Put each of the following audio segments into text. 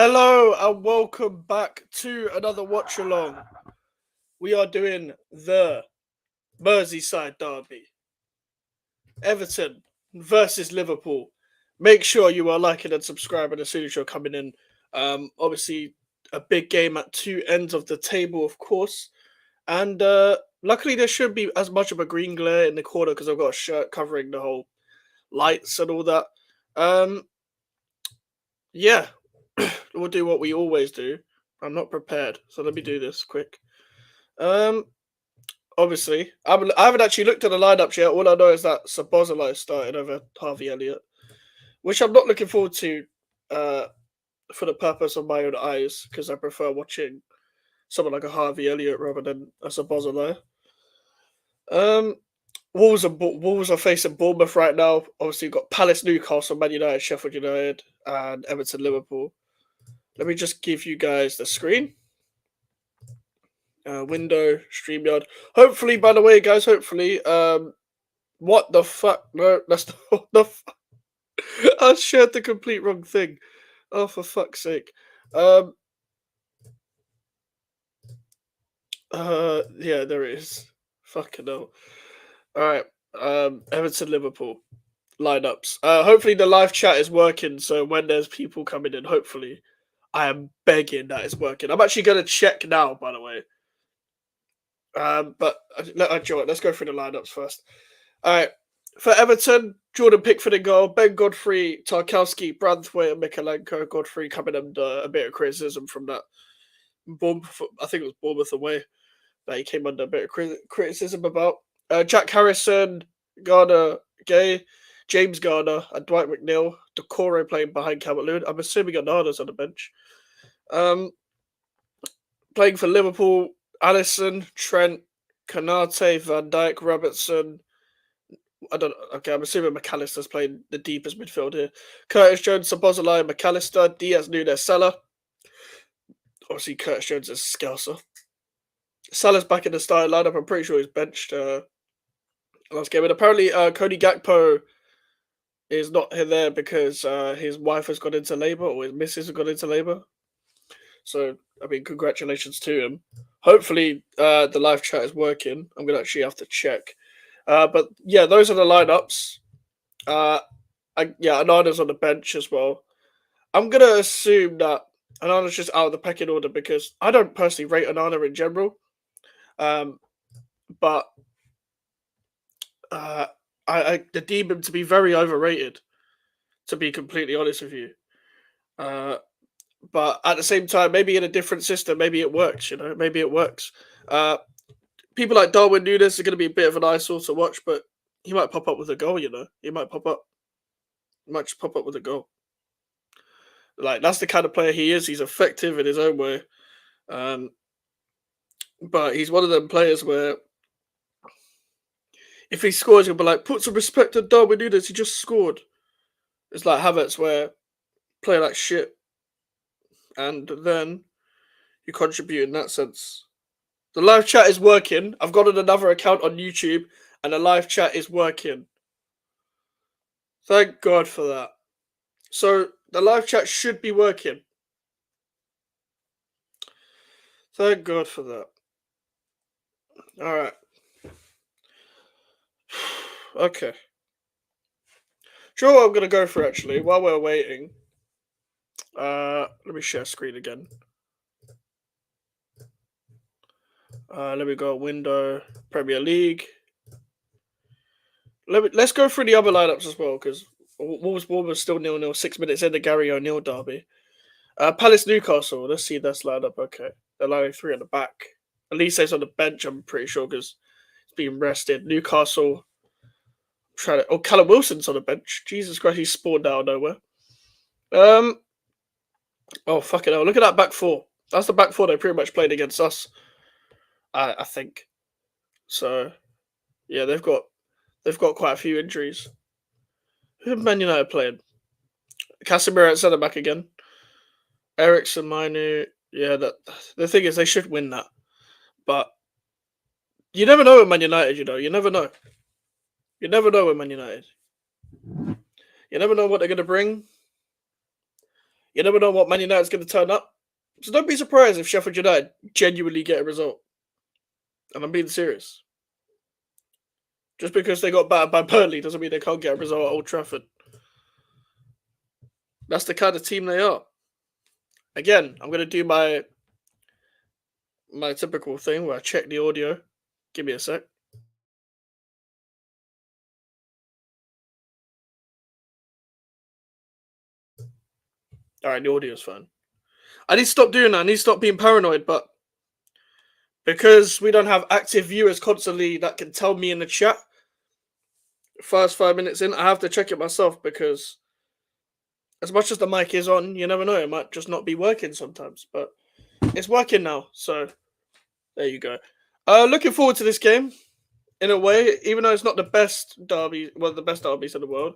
Hello and welcome back to another Watchalong. We are doing the Merseyside derby. Everton versus Liverpool. Make sure you are liking and subscribing as soon as you're coming in. Obviously, a big game at two ends of the table, of course. And luckily, there shouldn't be as much of a green glare in the corner because I've got a shirt covering the whole lights and all that. Um, yeah, we'll do what we always do. I'm not prepared, so let me do this quick. Um, Obviously, I haven't actually looked at the lineup yet. All I know is that Sabozalo started over Harvey Elliott, which I'm not looking forward to, uh, for the purpose of my own eyes, because I prefer watching someone like a Harvey Elliott rather than a Sabozalo. Um, Wolves are facing Bournemouth right now. Obviously, you've got Palace, Newcastle, Man United, Sheffield United, and Everton, Liverpool. Let me just give you guys the screen. Window, StreamYard. Hopefully, by the way, guys, hopefully, what the fuck? No, that's not what the fuck. I shared the complete wrong thing. Oh, for fuck's sake. Um, yeah, there it is. Fucking hell. Alright, Everton, Liverpool. Lineups. Hopefully the live chat is working, so when there's people coming in, hopefully, I am begging that it's working. I'm actually going to check now, by the way. But let's go through the lineups first. All right, for Everton, Jordan Pickford in goal, Ben Godfrey, Tarkowski, Branthwaite, and Mikalenko. Godfrey coming under a bit of criticism from that Bournemouth, I think it was Bournemouth away, that he came under a bit of criticism about. Jack Harrison, Garner, Gay, James Garner, and Dwight McNeil. Decore playing behind Calvert-Lewin. I'm assuming Onana's on the bench. Playing for Liverpool, Alisson, Trent, Kanate, Van Dijk, Robertson. I don't know. Okay, I'm assuming McAllister's playing the deepest midfield here. Curtis Jones, Sabozalai, McAllister, Diaz, Nunes, Salah. Obviously, Curtis Jones is a Scouser. Salah's back in the starting lineup. I'm pretty sure he's benched last game. And apparently, Cody Gakpo is not there because his wife has gone into labour, or his missus has gone into labour. So, I mean, congratulations to him. Hopefully, the live chat is working. I'm going to actually have to check. But yeah, those are the lineups. Anana's on the bench as well. I'm going to assume that Anana's just out of the pecking order because I don't personally rate Anana in general. But I deem him to be very overrated, to be completely honest with you. But at the same time, maybe in a different system, maybe it works, maybe it works. People like Darwin Nunes are going to be a bit of an eyesore to watch, but he might pop up with a goal, He might just pop up with a goal. Like, that's the kind of player he is. He's effective in his own way. But he's one of them players where if he scores, he'll be like, put some respect on Darwin Nunes, he just scored. It's like Havertz where play like shit. And then you contribute in that sense. The live chat is working. I've got another account on YouTube, and the live chat is working. Thank God for that. So the live chat should be working. Thank God for that. All right. Okay. Sure, what I'm gonna go for actually while we're waiting. Let me share screen again. Let me go window, Premier League. Let's go through the other lineups as well, because Wolves still 0-0, 6 minutes in the Gary O'Neill derby. Palace Newcastle, let's see this lineup. Okay, they're lining three on the back. Elise's on the bench, I'm pretty sure, because he's being rested. Newcastle, Callum Wilson's on the bench. Jesus Christ, he's spawned out of nowhere. Oh, fucking hell, look at that back four. That's the back four they pretty much played against us, I think. So, yeah, they've got quite a few injuries. Who have Man United playing? Casemiro at centre back again. Eriksen, Mainu. Yeah, the thing is they should win that, but you never know with Man United. You never know. You never know with Man United. You never know what they're going to bring. You never know what Man United's going to turn up. So don't be surprised if Sheffield United genuinely get a result. And I'm being serious. Just because they got battered by Burnley doesn't mean they can't get a result at Old Trafford. That's the kind of team they are. Again, I'm going to do my typical thing where I check the audio. Give me a sec. Alright, the audio's fine. I need to stop doing that. I need to stop being paranoid, but because we don't have active viewers constantly that can tell me in the chat, first 5 minutes in, I have to check it myself because as much as the mic is on, you never know, it might just not be working sometimes, but it's working now, so there you go. Looking forward to this game, in a way, even though it's not the best derby, one of the best derbies in the world.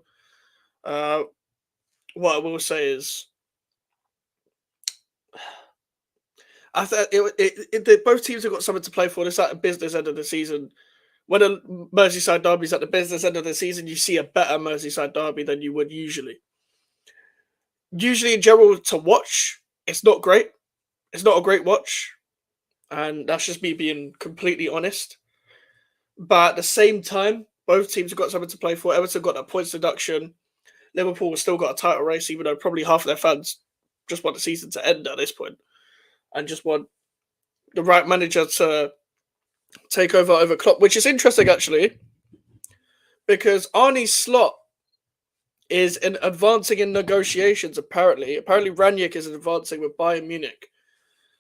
What I will say is, I thought both teams have got something to play for. It's at the business end of the season. When a Merseyside derby is at the business end of the season, you see a better Merseyside derby than you would usually. Usually, in general, to watch, it's not great. It's not a great watch. And that's just me being completely honest. But at the same time, both teams have got something to play for. Everton got that points deduction. Liverpool has still got a title race, even though probably half of their fans just want the season to end at this point and just want the right manager to take over Klopp, which is interesting, actually, because Arne Slot is advancing in negotiations, apparently. Apparently, Ranić is advancing with Bayern Munich.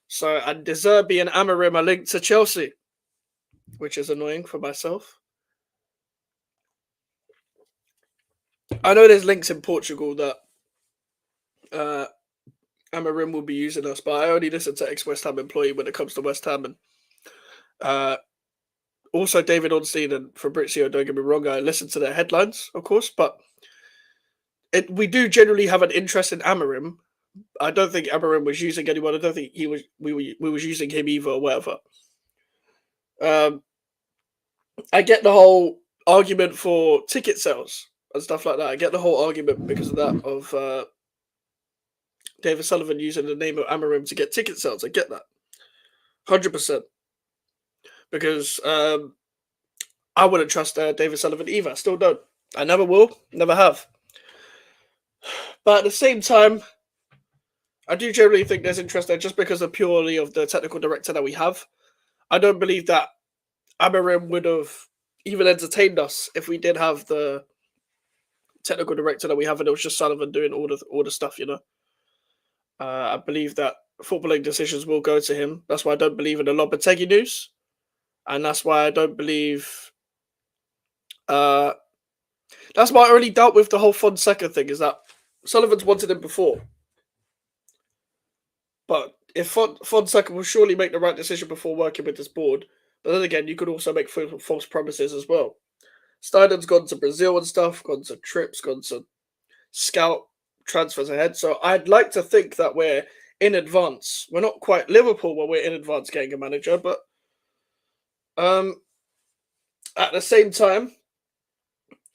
So, and De Zerbi and Amorim are linked to Chelsea, which is annoying for myself. I know there's links in Portugal that Amorim will be using us, but I only listen to ex-West Ham employee when it comes to West Ham. And also David Ornstein and Fabrizio, don't get me wrong, I listen to their headlines, of course, but we do generally have an interest in Amorim. I don't think Amorim was using anyone. I don't think we was using him either or whatever. I get the whole argument for ticket sales and stuff like that. I get the whole argument because of that, of David Sullivan using the name of Amorim to get ticket sales. I get that. 100%. Because I wouldn't trust David Sullivan either. I still don't. I never will. Never have. But at the same time, I do generally think there's interest there just because of purely of the technical director that we have. I don't believe that Amorim would have even entertained us if we did have the technical director that we have and it was just Sullivan doing all the stuff, you know. I believe that footballing decisions will go to him. That's why I don't believe in the Lopetegui news. And that's why I don't believe... that's why I really dealt with the whole Fonseca thing, is that Sullivan's wanted him before. But if Fonseca will surely make the right decision before working with this board. But then again, you could also make false promises as well. Steinen's gone to Brazil and stuff, gone to trips, gone to scout transfers ahead. So I'd like to think that we're in advance. We're not quite Liverpool where we're in advance getting a manager, but at the same time,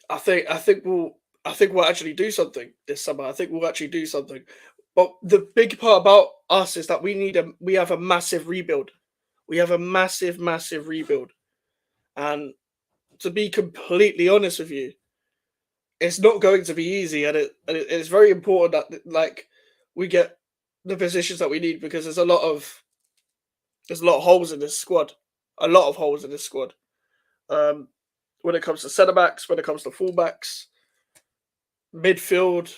I think we'll actually do something this summer. I think we'll actually do something. But the big part about us is that we have a massive rebuild. We have a massive rebuild. And to be completely honest with you, it's not going to be easy, and it's very important that we get the positions that we need, because there's a lot of holes in this squad. A lot of holes in this squad. When it comes to centre backs, when it comes to full backs, midfield,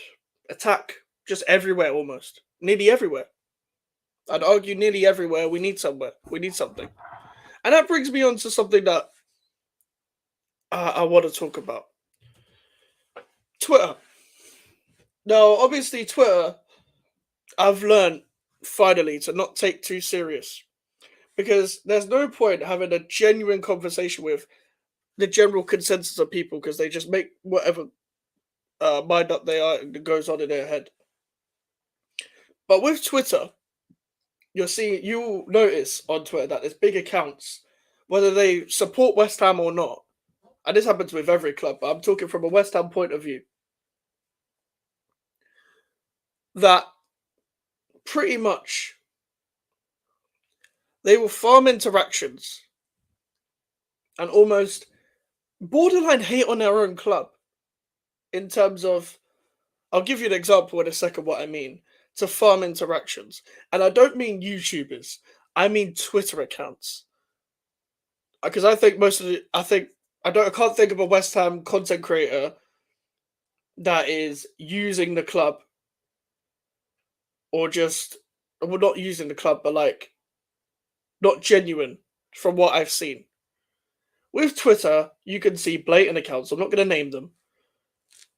attack, just everywhere almost. Nearly everywhere. I'd argue nearly everywhere we need somewhere. We need something. And that brings me on to something that I want to talk about. Twitter. Now, obviously, Twitter, I've learned finally to not take too serious, because there's no point having a genuine conversation with the general consensus of people, because they just make whatever mind up they are that goes on in their head. But with Twitter, you'll notice on Twitter that there's big accounts, whether they support West Ham or not. And this happens with every club, but I'm talking from a West Ham point of view. That pretty much they will farm interactions and almost borderline hate on their own club in terms of. I'll give you an example in a second what I mean. To farm interactions. And I don't mean YouTubers. I mean Twitter accounts. Because I think most of the I can't think of a West Ham content creator that is using the club or just well not using the club, but like not genuine from what I've seen. With Twitter, you can see blatant accounts. I'm not gonna name them.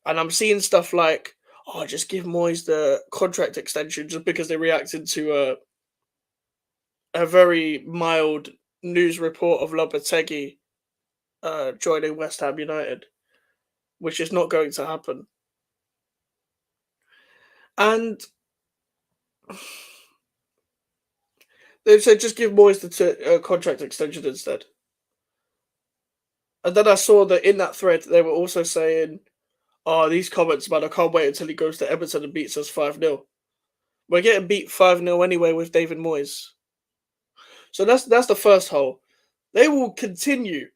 And I'm seeing stuff like, oh, just give Moyes the contract extension just because they reacted to a very mild news report of Lopetegui joining West Ham United, which is not going to happen. And they said just give Moyes the contract extension instead. And then I saw that in that thread they were also saying, oh, these comments, man, I can't wait until he goes to Everton and beats us 5-0. We're getting beat 5-0 anyway with David Moyes. So that's the first hole. They will continue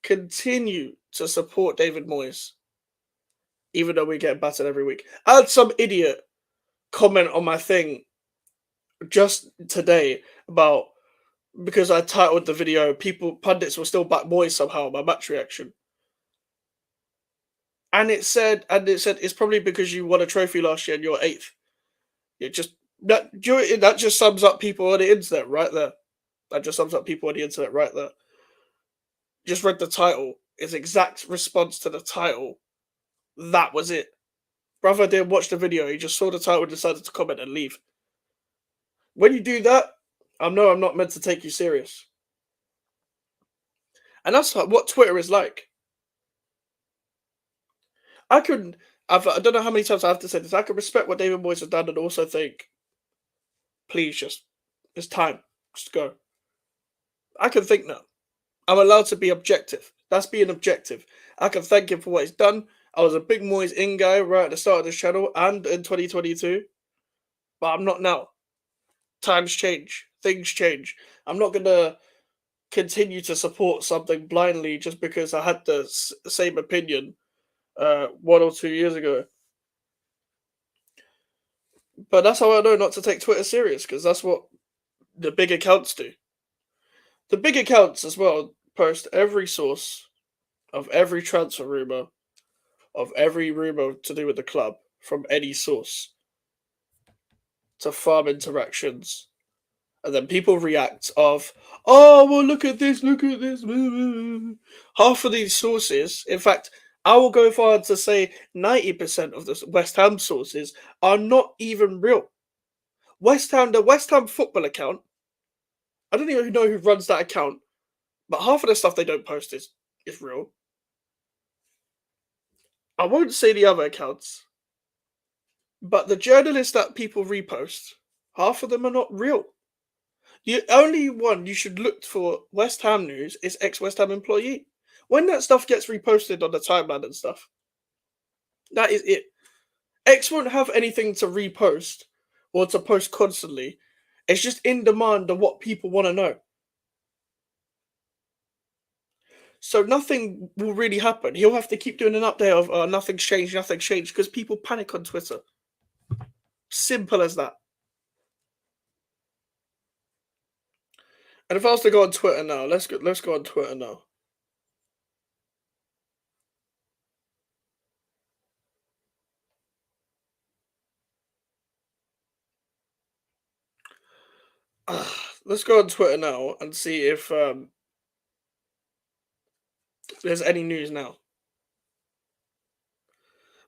to support David Moyes, even though we get battered every week. I had some idiot comment on my thing just today about because I titled the video pundits will still back Moyes somehow my match reaction. And it said it's probably because you won a trophy last year and you're 8th. It just that just sums up people on the internet right there. That just sums up people on the internet right there. Just read the title. His exact response to the title. That was it. Brother didn't watch the video. He just saw the title and decided to comment and leave. When you do that, I know I'm not meant to take you serious. And that's what Twitter is like. I don't know how many times I have to say this. I can respect what David Moyes has done and also think, please it's time. Just go. I can think now. I'm allowed to be objective. That's being objective. I can thank him for what he's done. I was a big Moyes in guy right at the start of this channel and in 2022. But I'm not now. Times change. Things change. I'm not going to continue to support something blindly just because I had the same opinion 1 or 2 years ago. But that's how I know not to take Twitter serious, because that's what the big accounts do. The big accounts as well post every source of every transfer rumour, of every rumour to do with the club, from any source, to farm interactions. And then people react of, oh, well, look at this. Half of these sources, in fact, I will go far to say 90% of the West Ham sources are not even real. The West Ham football account, I don't even know who runs that account, but half of the stuff they don't post is real. I won't say the other accounts, but the journalists that people repost, half of them are not real. The only one you should look for West Ham news is ex-West Ham employee. When that stuff gets reposted on the timeline and stuff, that is it. X won't have anything to repost or to post constantly. It's just in demand of what people want to know. So nothing will really happen. He'll have to keep doing an update of nothing's changed, because people panic on Twitter. Simple as that. And if I was to go on Twitter now, let's go on Twitter now. Let's go on Twitter now and see if there's any news now.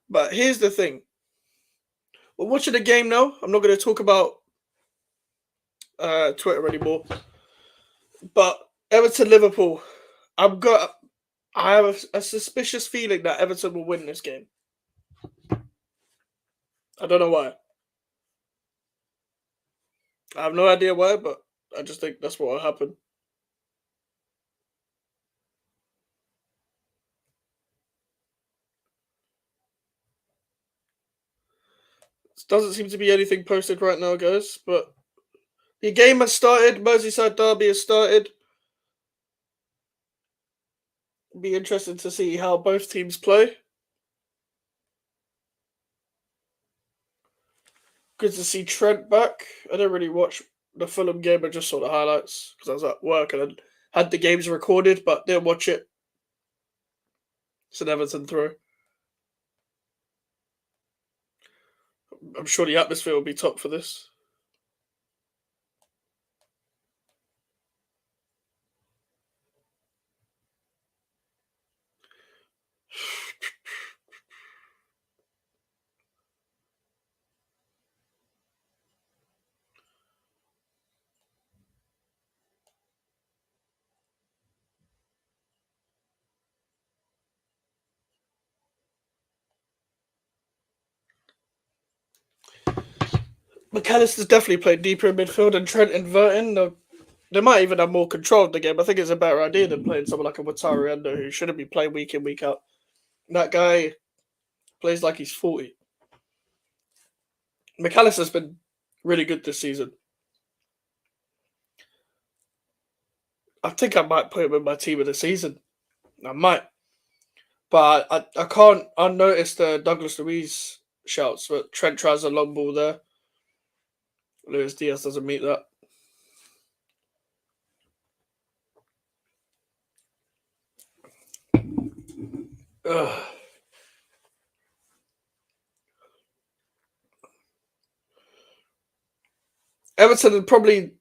But here's the thing. We're watching the game now. I'm not going to talk about Twitter anymore. But Everton Liverpool, I have a suspicious feeling that Everton will win this game. I don't know why. I have no idea why, but I just think that's what will happen. Doesn't seem to be anything posted right now, guys. But the game has started. Merseyside derby has started. Be interested to see how both teams play. Good to see Trent back. I didn't really watch the Fulham game. I just saw the highlights because I was at work and I had the games recorded, but didn't watch it. It's an Everton throw. I'm sure the atmosphere will be top for this. McAllister's definitely played deeper in midfield and Trent inverting. They might even have more control of the game. I think it's a better idea than playing someone like a Watchalong who shouldn't be playing week in, week out. That guy plays like he's 40. McAllister's been really good this season. I think I might put him in my team of the season. I might. But I can't unnotice the Douglas Luiz shouts, but Trent tries a long ball there. Luis Diaz doesn't meet that. Ugh. Everton are probably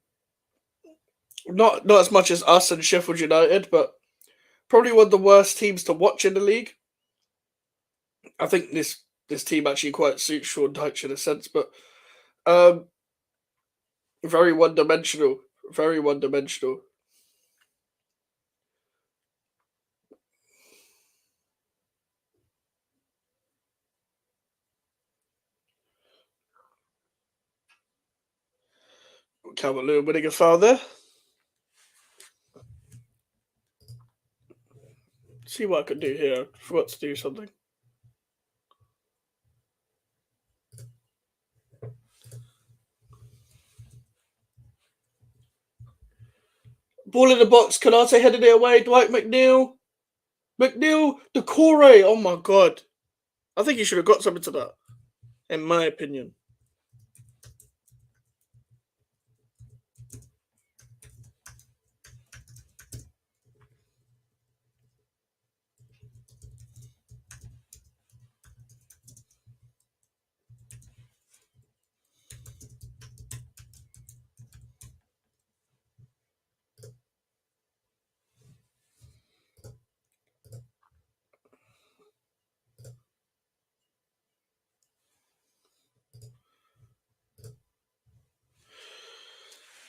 not as much as us and Sheffield United, but probably one of the worst teams to watch in the league. I think this team actually quite suits Sean Dyche in a sense, but very one dimensional. Very one dimensional. Calvert Lewin winning a foul there. See what I can do here. I forgot to do something. Ball in the box. Canate headed it away. Dwight McNeil. The Core. Oh my god. I think he should have got something to that, in my opinion.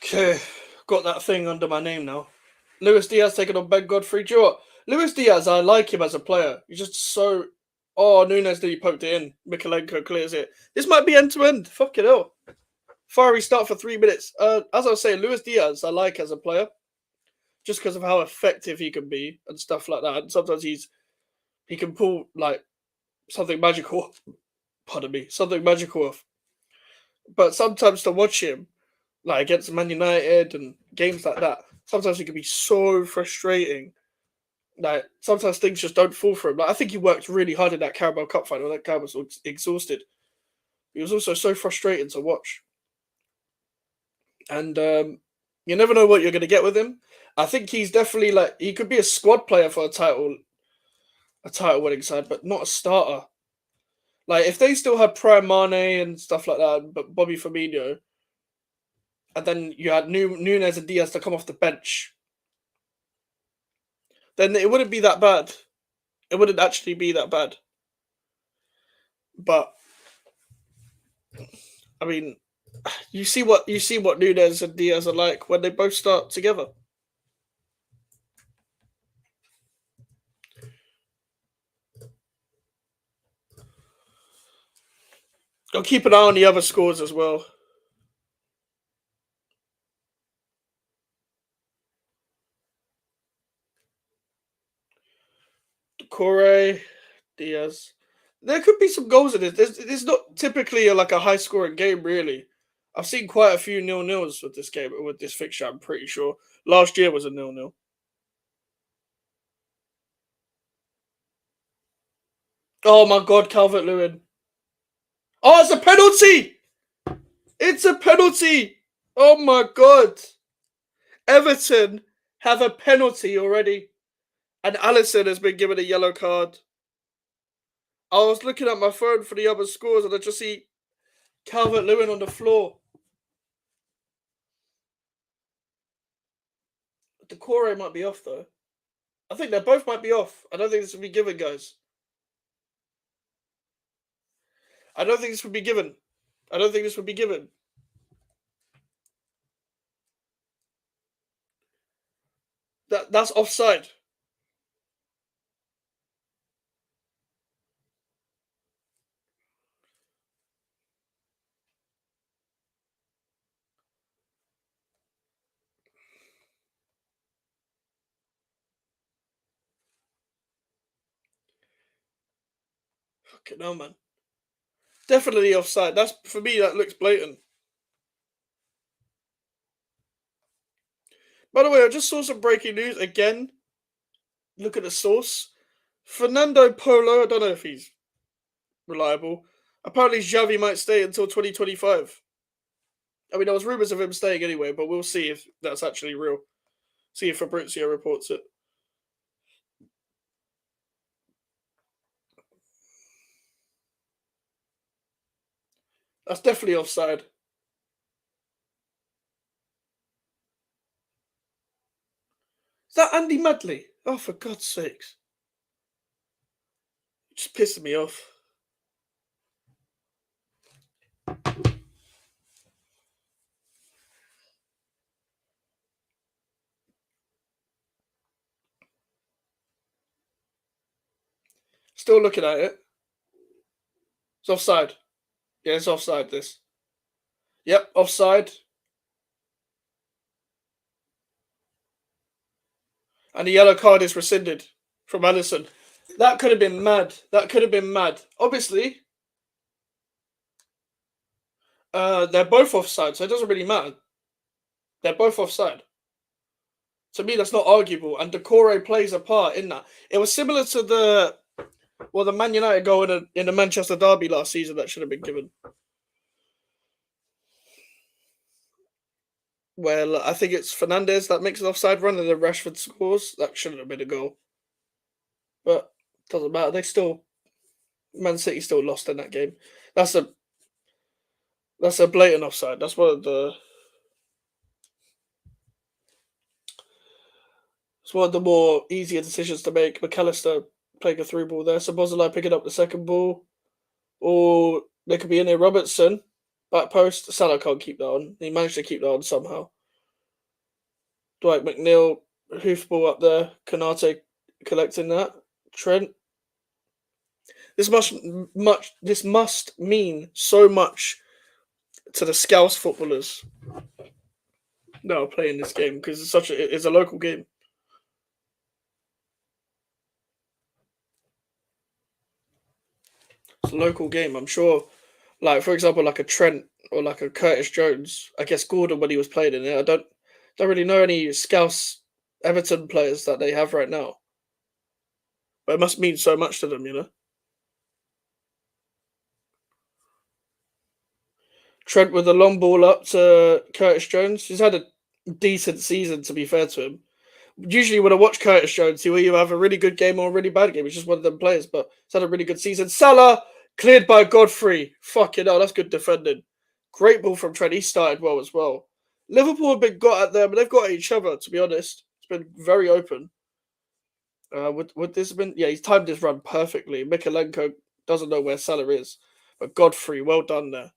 Okay, got that thing under my name now. Luis Diaz taking on Ben Godfrey. Do you know what? Luis Diaz, I like him as a player. He's just so. Oh, Nunes nearly poked it in. Mikalenko clears it. This might be end to end. Fucking hell. Fiery start for 3 minutes. As I was saying, Luis Diaz, I like as a player, just because of how effective he can be and stuff like that. And sometimes he can pull like something magical. Pardon me, something magical off. But sometimes to watch him, like against Man United and games like that, sometimes it can be so frustrating. Like sometimes things just don't fall for him. Like I think he worked really hard in that Carabao Cup final. That guy was exhausted. He was also so frustrating to watch, and you never know what you're going to get with him. I think he's definitely like he could be a squad player for a title winning side, but not a starter. Like if they still had Prime Mane and stuff like that, but Bobby Firmino, and then you had Nunes and Diaz to come off the bench, then it wouldn't be that bad. It wouldn't actually be that bad. But I mean, you see what Nunes and Diaz are like when they both start together. I'll keep an eye on the other scores as well. Corey, Diaz. There could be some goals in this. It's not typically like a high scoring game, really. I've seen quite a few 0-0s with this game, with this fixture. I'm pretty sure last year was a 0-0. Oh my God, Calvert Lewin! Oh, it's a penalty! It's a penalty! Oh my God! Everton have a penalty already, and Alisson has been given a yellow card. I was looking at my phone for the other scores, and I just see Calvert Lewin on the floor. The Core might be off though. I think they both might be off. I don't think this would be given, guys. I don't think this would be given. I don't think this would be given. That's offside. Fucking hell, man. Definitely offside. That's for me. That looks blatant. By the way, I just saw some breaking news again. Look at the source. Fernando Polo. I don't know if he's reliable. Apparently, Xavi might stay until 2025. I mean, there was rumors of him staying anyway, but we'll see if that's actually real. See if Fabrizio reports it. That's definitely offside. Is that Andy Madley? Oh, for God's sakes. Just pissing me off. Still looking at it. It's offside. Yeah, it's offside, this. Yep, offside. And the yellow card is rescinded from Alisson. That could have been mad. That could have been mad. Obviously, they're both offside, so it doesn't really matter. They're both offside. To me, that's not arguable, and Decore plays a part in that. It was similar to the Man United goal in the Manchester derby last season that should have been given. Well, I think it's Fernandez that makes an offside run, and then Rashford scores. That shouldn't have been a goal, but doesn't matter. Man City still lost in that game. That's a blatant offside. That's one of the It's one of the more easier decisions to make. McAllister playing a through ball there. So Bozolai picking up the second ball. Or there could be in there Robertson. Back post. Salah can't keep that on. He managed to keep that on somehow. Dwight McNeil, hoofball up there. Kanate collecting that. Trent. This must mean so much to the Scouse footballers that are playing this game because it's a local game. It's a local game. I'm sure, like for example, like a Trent or like a Curtis Jones. I guess Gordon when he was playing in it. I don't really know any Scouse Everton players that they have right now. But it must mean so much to them, you know. Trent with the long ball up to Curtis Jones. He's had a decent season, to be fair to him. Usually, when I watch Curtis Jones, he will either have a really good game or a really bad game. He's just one of them players, but he's had a really good season. Salah cleared by Godfrey. Fucking hell, that's good defending. Great ball from Trent. He started well as well. Liverpool have been got at them, but they've got at each other, to be honest. It's been very open. Would this have been? Yeah, he's timed his run perfectly. Mikalenko doesn't know where Salah is, but Godfrey, well done there.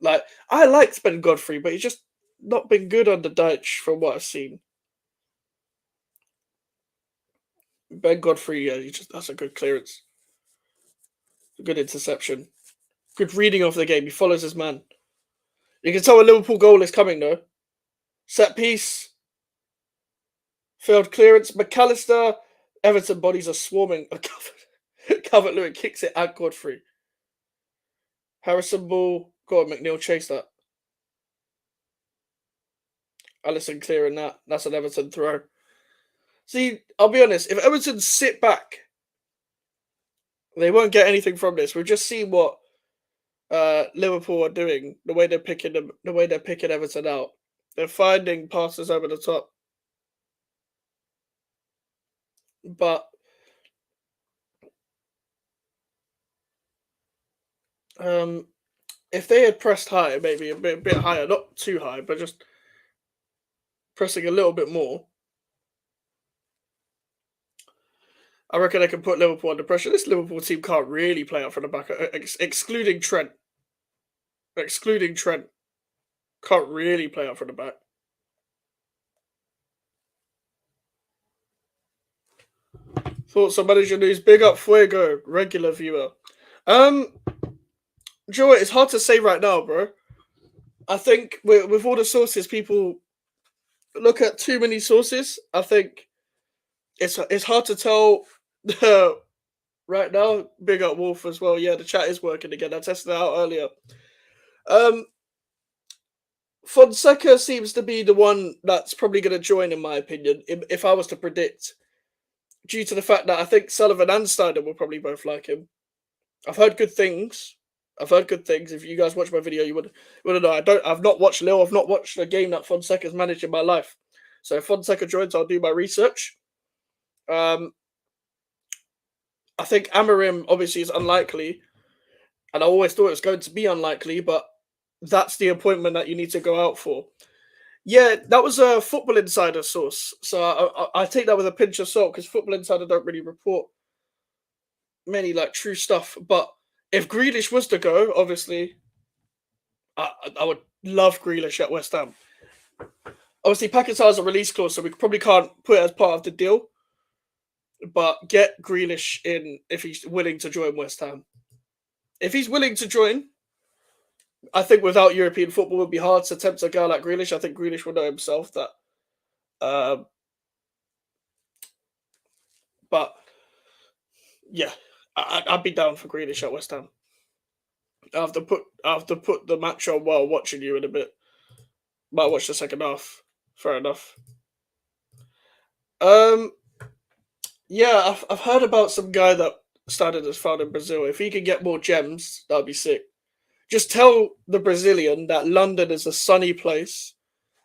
Like I liked Ben Godfrey, but he's just not been good under Dyche from what I've seen. Ben Godfrey, yeah, that's a good clearance, a good interception, good reading of the game. He follows his man. You can tell a Liverpool goal is coming though. Set piece, failed clearance. McAllister, Everton bodies are swarming. Calvert-Lewin kicks it at Godfrey. Harrison ball. Go on, McNeil, chase that. Alisson clearing that. That's an Everton throw. See, I'll be honest. If Everton sit back, they won't get anything from this. We've just seen what Liverpool are doing. The way they're picking them. The way they're picking Everton out. They're finding passes over the top. But if they had pressed high, maybe a bit higher, not too high, but just pressing a little bit more, I reckon they can put Liverpool under pressure. This Liverpool team can't really play out from the back, excluding Trent. Excluding Trent, can't really play out from the back. Thoughts on manager news? Big up Fuego, regular viewer. Joe, it's hard to say right now, bro. I think with all the sources, people look at too many sources. I think it's hard to tell right now. Big up Wolf as well. Yeah, the chat is working again. I tested it out earlier. Fonseca seems to be the one that's probably going to join, in my opinion, if I was to predict, due to the fact that I think Sullivan and Steiner will probably both like him. I've heard good things. If you guys watch my video, you would know. I've not watched Lille. I've not watched a game that Fonseca's managed in my life. So if Fonseca joins, I'll do my research. I think Amorim obviously is unlikely, and I always thought it was going to be unlikely, but that's the appointment that you need to go out for. Yeah, that was a Football Insider source, so I take that with a pinch of salt because Football Insider don't really report many like true stuff. But if Grealish was to go, obviously, I would love Grealish at West Ham. Obviously, Paquetá has a release clause, so we probably can't put it as part of the deal. But get Grealish in if he's willing to join West Ham. If he's willing to join, I think without European football, it would be hard to tempt a guy like Grealish. I think Grealish will know himself that. But yeah, I'd be down for Grealish at West Ham. I have to put the match on while watching you in a bit. Might watch the second half. Fair enough. Yeah, I've heard about some guy that started as found in Brazil. If he could get more gems, that'd be sick. Just tell the Brazilian that London is a sunny place,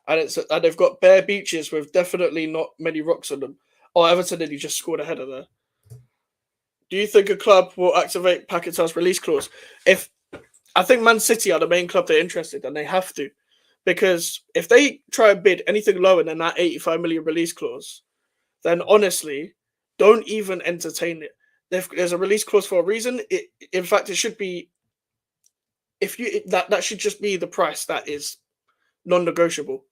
and they've got bare beaches with definitely not many rocks on them. Oh, Everton nearly just scored a header there. Do you think a club will activate Paquetá's release clause? I think Man City are the main club they're interested, and they have to, because if they try and bid anything lower than that 85 million release clause, then honestly, don't even entertain it. There's a release clause for a reason. In fact, it should be. That should just be the price that is non-negotiable.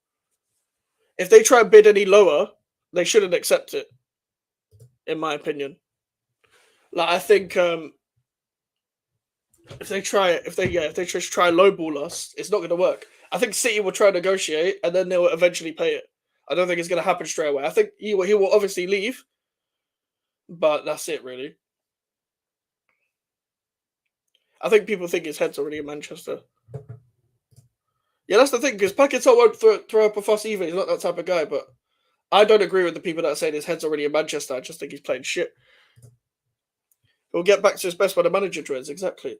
If they try and bid any lower, they shouldn't accept it, in my opinion. Like I think if they just try lowball us, it's not going to work. I think City will try and negotiate, and then they will eventually pay it. I don't think it's going to happen straight away. I think he will obviously leave, but that's it really. I think people think his head's already in Manchester. Yeah, that's the thing, because Paquetá won't throw up a fuss either. He's not that type of guy, but I don't agree with the people that say his head's already in Manchester. I just think he's playing shit. He'll get back to his best when the manager joins, exactly.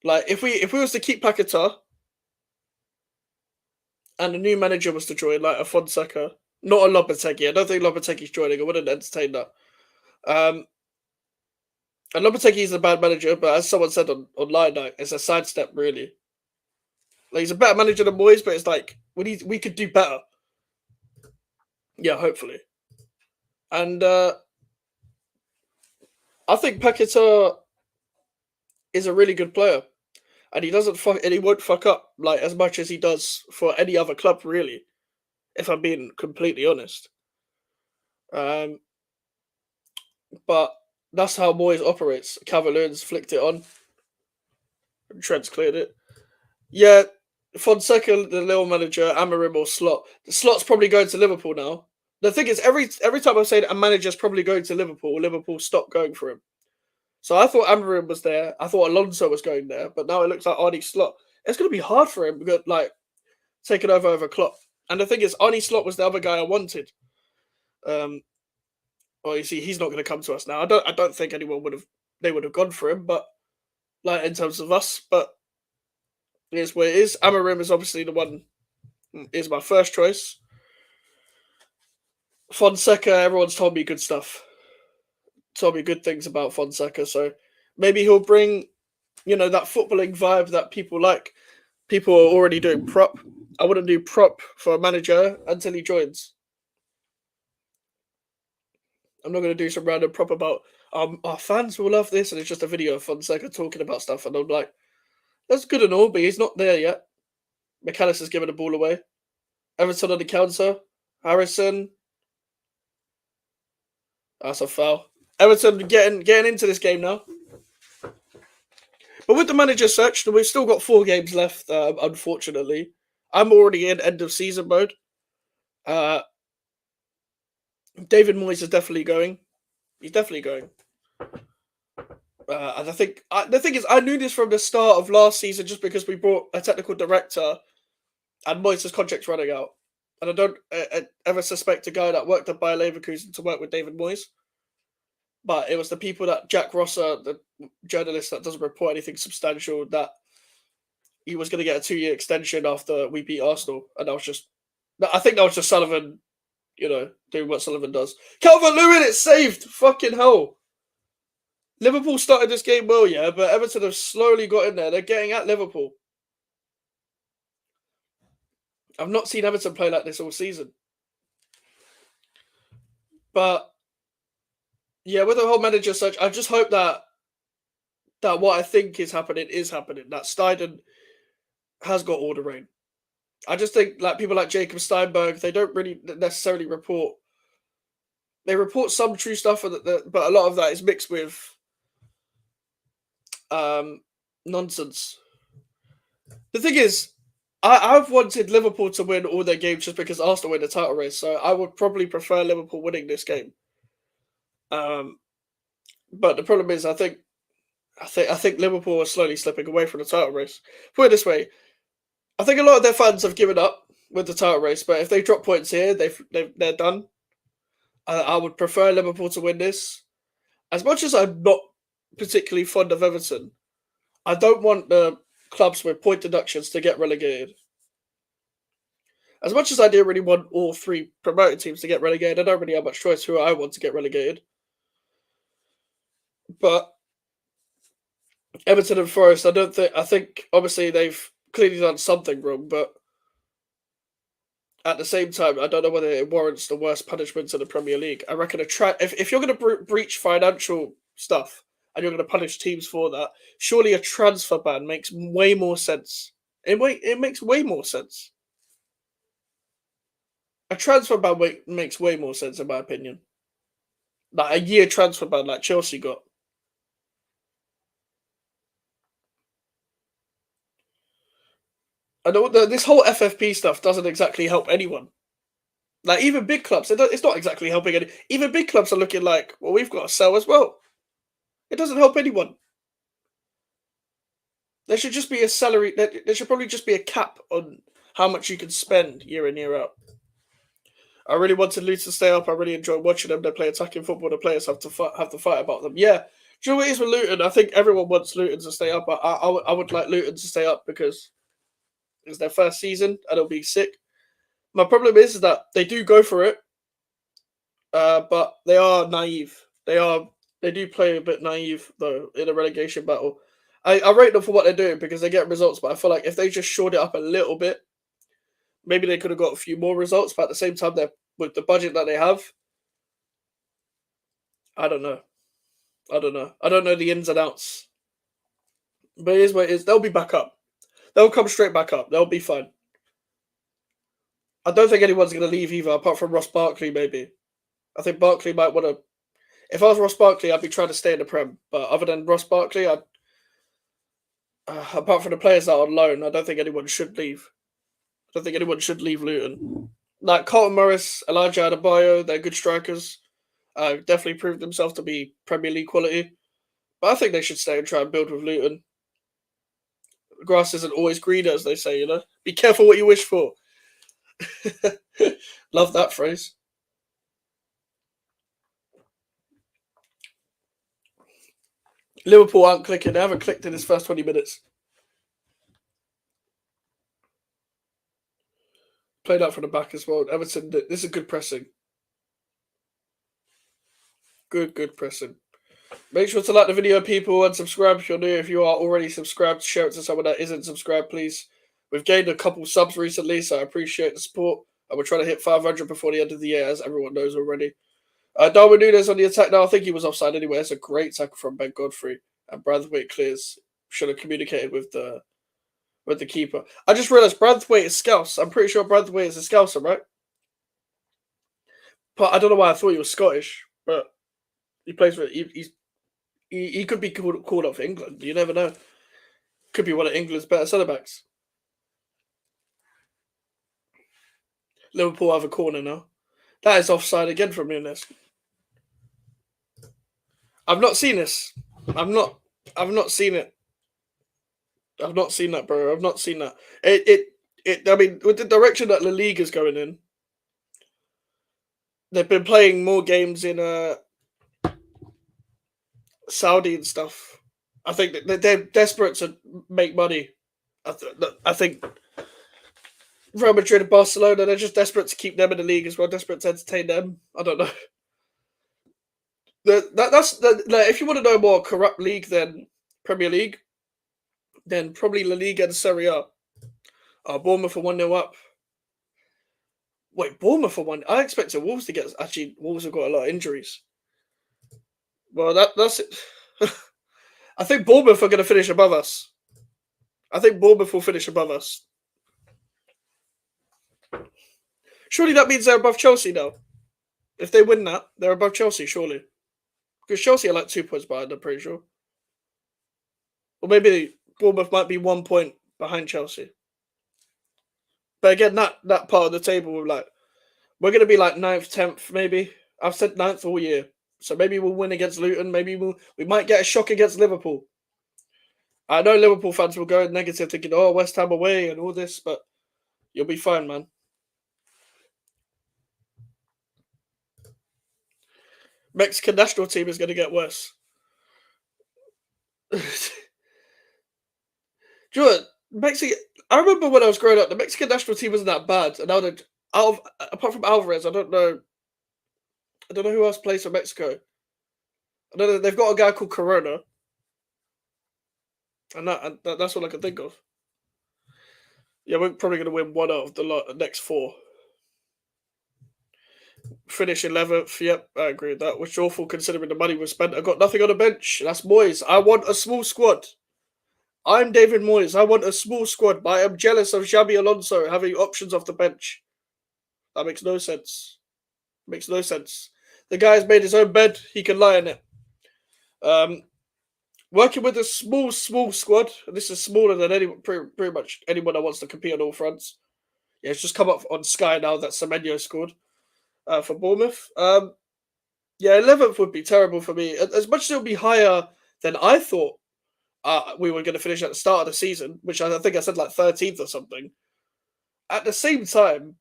Like, if we was to keep Paquetá and a new manager was to join, like a Fonseca, not a Lopetegui. I don't think Lopetegui's joining. I wouldn't entertain that. And Lopetegui is a bad manager, but as someone said online, like, it's a sidestep, really. Like, he's a better manager than Moyes, but it's like we could do better. Yeah, hopefully. And I think Paquetá is a really good player, and he won't fuck up like as much as he does for any other club, really. If I'm being completely honest. But that's how Moyes operates. Calvert-Lewin's flicked it on. Trent's cleared it. Yeah, Fonseca, the Lille manager, Amorim or Slot. The Slot's probably going to Liverpool now. The thing is, every time I say that a manager's probably going to Liverpool, Liverpool stop going for him. So I thought Amarim was there. I thought Alonso was going there, but now it looks like Arnie Slot. It's going to be hard for him, because, like, taking over Klopp. And the thing is, Arnie Slot was the other guy I wanted. Well, you see, he's not going to come to us now. I don't think they would have gone for him, but like in terms of us, but it is what it is. Amarim is obviously the one. Is my first choice. Fonseca, everyone's told me good stuff. Told me good things about Fonseca, so maybe he'll bring, that footballing vibe that people like. People are already doing prop. I wouldn't do prop for a manager until he joins. I'm not going to do some random prop about our fans will love this, and it's just a video of Fonseca talking about stuff, and I'm like, that's good and all, but he's not there yet. McAllister's giving the ball away. Everton on the counter. Harrison. That's a foul. Everton getting into this game now. But with the manager search, we've still got 4 games left, unfortunately. I'm already in end of season mode. David Moyes is definitely going. He's definitely going. And I think the thing is, I knew this from the start of last season just because we brought a technical director and Moyes' contract's running out. And I don't ever suspect a guy that worked at Bayer Leverkusen to work with David Moyes. But it was the people that Jack Rosser, the journalist that doesn't report anything substantial, that he was going to get a 2-year extension after we beat Arsenal. And I think that was just Sullivan, doing what Sullivan does. Calvert-Lewin, it's saved! Fucking hell. Liverpool started this game well, yeah, but Everton have slowly got in there. They're getting at Liverpool. I've not seen Everton play like this all season. But yeah, with the whole manager search, I just hope that what I think is happening. That Steiden has got all the reign. I just think like people like Jacob Steinberg, they don't really necessarily report. They report some true stuff, but a lot of that is mixed with nonsense. The thing is, I've wanted Liverpool to win all their games just because Arsenal win the title race, so I would probably prefer Liverpool winning this game. But the problem is, I think Liverpool are slowly slipping away from the title race. Put it this way, I think a lot of their fans have given up with the title race, but if they drop points here, they're done. I would prefer Liverpool to win this. As much as I'm not particularly fond of Everton, I don't want the clubs with point deductions to get relegated. As much as I do really want all 3 promoted teams to get relegated, I don't really have much choice who I want to get relegated. But Everton and Forest, I think obviously they've clearly done something wrong, but at the same time, I don't know whether it warrants the worst punishments in the Premier League. I reckon if you're going to breach financial stuff and you're going to punish teams for that, surely a transfer ban makes way more sense. It makes way more sense. A transfer ban makes way more sense, in my opinion. Like a year transfer ban, like Chelsea got. And this whole FFP stuff doesn't exactly help anyone. Like, even big clubs, it's not exactly helping any. Even big clubs are looking like, well, we've got to sell as well. It doesn't help anyone. There should just be a salary. There should probably just be a cap on how much you can spend year in, year out. I really wanted Luton to stay up. I really enjoy watching them. They play attacking football. The players have to fight about them. Yeah. Do you know what it is with Luton? I think everyone wants Luton to stay up. I would like Luton to stay up because it's their first season and it'll be sick. My problem is that they do go for it, but they are naive. They do play a bit naive though in a relegation battle. I rate them for what they're doing because they get results, but I feel like if they just shored it up a little bit, maybe they could have got a few more results. But at the same time, with the budget that they have, I don't know. I don't know the ins and outs. But it is what it is. They'll be back up. They'll come straight back up. They'll be fine. I don't think anyone's going to leave either, apart from Ross Barkley, maybe. I think Barkley might want to. If I was Ross Barkley, I'd be trying to stay in the Prem. But other than Ross Barkley, apart from the players that are on loan, I don't think anyone should leave. I don't think anyone should leave Luton. Like Carlton Morris, Elijah Adebayo, they're good strikers. Definitely proved themselves to be Premier League quality. But I think they should stay and try and build with Luton. The grass isn't always greener, as they say, you know? Be careful what you wish for. Love that phrase. Liverpool aren't clicking. They haven't clicked in his first 20 minutes. Played out from the back as well. Everton, this is good pressing. Good pressing. Make sure to like the video, people, and subscribe if you're new. If you are already subscribed, share it to someone that isn't subscribed, please. We've gained a couple subs recently, so I appreciate the support. And we're trying to hit 500 before the end of the year, as everyone knows already. Darwin Núñez on the attack now. I think he was offside anyway. It's a great tackle from Ben Godfrey. And Braithwaite clears. Should have communicated with the keeper. I just realised Braithwaite is Scouse. I'm pretty sure Braithwaite is a Scouser, right? But I don't know why I thought he was Scottish. But he plays for... He could be called up for England. You never know. Could be one of England's better centre-backs. Liverpool have a corner now. That is offside again from Núñez. I've not seen this. I've not seen it. I've not seen that, bro. I've not seen that. I mean, with the direction that La Liga is going in, they've been playing more games in Saudi and stuff. I think that they're desperate to make money. I think Real Madrid and Barcelona, they're just desperate to keep them in the league as well, desperate to entertain them. I don't know. If you want to know more corrupt league than Premier League, then probably La Liga and Serie A. Bournemouth are 1-0 up. Wait, Bournemouth are 1. I expected Wolves to get... Actually, Wolves have got a lot of injuries. Well, that's it. I think Bournemouth are going to finish above us. I think Bournemouth will finish above us. Surely that means they're above Chelsea now. If they win that, they're above Chelsea, surely. Because Chelsea are like 2 points behind, I'm pretty sure. Or maybe Bournemouth might be 1 point behind Chelsea. But again, that part of the table, we're going to be like 9th, 10th, maybe. I've said 9th all year. So maybe we'll win against Luton. Maybe we might get a shock against Liverpool. I know Liverpool fans will go negative thinking, oh, West Ham away and all this, but you'll be fine, man. Mexican national team is going to get worse. Do you know what? I remember when I was growing up, the Mexican national team wasn't that bad. And now apart from Alvarez, I don't know who else plays for Mexico. I know they've got a guy called Corona. And that's all I can think of. Yeah, we're probably going to win one out of the next 4. Finish 11th. Yep, I agree with that. Which is awful considering the money we spent. I got nothing on the bench. That's Moyes. I want a small squad. I'm David Moyes. I want a small squad, but I am jealous of Xabi Alonso having options off the bench. That makes no sense. Makes no sense. The guy's made his own bed. He can lie in it. Working with a small squad. This is smaller than pretty much anyone that wants to compete on all fronts. Yeah, it's just come up on Sky now that Semenyo scored for Bournemouth. Yeah, 11th would be terrible for me. As much as it would be higher than I thought we were going to finish at the start of the season, which I think I said like 13th or something. At the same time,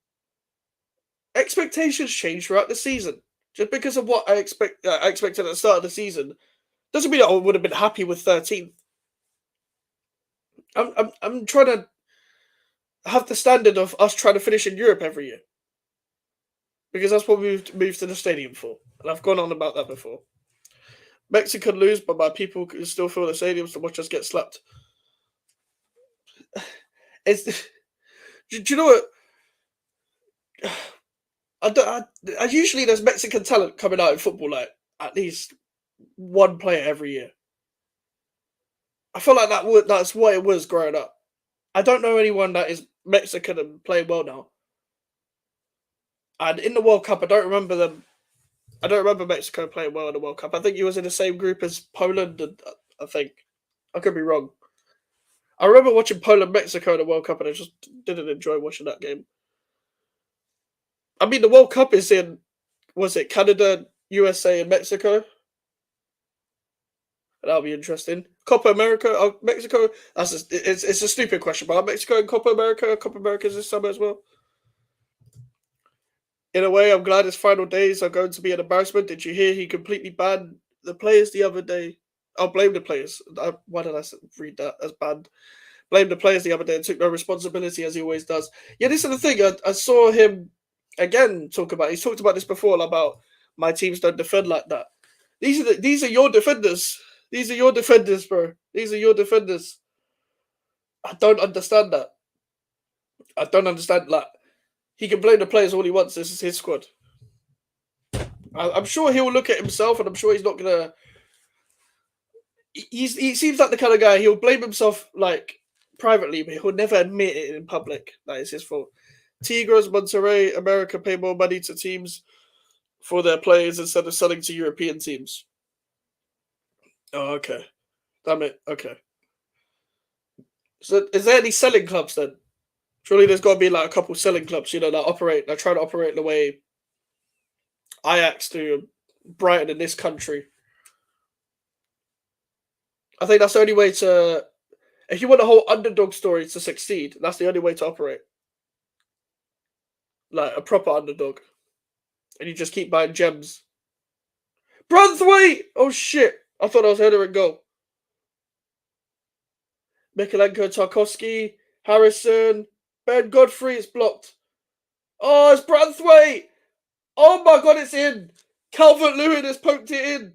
expectations change throughout the season. Just because of what I expected at the start of the season doesn't mean I would have been happy with 13th. I'm trying to have the standard of us trying to finish in Europe every year. Because that's what we moved to the stadium for. And I've gone on about that before. Mexico lose, but my people can still fill the stadiums to watch us get slapped. Do you know what? I usually there's Mexican talent coming out in football, like at least one player every year. I feel like that's what it was growing up. I don't know anyone that is Mexican and playing well now. And in the World Cup, I don't remember Mexico playing well in the World Cup. I think he was in the same group as Poland, and I think I could be wrong. I remember watching Poland-Mexico in the World Cup, and I just didn't enjoy watching that game. I mean, the World Cup is in, was it Canada, USA, and Mexico? That'll be interesting. Copa America, Mexico. It's a stupid question, but are Mexico and Copa America? Copa America's this summer as well. In a way, I'm glad his final days are going to be an embarrassment. Did you hear he completely banned the players the other day? I'll blame the players. Why did I read that as banned? Blame the players the other day and took no responsibility as he always does. Yeah, this is the thing. I saw him again talk about. He's talked about this before about my teams don't defend like that. These are your defenders. These are your defenders, bro. These are your defenders. I don't understand that. I don't understand that. He can blame the players all he wants. This is his squad. I'm sure he'll look at himself, and I'm sure he's not gonna. He seems like the kind of guy he'll blame himself like privately, but he'll never admit it in public that it's his fault. Tigres, Monterrey, America pay more money to teams for their players instead of selling to European teams. Oh, okay. Damn it. Okay. So, is there any selling clubs then? Surely there's got to be like a couple selling clubs, that try to operate the way Ajax do, Brighton in this country. I think that's the only way to. If you want a whole underdog story to succeed, that's the only way to operate. Like a proper underdog. And you just keep buying gems. Brunthwaite! Oh shit! I thought I was heading and goal. Mikalenko, Tarkovsky, Harrison, Ben Godfrey, it's blocked. Oh, it's Brunthwaite! Oh my god, it's in! Calvert-Lewin has poked it in!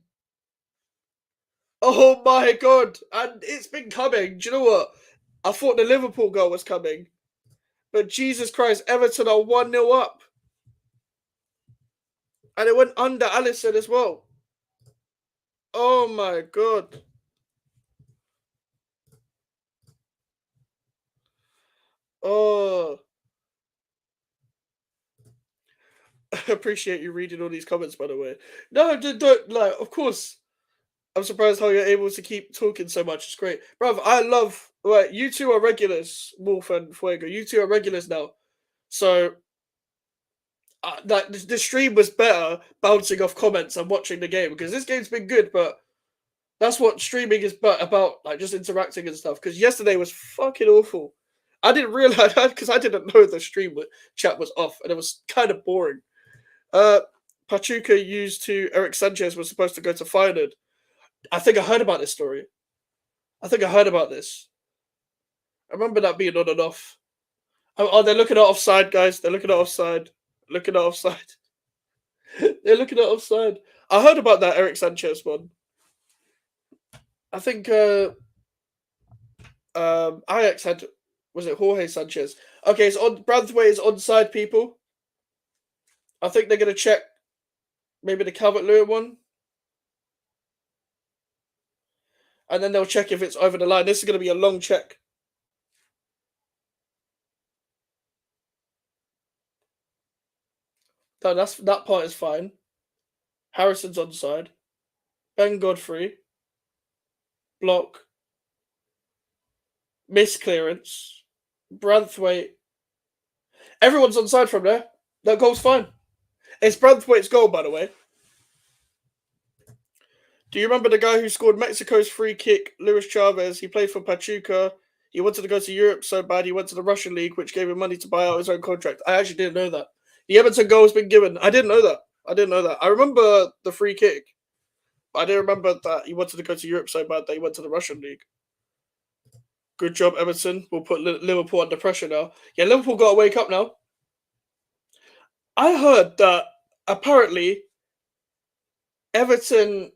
Oh my god! And it's been coming. Do you know what? I thought the Liverpool goal was coming. But Jesus Christ, Everton are 1-0 up. And it went under Alisson as well. Oh my god. Oh. I appreciate you reading all these comments, by the way. No, don't like, of course. I'm surprised how you're able to keep talking so much. It's great. Bruv, I love, right, you two are regulars, Wolf and Fuego. You two are regulars now. So, the stream was better bouncing off comments and watching the game because this game's been good, but that's what streaming is about, like just interacting and stuff. Because yesterday was fucking awful. I didn't realize that because I didn't know the chat was off and it was kind of boring. Pachuca used to Eric Sanchez was supposed to go to Feyenoord. I think I heard about this story. I think I heard about this. I remember that being on and off. Oh, they're looking at offside, guys. They're looking at offside. Looking at offside. They're looking at offside. I heard about that Eric Sanchez one. I think Ajax had, was it Jorge Sanchez? Okay, it's on Branthwaite is onside, people. I think they're gonna check maybe the Calvert-Lewin one. And then they'll check if it's over the line. This is gonna be a long check. No, that part is fine. Harrison's onside. Ben Godfrey. Block. Misclearance. Branthwaite. Everyone's onside from there. That goal's fine. It's Branthwaite's goal, by the way. Do you remember the guy who scored Mexico's free kick, Luis Chavez? He played for Pachuca. He wanted to go to Europe so bad he went to the Russian league, which gave him money to buy out his own contract. I actually didn't know that. The Everton goal has been given. I didn't know that. I remember the free kick. I didn't remember that he wanted to go to Europe so bad that he went to the Russian league. Good job, Everton. We'll put Liverpool under pressure now. Yeah, Liverpool got to wake up now. I heard that apparently Everton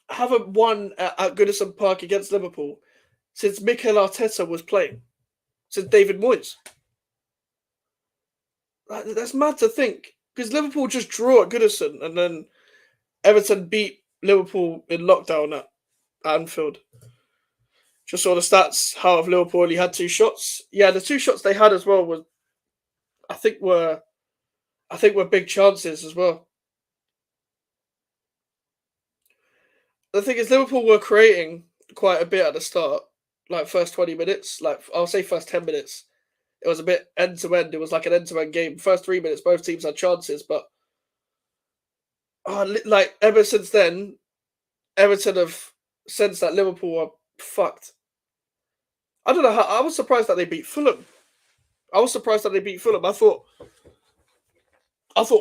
haven't won at Goodison Park against Liverpool since Mikel Arteta was playing, since David Moyes. That's mad to think because Liverpool just drew at Goodison and then Everton beat Liverpool in lockdown at Anfield. Just saw the stats. How of Liverpool only had 2 shots. Yeah, the 2 shots they had as well were big chances as well. The thing is, Liverpool were creating quite a bit at the start, like first 20 minutes. Like I'll say first 10 minutes. It was a bit end to end. It was like an end to end game. First 3 minutes, both teams had chances, but like ever since then, Everton have sense that Liverpool are fucked. I don't know how. I was surprised that they beat Fulham. I thought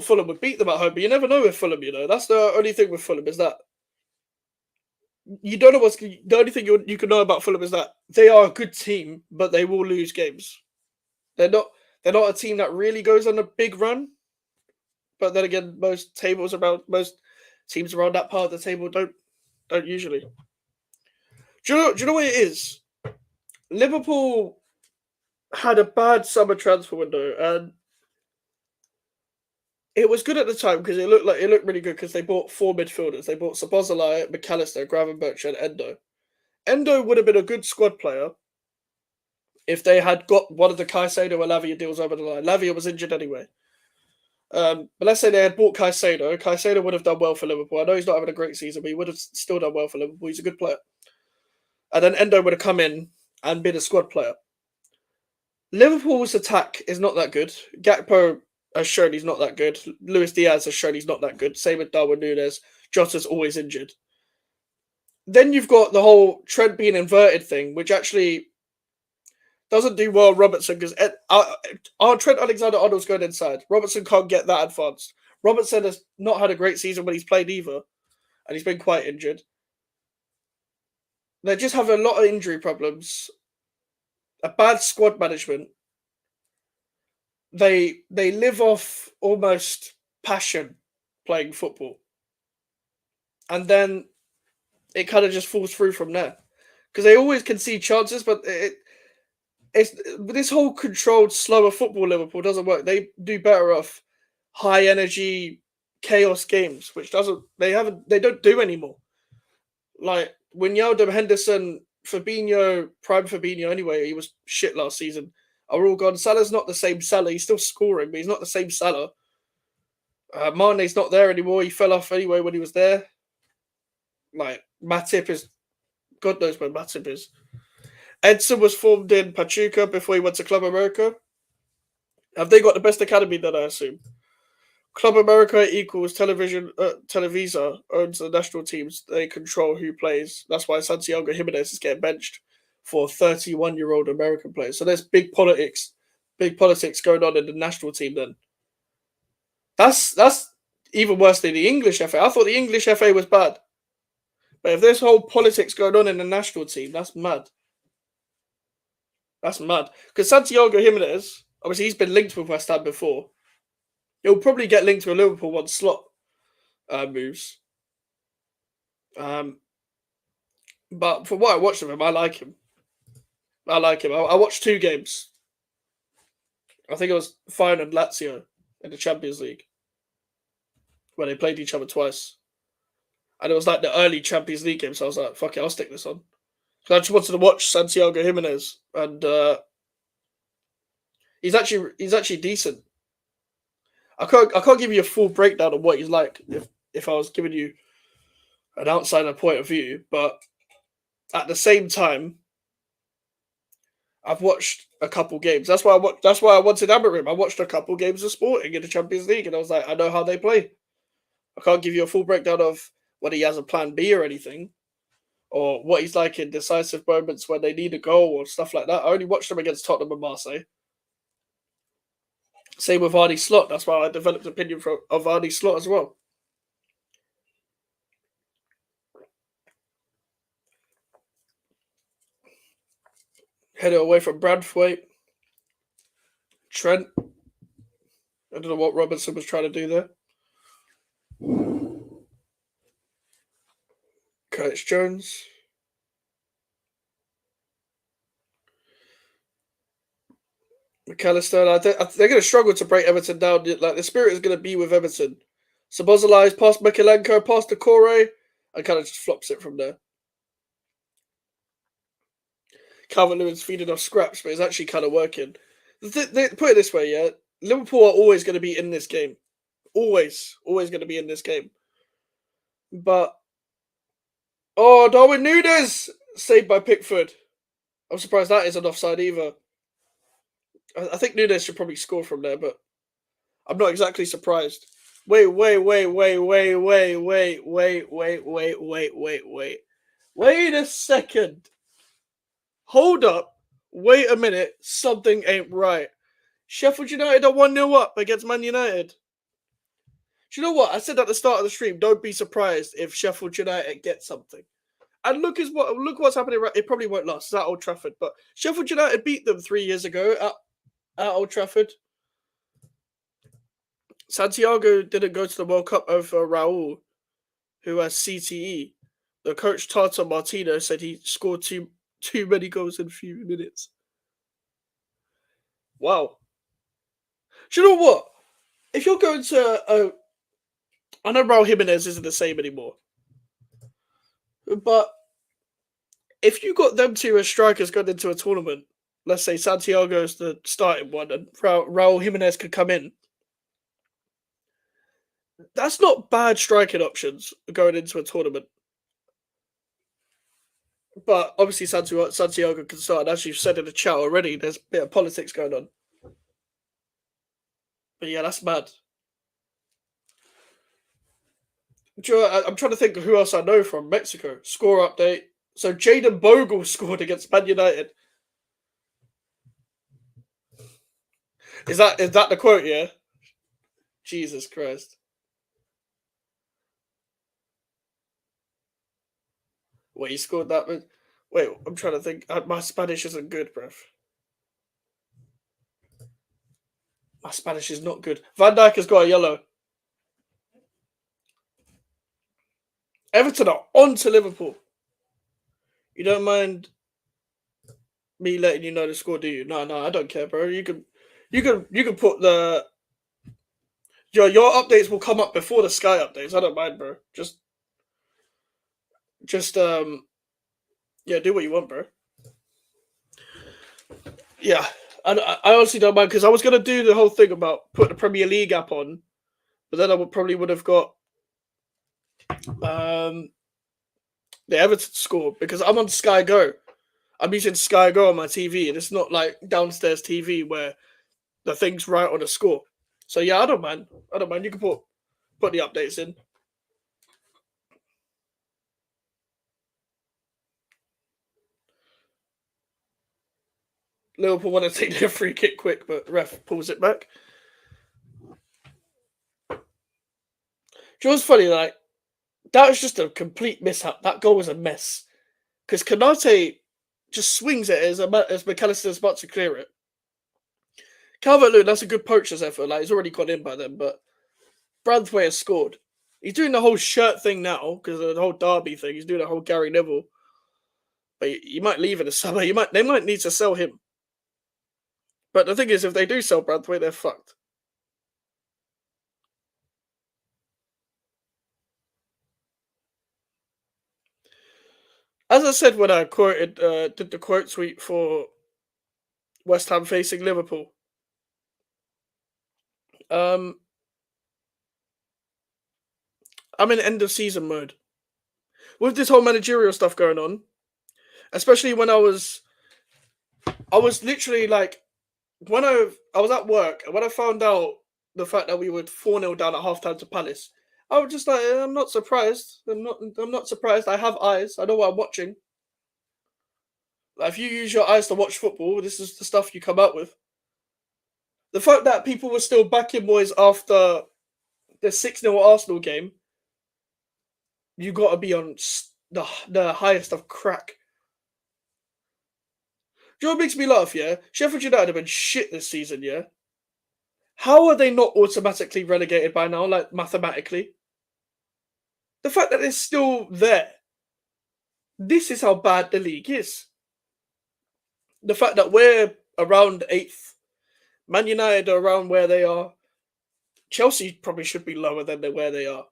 Fulham would beat them at home, but you never know with Fulham. That's the only thing with Fulham is that you don't know what's the only thing you can know about Fulham is that they are a good team, but they will lose games. They're not they're not a team that really goes on a big run. But then again, most teams around that part of the table don't usually. Do you know what it is? Liverpool had a bad summer transfer window, and it was good at the time because it looked really good because they bought four midfielders. They bought Szoboszlai, McAllister, Gravenberch, and Endo. Endo would have been a good squad player if they had got one of the Caicedo or Lavia deals over the line. Lavia was injured anyway. But let's say they had bought Caicedo. Caicedo would have done well for Liverpool. I know he's not having a great season, but he would have still done well for Liverpool. He's a good player. And then Endo would have come in and been a squad player. Liverpool's attack is not that good. Gakpo has shown he's not that good. Luis Diaz has shown he's not that good. Same with Darwin Núñez. Jota's always injured. Then you've got the whole Trent being inverted thing, which actually doesn't do well Robertson because our Trent Alexander-Arnold's going inside. Robertson can't get that advanced. Robertson has not had a great season when he's played either, and he's been quite injured. They just have a lot of injury problems, a bad squad management. They live off almost passion playing football, and then it kind of just falls through from there because they always concede chances, but it's this whole controlled, slower football. Liverpool doesn't work. They do better off high energy chaos games, which they don't do anymore. Like Wijnaldum, Henderson, Fabinho, prime Fabinho anyway, he was shit last season, are all gone. Salah's not the same Salah. He's still scoring, but he's not the same Salah. Mane's not there anymore. He fell off anyway when he was there. Like, Matip is... God knows where Matip is. Edson was formed in Pachuca before he went to Club America. Have they got the best academy then, I assume? Club America equals Televisa owns the national teams. They control who plays. That's why Santiago Jimenez is getting benched for 31-year-old American players. So there's big politics going on in the national team then. That's even worse than the English FA. I thought the English FA was bad. But if there's whole politics going on in the national team, that's mad. That's mad. Because Santiago Jimenez, obviously he's been linked with West Ham before. He'll probably get linked to a Liverpool once Slot moves. But from what I watched of him, I like him. I watched 2 games. I think it was Feyenoord and Lazio in the Champions League, where they played each other twice. And it was like the early Champions League game, so I was like, fuck it, I'll stick this on. So I just wanted to watch Santiago Jimenez, and he's actually decent. I can't give you a full breakdown of what he's like if I was giving you an outsider point of view, but at the same time, I've watched a couple games. That's why I wanted Amorim. I watched a couple games of Sporting in the Champions League, and I was like, I know how they play. I can't give you a full breakdown of whether he has a plan B or anything, or what he's like in decisive moments when they need a goal or stuff like that. I only watched him against Tottenham and Marseille. Same with Arnie Slot. That's why I developed an opinion of Arnie Slot as well. Headed away from Branthwaite. Trent. I don't know what Robertson was trying to do there. Curtis Jones. McAllister. They're going to struggle to break Everton down. Like, the spirit is going to be with Everton. Szoboszlai past Mikalenko, past Decore, and kind of just flops it from there. Calvert-Lewin's feeding off scraps, but it's actually kind of working. Put it this way, yeah. Liverpool are always going to be in this game. Always going to be in this game. But Darwin Núñez saved by Pickford. I'm surprised that isn't offside either. I think Núñez should probably score from there, but I'm not exactly surprised. Wait. Wait a second. Hold up. Wait a minute. Something ain't right. Sheffield United are 1-0 up against Man United. Do you know what? I said at the start of the stream, don't be surprised if Sheffield United get something. And look what's happening. It probably won't last. It's at Old Trafford, but Sheffield United beat them 3 years ago at Old Trafford. Santiago didn't go to the World Cup over Raul, who has CTE. The coach Tata Martino said he scored too many goals in a few minutes. Wow. Do you know what? If you're going to I know Raul Jimenez isn't the same anymore, but if you got them two as strikers going into a tournament, let's say Santiago's the starting one and Raul Jimenez could come in, that's not bad striking options going into a tournament. But obviously Santiago can start, and as you've said in the chat already, there's a bit of politics going on. But yeah, that's mad. I'm trying to think of who else I know from Mexico. Score update. So Jaden Bogle scored against Man United. Is that the quote? Yeah. Jesus Christ. Wait, he scored that? Wait, I'm trying to think. My Spanish isn't good, bruv. My Spanish is not good. Van Dijk has got a yellow. Everton are on to Liverpool. You don't mind me letting you know the score, do you? No, I don't care, bro. You can put the your updates will come up before the Sky updates. I don't mind, bro. Just yeah, do what you want, bro. Yeah, I honestly don't mind because I was gonna do the whole thing about put the Premier League app on, but then I would have got the Everton score because I'm on Sky Go. I'm using Sky Go on my TV, and it's not like downstairs TV where the thing's right on the score. So yeah, I don't mind. You can put the updates in. Liverpool want to take their free kick quick, but ref pulls it back. Do you know what's funny? Like, that was just a complete mishap. That goal was a mess. Because Konate just swings it as McAllister's about to clear it. Calvert-Lewin, that's a good poacher's effort. Like, he's already gone in by them, but Branthwaite has scored. He's doing the whole shirt thing now, because of the whole Derby thing. He's doing the whole Gary Neville. But he might leave in the summer. They might need to sell him. But the thing is, if they do sell Branthwaite, they're fucked. As I said when I did the quote tweet for West Ham facing Liverpool, I'm in end of season mode with this whole managerial stuff going on. Especially when I was literally like when I was at work and when I found out the fact that we were 4-0 down at halftime to Palace, I was just like, I'm not surprised. I'm not surprised. I have eyes. I know what I'm watching. Like, if you use your eyes to watch football, this is the stuff you come out with. The fact that people were still backing Moyes after the 6-0 Arsenal game, you got to be on the highest of crack. Do you know what makes me laugh, yeah? Sheffield United have been shit this season, yeah? How are they not automatically relegated by now, like mathematically? The fact that they're still there. This is how bad the league is. The fact that we're around 8th. Man United are around where they are. Chelsea probably should be lower than where they are.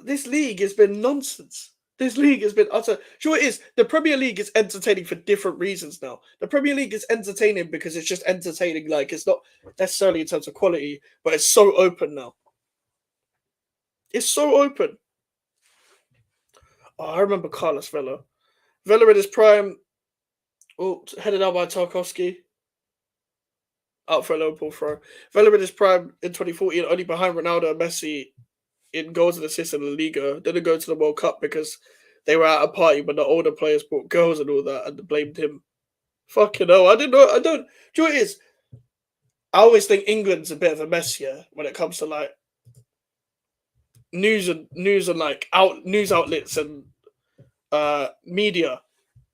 This league has been nonsense. This league has been utter. Sure, it is. The Premier League is entertaining for different reasons now. The Premier League is entertaining because it's just entertaining. Like, it's not necessarily in terms of quality, but it's so open now. It's so open. Oh, I remember Carlos Vela. Vela in his prime. Oh, headed out by Tarkovsky. Out for a Liverpool throw. Vela in his prime in 2014, only behind Ronaldo and Messi in goals and assists in the Liga didn't go to the World Cup because they were at a party when the older players brought girls and all that and blamed him. Fucking hell, I didn't know. I don't. Do you know what it is? I always think England's a bit of a mess here when it comes to like news and like news outlets and media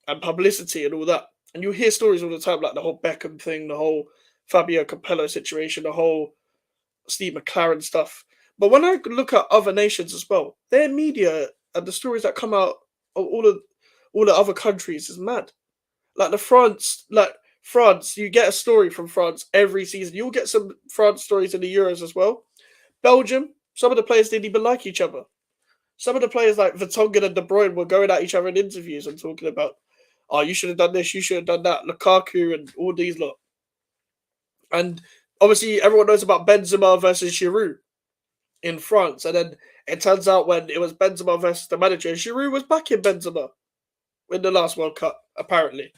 and publicity and all that. And you hear stories all the time, like the whole Beckham thing, the whole Fabio Capello situation, the whole Steve McLaren stuff. But when I look at other nations as well, their media and the stories that come out of all the other countries is mad. Like France, you get a story from France every season. You'll get some France stories in the Euros as well. Belgium, some of the players didn't even like each other. Some of the players like Vertonghen and De Bruyne were going at each other in interviews and talking about, oh, you should have done this, you should have done that, Lukaku and all these lot. And obviously everyone knows about Benzema versus Giroud in France. And then it turns out when it was Benzema versus the manager, Giroud was backing Benzema in the last World Cup, apparently.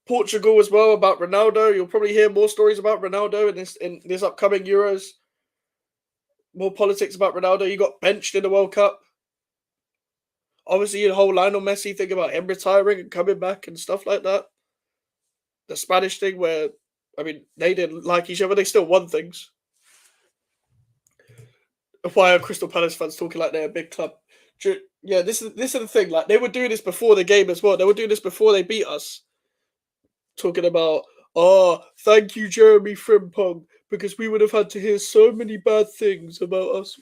Portugal as well, about Ronaldo. You'll probably hear more stories about Ronaldo in this upcoming Euros. More politics about Ronaldo. He got benched in the World Cup. Obviously, the whole Lionel Messi thing about him retiring and coming back and stuff like that. The Spanish thing where, I mean, they didn't like each other. They still won things. Why are Crystal Palace fans talking like they're a big club? Yeah, this is the thing. Like, they were doing this before the game as well. They were doing this before they beat us. Talking about, oh, thank you, Jeremy Frimpong, because we would have had to hear so many bad things about us.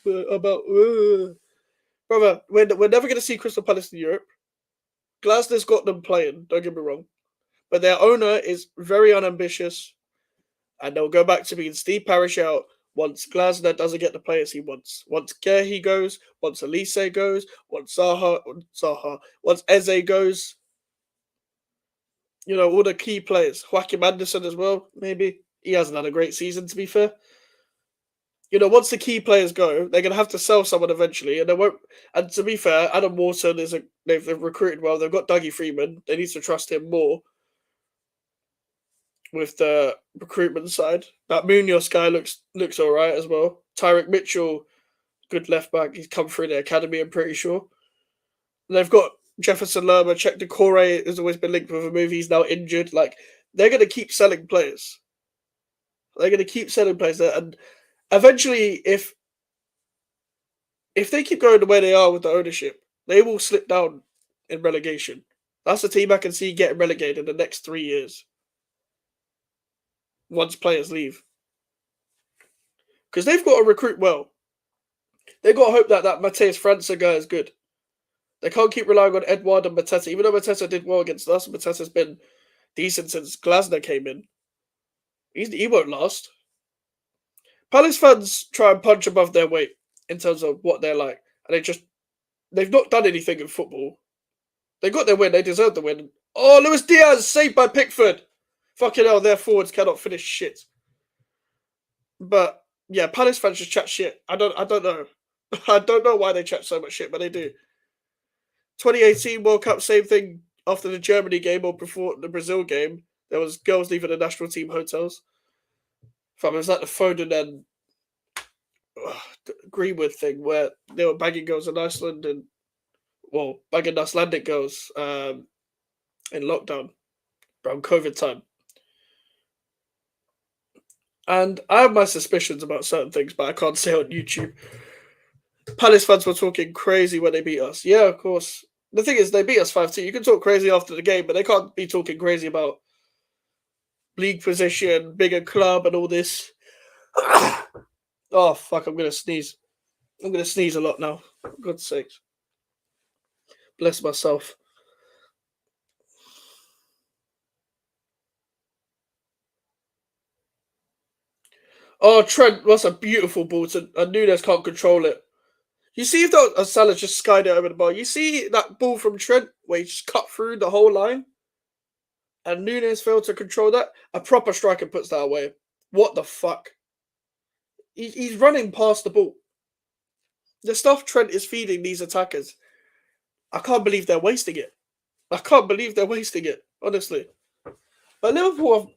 Brother, we're never going to see Crystal Palace in Europe. Glasner's got them playing, don't get me wrong. But their owner is very unambitious, and they'll go back to being Steve Parish out once Glasner doesn't get the players he wants. Once Gehi goes, once Elise goes, once once Eze goes. You know, all the key players. Joachim Anderson as well, maybe. He hasn't had a great season, to be fair. You know, once the key players go, they're going to have to sell someone eventually, and they won't. And to be fair, Adam Wharton they've recruited well. They've got Dougie Freeman. They need to trust him more with the recruitment side. That Munoz guy looks all right as well. Tyrick Mitchell, good left back. He's come through the academy, I'm pretty sure. And they've got Jefferson Lerma, Czech Decore has always been linked with a move. He's now injured. Like, they're going to keep selling players. And eventually, if they keep going the way they are with the ownership, they will slip down in relegation. That's a team I can see getting relegated in the next 3 years. Once players leave. Because they've got to recruit well. They've got to hope that Mateus França guy is good. They can't keep relying on Edouard and Mateta. Even though Mateta did well against us, Mateta's been decent since Glasner came in. He won't last. Palace fans try and punch above their weight in terms of what they're like. And they've not done anything in football. They got their win. They deserve the win. Oh, Luis Diaz, saved by Pickford. Fucking hell, their forwards cannot finish shit. But, yeah, Palace fans just chat shit. I don't know. I don't know why they chat so much shit, but they do. 2018 World Cup, same thing after the Germany game or before the Brazil game. There was girls leaving the national team hotels. It was like the Foden and Greenwood thing where they were bagging girls in Iceland and, well, bagging Icelandic girls in lockdown around COVID time. And I have my suspicions about certain things, but I can't say on YouTube. Palace fans were talking crazy when they beat us. Yeah, of course. The thing is, they beat us 5-2. You can talk crazy after the game, but they can't be talking crazy about league position, bigger club, and all this. Oh, fuck, I'm going to sneeze. I'm going to sneeze a lot now. For God's sakes. Bless myself. Oh, Trent, that's a beautiful ball. And Nunes can't control it. You see if that Salah just skied it over the bar. You see that ball from Trent where he just cut through the whole line? And Nunes failed to control that? A proper striker puts that away. What the fuck? He's running past the ball. The stuff Trent is feeding these attackers, I can't believe they're wasting it. Honestly. But Liverpool,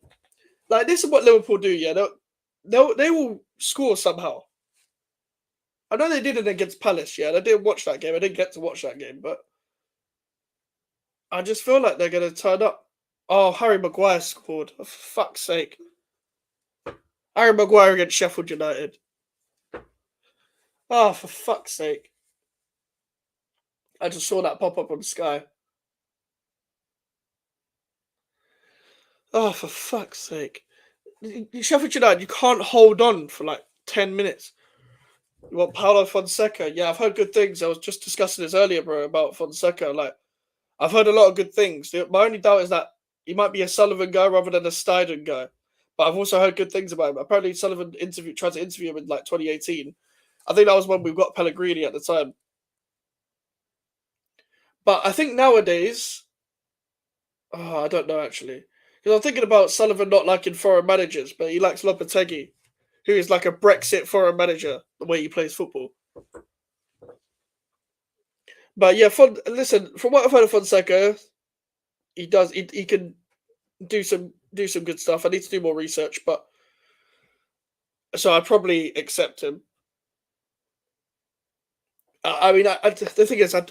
like, this is what Liverpool do, yeah? They will score somehow. I know they did it against Palace, yeah, and I didn't watch that game. I didn't get to watch that game, but I just feel like they're going to turn up. Oh, Harry Maguire scored. For fuck's sake. Harry Maguire against Sheffield United. Oh, for fuck's sake. I just saw that pop up on Sky. Oh, for fuck's sake. Sheffield United, you can't hold on for like 10 minutes. You want Paulo Fonseca? Yeah, I've heard good things. I was just discussing this earlier, bro, about Fonseca. Like, I've heard a lot of good things. My only doubt is that he might be a Sullivan guy rather than a Steiden guy. But I've also heard good things about him. Apparently, Sullivan tried to interview him in like 2018. I think that was when we got Pellegrini at the time. But I think nowadays, I don't know actually. Because I'm thinking about Sullivan not liking foreign managers, but he likes Lopetegui, who is like a Brexit foreign manager, the way he plays football. But yeah, listen, from what I've heard of Fonseca, he does he can do some good stuff. I need to do more research, but so I probably accept him. I mean, the thing is, I'm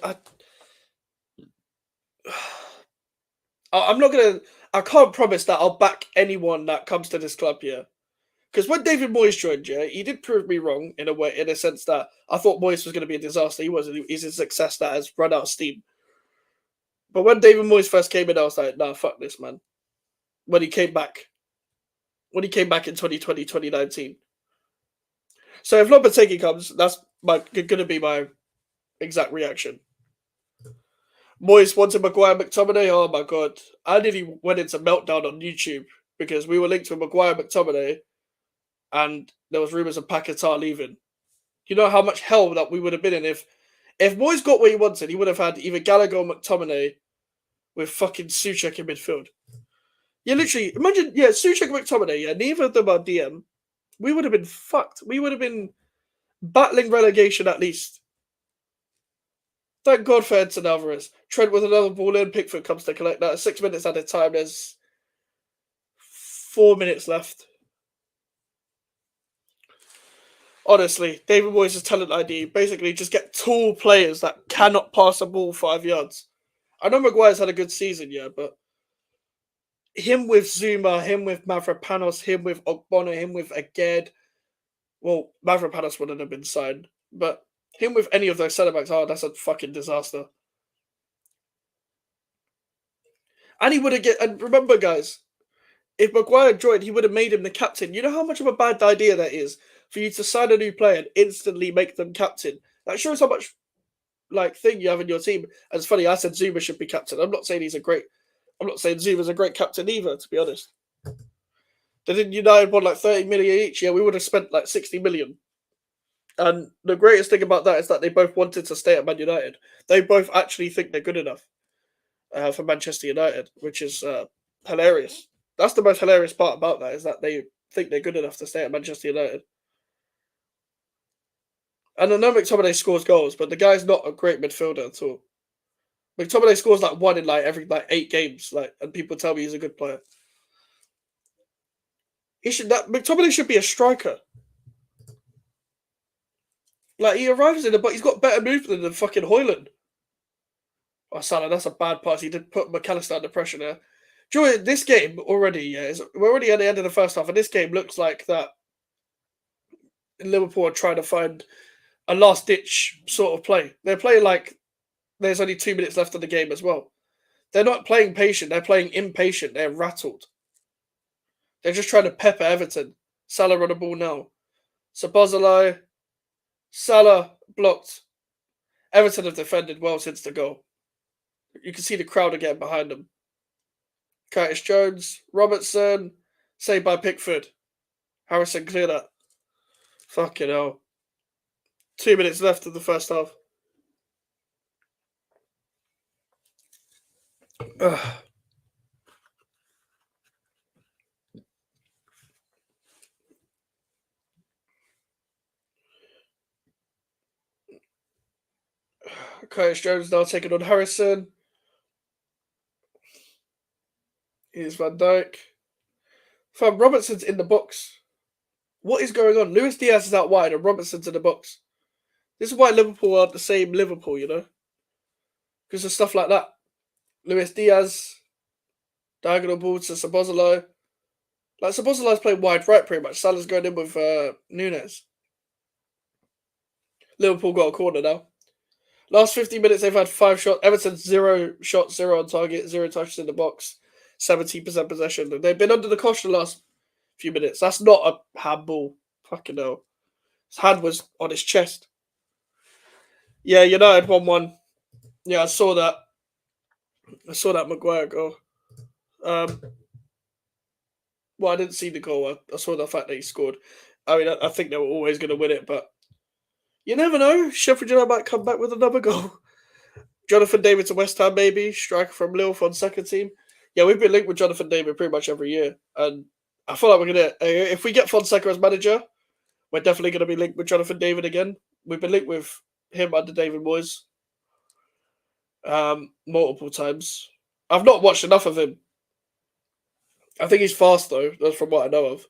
not gonna. I can't promise that I'll back anyone that comes to this club here. Because when David Moyes joined, yeah, he did prove me wrong in a way, in a sense that I thought Moyes was going to be a disaster. He wasn't. He's a success that has run out of steam. But when David Moyes first came in, I was like, nah, fuck this, man. When he came back. When he came back in 2020, 2019. So if Lopetegui comes, that's going to be my exact reaction. Moyes wanted Maguire McTominay. Oh my god. I nearly went into meltdown on YouTube because we were linked with Maguire McTominay and there was rumours of Paquetá leaving. You know how much hell that we would have been in if Moyes got what he wanted, he would have had either Gallagher or McTominay with fucking Souček in midfield. Yeah, literally, imagine, yeah, Souček and McTominay, yeah, neither of them are DM. We would have been fucked. We would have been battling relegation at least. Thank God for Edson Alvarez. Trent with another ball in. Pickford comes to collect that. 6 minutes at a time. There's 4 minutes left. Honestly, David Moyes' talent ID. Basically, just get tall players that cannot pass a ball 5 yards. I know Maguire's had a good season, yeah, but him with Zuma, him with Mavropanos, him with Ogbonna, him with Aged. Well, Mavropanos wouldn't have been signed, but him with any of those centre-backs, that's a fucking disaster. And he would have and remember, guys, if Maguire joined, he would have made him the captain. You know how much of a bad idea that is for you to sign a new player and instantly make them captain? That shows how much thing you have in your team. And it's funny, I said Zuma should be captain. I'm not saying Zuma's a great captain either, to be honest. Didn't United want 30 million each? Yeah, we would have spent 60 million. And the greatest thing about that is that they both wanted to stay at Man United. They both actually think they're good enough for Manchester United, which is hilarious. That's the most hilarious part about that, is that they think they're good enough to stay at Manchester United. And I know McTominay scores goals, but the guy's not a great midfielder at all. McTominay scores one in every 8 games, and people tell me he's a good player. McTominay should be a striker. He arrives in but he's got better movement than fucking Højlund. Oh, Salah, that's a bad pass. He did put McAllister under pressure there. During this game already, we're already at the end of the first half, and this game looks like that Liverpool are trying to find a last-ditch sort of play. They're playing there's only 2 minutes left of the game as well. They're not playing patient. They're playing impatient. They're rattled. They're just trying to pepper Everton. Salah on the ball now. Sabozalai. Salah blocked. Everton have defended well since the goal. You can see the crowd again behind them. Curtis Jones, Robertson, saved by Pickford. Harrison cleared that. Fucking hell. 2 minutes left of the first half. Curtis Jones now taking on Harrison. Here's Van Dijk. Fam, Robertson's in the box. What is going on? Luis Diaz is out wide and Robertson's in the box. This is why Liverpool aren't the same Liverpool, you know, because of stuff like that. Luis Diaz, diagonal ball to Szoboszlai. Like Szoboszlai's playing wide right pretty much. Salah's going in with Nunes. Liverpool got a corner now. Last 15 minutes, they've had 5 shots. Everton 0 shots, 0 on target, 0 touches in the box, 70% possession. They've been under the cosh the last few minutes. That's not a handball. Fucking hell. His hand was on his chest. Yeah, United 1-1. Yeah, I saw that. I saw that Maguire goal. Well, I didn't see the goal. I saw the fact that he scored. I mean, I think they were always going to win it, but you never know. Sheffield United might come back with another goal. Jonathan David to West Ham, maybe. Striker from Lille for the second team. Yeah, we've been linked with Jonathan David pretty much every year. And I feel like we're going to... If we get Fonseca as manager, we're definitely going to be linked with Jonathan David again. We've been linked with him under David Moyes multiple times. I've not watched enough of him. I think he's fast, though. That's from what I know of.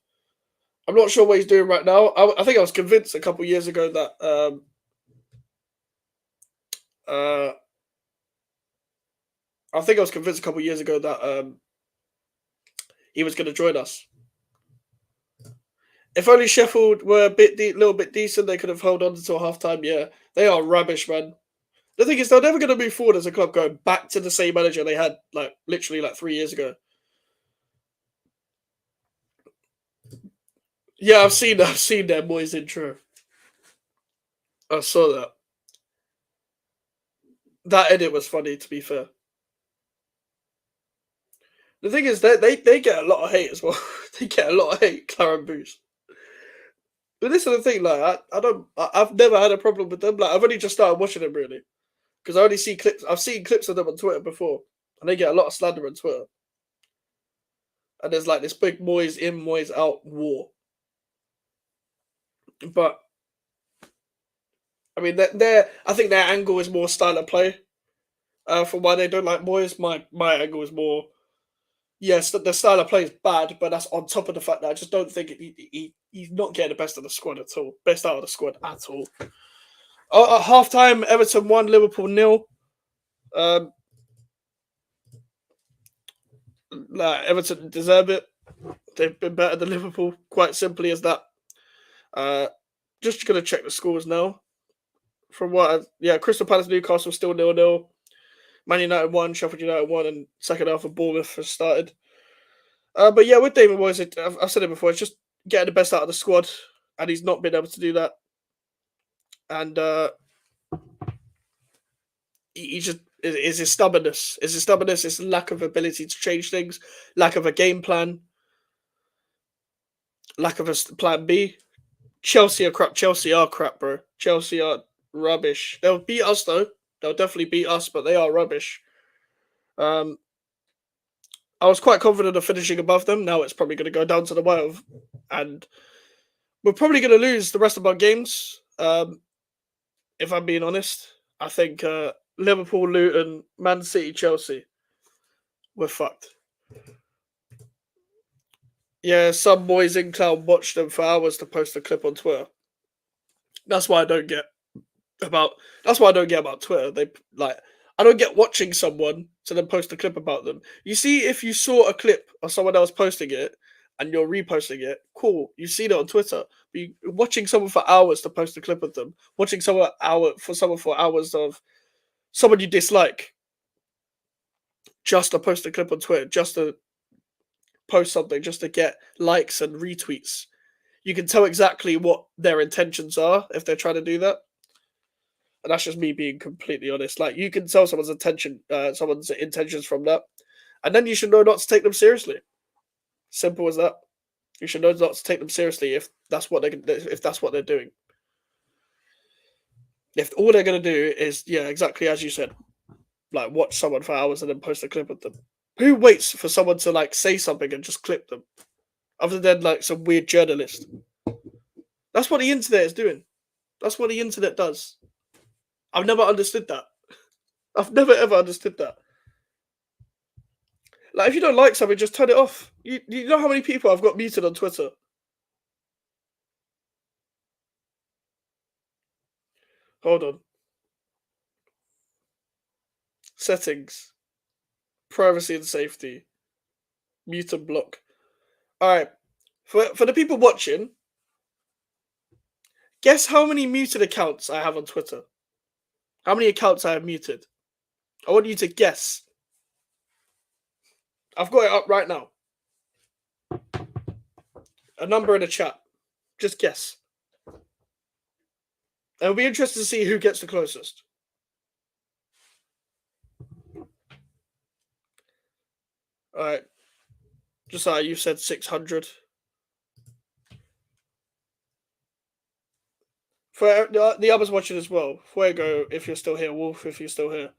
I'm not sure what he's doing right now. I think I was convinced a couple of years ago that... I think I was convinced a couple of years ago that he was going to join us. If only Sheffield were a little bit decent, they could have held on until half-time. Yeah, they are rubbish, man. The thing is, they're never going to move forward as a club going back to the same manager they had, literally 3 years ago. Yeah, I've seen their Moyes intro. I saw that. That edit was funny, to be fair. The thing is, they get a lot of hate as well. They get a lot of hate, Claren Booth. But this is the thing, I've never had a problem with them. I've only just started watching them, really. Because I only see clips. I've seen clips of them on Twitter before. And they get a lot of slander on Twitter. And there's this big Moyes in, Moyes out war. But I mean, I think their angle is more style of play. From why they don't like Moyes, my angle is more. Yes, the style of play is bad, but that's on top of the fact that I just don't think he's not getting the best of the squad at all. Best out of the squad at all. At half time, Everton 1, Liverpool 0. Everton deserve it. They've been better than Liverpool, quite simply as that. Just going to check the scores now. From Crystal Palace, Newcastle still 0-0. Man United 1, Sheffield United 1, and second half of Bournemouth has started. But yeah, with David Moyes, I've said it before, it's just getting the best out of the squad, and he's not been able to do that. And he just is his stubbornness. Is his stubbornness, his lack of ability to change things, lack of a game plan, lack of a plan B. Chelsea are crap, bro. Chelsea are rubbish. They'll beat us, though. They'll definitely beat us, but they are rubbish. I was quite confident of finishing above them. Now it's probably going to go down to the wire. And we're probably going to lose the rest of our games. If I'm being honest. I think Liverpool, Luton, Man City, Chelsea, we're fucked. Yeah, some boys in clown watched them for hours to post a clip on Twitter. That's why I don't get about Twitter. I don't get watching someone to then post a clip about them. You see, if you saw a clip of someone else posting it and you're reposting it, cool. You see it on Twitter. But watching someone for hours to post a clip of them, watching someone for hours of someone you dislike, just to post a clip on Twitter, just to post something, just to get likes and retweets. You can tell exactly what their intentions are if they're trying to do that. And that's just me being completely honest. You can tell someone's intentions from that. And then you should know not to take them seriously. Simple as that. You should know not to take them seriously if that's what they're doing. If all they're going to do is, exactly as you said, watch someone for hours and then post a clip of them. Who waits for someone to say something and just clip them? Other than some weird journalist. That's what the internet is doing. That's what the internet does. I've never understood that. I've never ever understood that. If you don't like something, just turn it off. You know how many people I've got muted on Twitter? Hold on. Settings. Privacy and safety. Mute and block. Alright. For the people watching, guess how many muted accounts I have on Twitter? How many accounts I have muted? I want you to guess. I've got it up right now. A number in the chat. Just guess. It'll be interesting to see who gets the closest. Alright. Just like you said 600. For the others watching as well, Fuego, if you're still here, Wolf, if you're still here.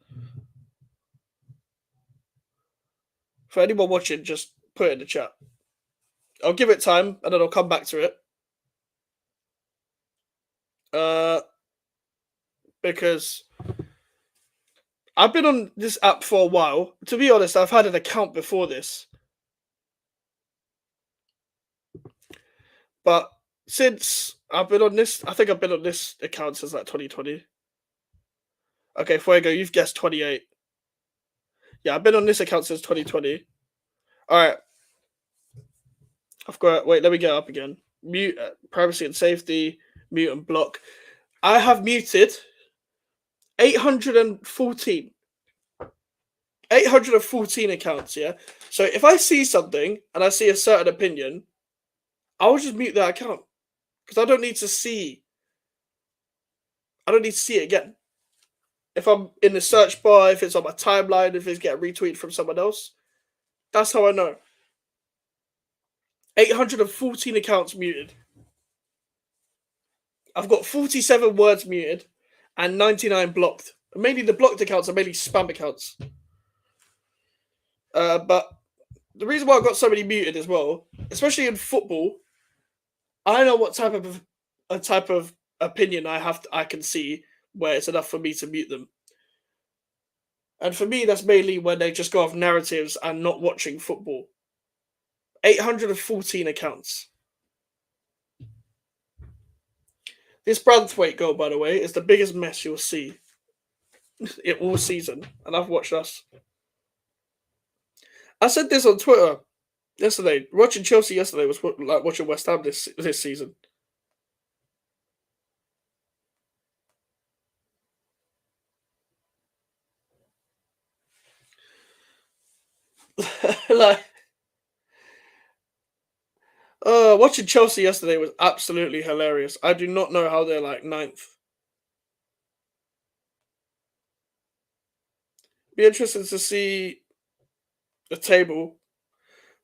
For anyone watching, just put it in the chat. I'll give it time, and then I'll come back to it. Because I've been on this app for a while. To be honest, I've had an account before this. But since I've been on this, I think I've been on this account since like 2020. Okay, Fuego, you've guessed 28. Yeah, I've been on this account since 2020. Alright. I've got, wait, let me get up again. Mute, privacy and safety, mute and block. I have muted 814. 814 accounts, yeah? So if I see something and I see a certain opinion, I'll just mute that account. Because I don't need to see it again. If I'm in the search bar, if it's on my timeline, if it's getting retweeted from someone else, that's how I know. 814 accounts muted. I've got 47 words muted and 99 blocked. Mainly the blocked accounts are mainly spam accounts. But the reason why I've got so many muted as well, especially in football, I know what type of opinion I can see where it's enough for me to mute them. And for me, that's mainly when they just go off narratives and not watching football. 814 accounts. This Branthwaite goal, by the way, is the biggest mess you'll see it all season. And I've watched us. I said this on Twitter yesterday. Watching Chelsea yesterday was like watching West Ham this season. Watching Chelsea yesterday was absolutely hilarious. I do not know how they're like ninth. Be interested to see the table.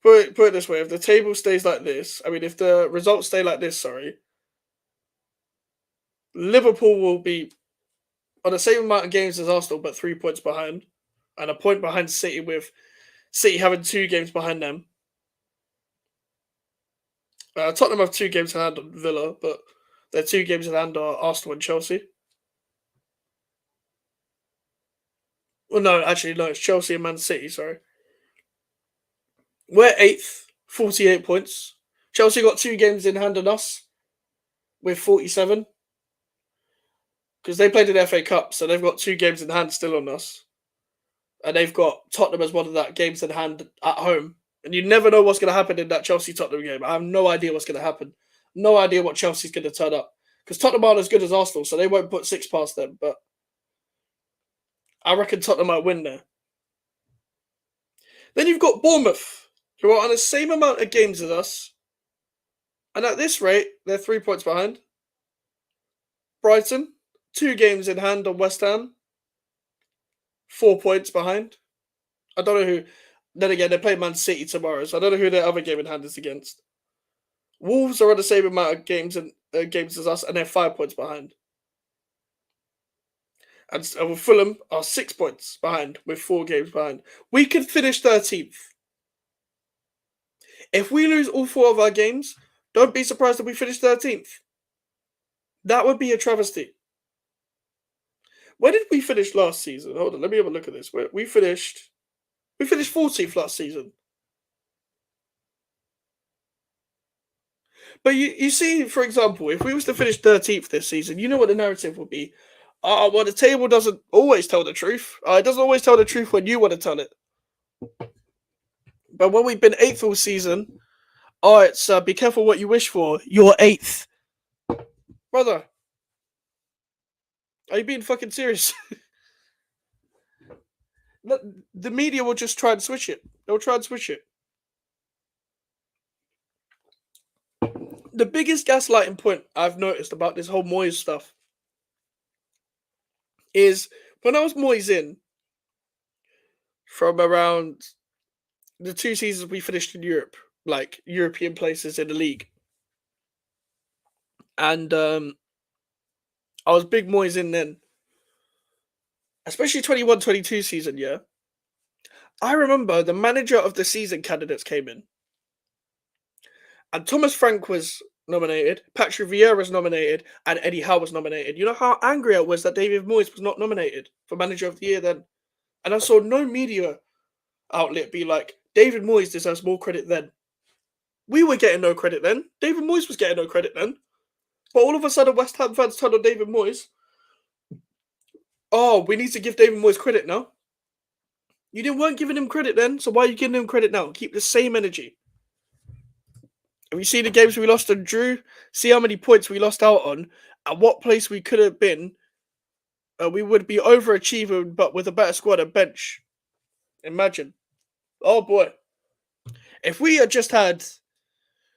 Put it this way: if the table stays like this, if the results stay like this, Liverpool will be on the same amount of games as Arsenal, but 3 points behind, and a point behind City, with City having 2 games behind them. Tottenham have 2 games in hand on Villa, but their 2 games in hand are Arsenal and Chelsea. Well, no, actually, no, it's Chelsea and Man City, sorry. We're 8th, 48 points. Chelsea got 2 games in hand on us with 47. Because they played in FA Cup, so they've got 2 games in hand still on us. And they've got Tottenham as one of that games in hand at home. And you never know what's going to happen in that Chelsea-Tottenham game. I have no idea what's going to happen. No idea what Chelsea's going to turn up. Because Tottenham aren't as good as Arsenal, so they won't put 6 past them. But I reckon Tottenham might win there. Then you've got Bournemouth, who are on the same amount of games as us. And at this rate, they're 3 points behind. Brighton, 2 games in hand on West Ham. 4 points behind. I don't know who. Then again, they play Man City tomorrow, so I don't know who their other game in hand is against. Wolves are on the same amount of games as us, and they're 5 points behind. And Fulham are 6 points behind with 4 games behind. We could finish 13th. If we lose all 4 of our games, don't be surprised if we finish 13th. That would be a travesty. Where did we finish last season? Hold on, let me have a look at this. We finished 14th last season. But you see, for example, if we was to finish 13th this season, you know what the narrative would be? Well, the table doesn't always tell the truth. It doesn't always tell the truth when you want to tell it. But when we've been 8th all season, it's be careful what you wish for. You're 8th. Brother, are you being fucking serious? The media will just try and switch it. They'll try and switch it. The biggest gaslighting point I've noticed about this whole Moyes stuff is when I was Moyes in from around the 2 seasons we finished in Europe, like European places in the league. And I was big Moyes in then. Especially 21-22 season, yeah. I remember the manager of the season candidates came in. And Thomas Frank was nominated, Patrick Vieira was nominated, and Eddie Howe was nominated. You know how angry I was that David Moyes was not nominated for manager of the year then? And I saw no media outlet be like, David Moyes deserves more credit then. We were getting no credit then. David Moyes was getting no credit then. But all of a sudden, West Ham fans turned on David Moyes. Oh, we need to give David Moyes credit now. You weren't giving him credit then, so why are you giving him credit now? Keep the same energy. Have you seen the games we lost and drew? See how many points we lost out on, and what place we could have been. We would be overachieving, but with a better squad and bench. Imagine. Oh boy. If we had just had,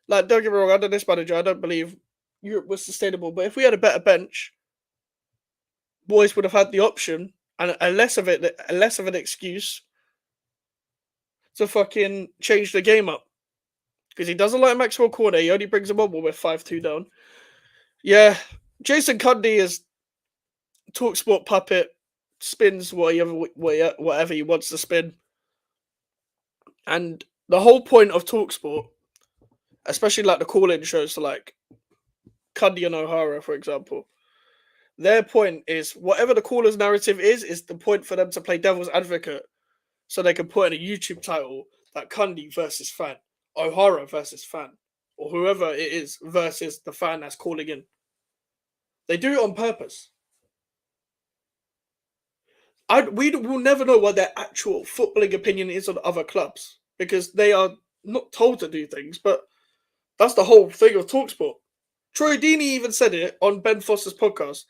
like, don't get me wrong, under this manager, I don't believe Europe was sustainable, but if we had a better bench, boys would have had the option and a less of an excuse to fucking change the game up. Because he doesn't like Maxwell Cornet. He only brings him on when we're 5-2 down. Yeah, Jason Cundy is TalkSport puppet, spins whatever he wants to spin. And the whole point of TalkSport, especially like the call-in shows to like Cundy and O'Hara, for example, their point is whatever the caller's narrative is the point for them to play devil's advocate so they can put in a YouTube title like Cundy versus fan, O'Hara versus fan, or whoever it is versus the fan that's calling in. They do it on purpose. We will never know what their actual footballing opinion is on other clubs because they are not told to do things, but that's the whole thing of TalkSport. Troy Deeney even said it on Ben Foster's podcast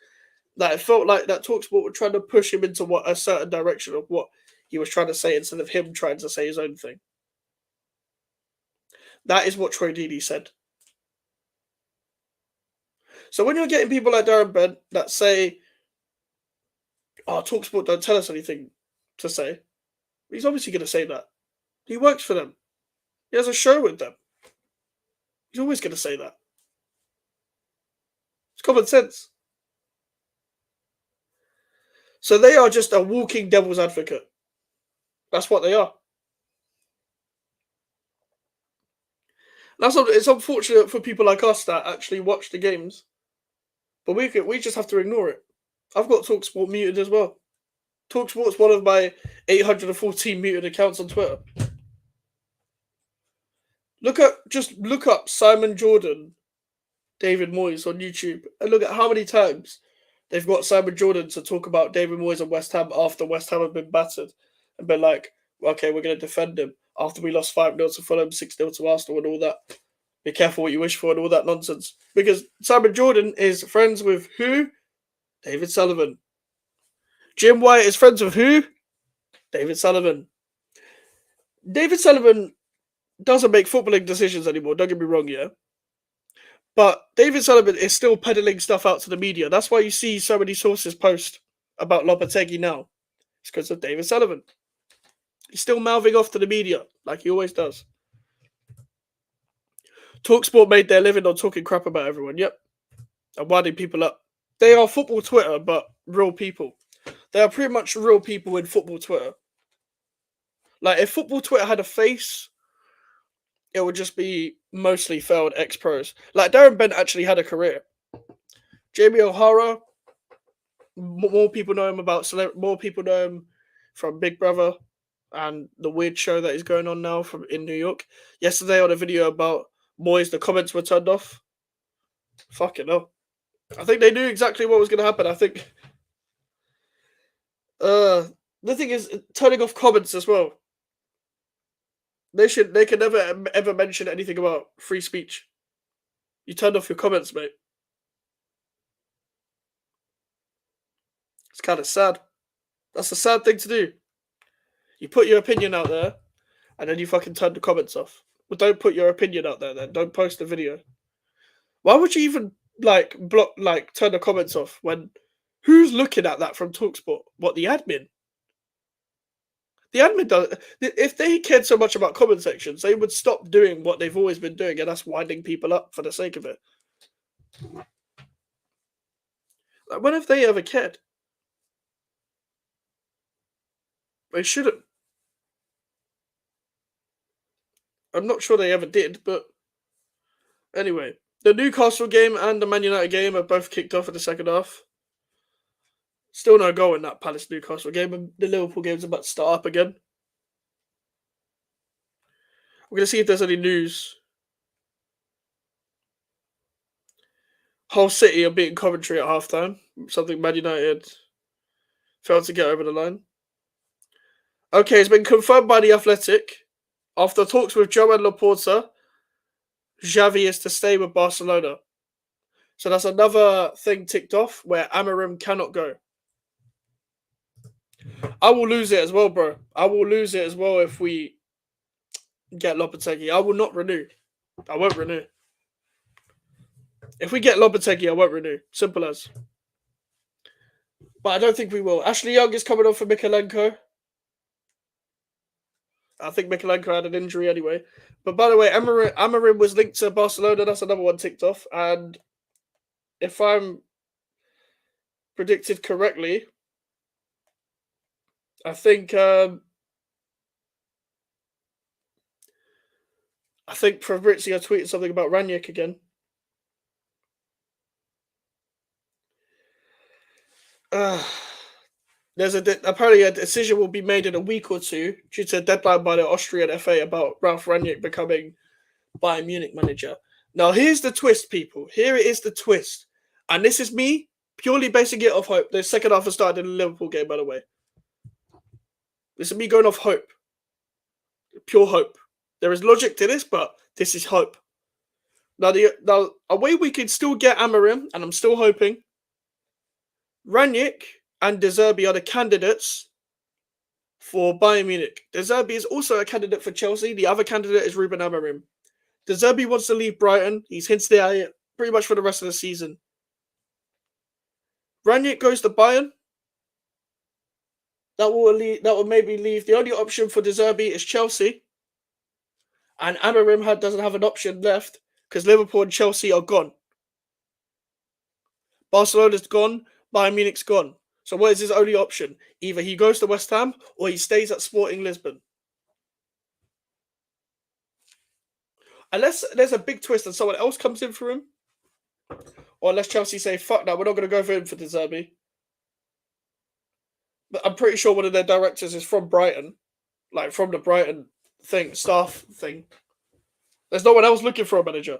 that it felt like that TalkSport were trying to push him into a certain direction of what he was trying to say instead of him trying to say his own thing. That is what Troy Deeney said. So when you're getting people like Darren Bent that say, oh, TalkSport don't tell us anything to say, he's obviously going to say that. He works for them. He has a show with them. He's always going to say that. It's common sense. So they are just a walking devil's advocate. That's what they are. It's unfortunate for people like us that actually watch the games, but we just have to ignore it. I've got TalkSport muted as well. TalkSport's one of my 814 muted accounts on Twitter. Look up Simon Jordan, David Moyes on YouTube, and look at how many times they've got Simon Jordan to talk about David Moyes and West Ham after West Ham have been battered, and been like, okay, we're going to defend him after we lost 5-0 to Fulham, 6-0 to Arsenal, and all that. Be careful what you wish for and all that nonsense. Because Simon Jordan is friends with who? David Sullivan. Jim White is friends with who? David Sullivan. David Sullivan doesn't make footballing decisions anymore, don't get me wrong, yeah? But David Sullivan is still peddling stuff out to the media. That's why you see so many sources post about Lopetegui now. It's because of David Sullivan. He's still mouthing off to the media, like he always does. TalkSport made their living on talking crap about everyone, yep. And winding people up. They are football Twitter, but real people. They are pretty much real people in football Twitter. Like, if football Twitter had a face, it would just be mostly failed ex-pros. Like, Darren Bent actually had a career. Jamie O'Hara, more people know him more people know him from Big Brother and the weird show that is going on now in New York. Yesterday on a video about Moyes, the comments were turned off. Fucking hell. I think they knew exactly what was going to happen. I think The thing is, turning off comments as well. They can never ever mention anything about free speech. You turned off your comments, mate. It's kind of sad. That's a sad thing to do. You put your opinion out there, and then you fucking turn the comments off. Well, don't put your opinion out there then. Don't post the video. Why would you even turn the comments off when who's looking at that from Talksport? What, the admin? The admin does. If they cared so much about comment sections, they would stop doing what they've always been doing, and that's winding people up for the sake of it. Like, when have they ever cared? They shouldn't. I'm not sure they ever did, but anyway. The Newcastle game and the Man United game are both kicked off in the second half. Still no goal in that Palace Newcastle game, and the Liverpool game's about to start up again. We're going to see if there's any news. Hull City are beating Coventry at halftime, something Man United failed to get over the line. Okay, it's been confirmed by The Athletic. After talks with Joan Laporta, Xavi is to stay with Barcelona. So that's another thing ticked off where Amorim cannot go. I will lose it as well, bro. I will lose it as well if we get Lopetegui. I will not renew. I won't renew. If we get Lopetegui, I won't renew. Simple as. But I don't think we will. Ashley Young is coming on for Mikalenko. I think Mikalenko had an injury anyway. But by the way, Amorim was linked to Barcelona. That's another one ticked off. And if I'm predicted correctly, I think Fabrizio tweeted something about Ranić again. There's apparently a decision will be made in a week or two due to a deadline by the Austrian FA about Ralf Ranić becoming Bayern Munich manager. Now, here's the twist, people. Here it is the twist. And this is me purely basing it off hope. The second half has started in the Liverpool game, by the way. This is me going off hope. Pure hope. There is logic to this, but this is hope. Now, a way we could still get Amorim, and I'm still hoping, Ranić and De Zerbi are the candidates for Bayern Munich. De Zerbi is also a candidate for Chelsea. The other candidate is Ruben Amorim. De Zerbi wants to leave Brighton. He's hinted at it pretty much for the rest of the season. Ranić goes to Bayern. That will maybe leave. The only option for De Zerbi is Chelsea. And Amorim doesn't have an option left because Liverpool and Chelsea are gone. Barcelona's gone. Bayern Munich's gone. So what is his only option? Either he goes to West Ham or he stays at Sporting Lisbon. Unless there's a big twist and someone else comes in for him. Or unless Chelsea say, fuck that, we're not going to go for him for De Zerbi. But I'm pretty sure one of their directors is from Brighton. Like, from the Brighton staff thing. There's no one else looking for a manager.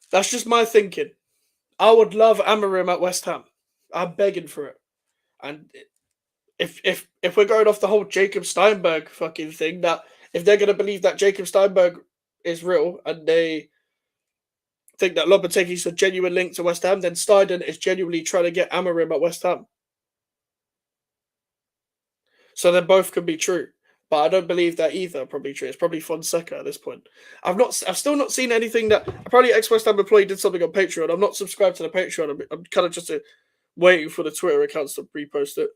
That's just my thinking. I would love Amorim at West Ham. I'm begging for it. And if we're going off the whole Jacob Steinberg fucking thing, that if they're going to believe that Jacob Steinberg is real and they think that Lopetegui's a genuine link to West Ham, then Steiden is genuinely trying to get Amorim at West Ham. So then both can be true. But I don't believe that either probably true. It's probably Fonseca at this point. I've still not seen anything that apparently ex-West Ham employee did something on Patreon. I'm not subscribed to the Patreon. I'm kind of just waiting for the Twitter accounts to repost it.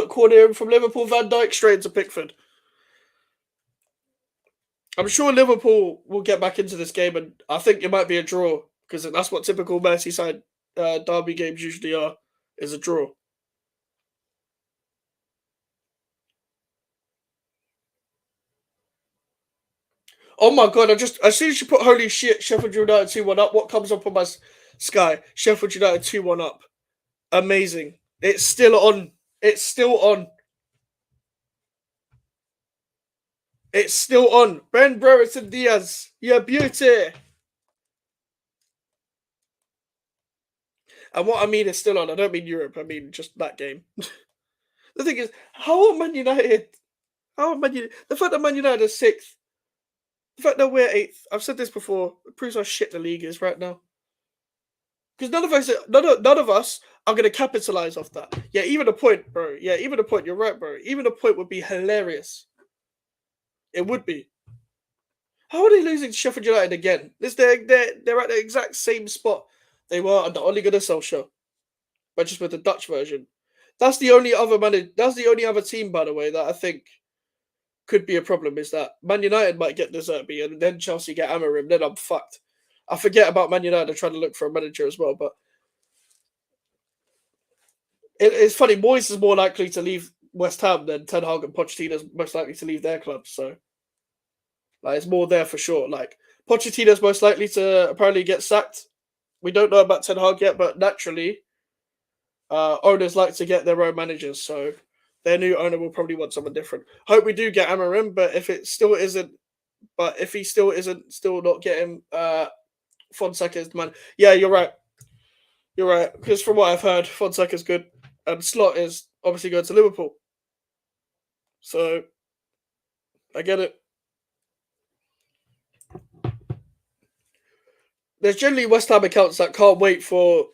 Corner from Liverpool, Van Dijk straight into Pickford. I'm sure Liverpool will get back into this game, and I think it might be a draw because that's what typical Merseyside derby games usually are, is a draw. Oh my god, as soon as you put holy shit, Sheffield United 2-1 up, what comes up on my sky? Sheffield United 2-1 up. Amazing. It's still on. It's still on. It's still on. Ben Brereton Diaz. Yeah, beauty. And what I mean is still on. I don't mean Europe. I mean just that game. The thing is, how are Man United? How are Man United? The fact that Man United are sixth, the fact that we're eighth. I've said this before. It proves how shit the league is right now. Because none of us are going to capitalize off that. Yeah, even a point, bro. Yeah, even a point. You're right, bro. Even a point would be hilarious. It would be. How are they losing to Sheffield United again? They're at the exact same spot they were under Ole Gunnar Solskjaer, but just with the Dutch version. That's the only other That's the only other team, by the way, that I think could be a problem. Is that Man United might get Deserbi and then Chelsea get Amorim, then I'm fucked. I forget about Man United and trying to look for a manager as well, but it's funny. Moyes is more likely to leave West Ham than Ten Hag and Pochettino's most likely to leave their clubs. So, like, it's more there for sure. Like, Pochettino's most likely to apparently get sacked. We don't know about Ten Hag yet, but naturally, owners like to get their own managers. So, their new owner will probably want someone different. Hope we do get Amorim, but if it still isn't, if he still isn't, still not getting Fonseca's the man. Yeah, you're right. You're right. Because from what I've heard, Fonseca's good. And Slot is obviously going to Liverpool. So I get it. There's generally West Ham accounts that can't wait for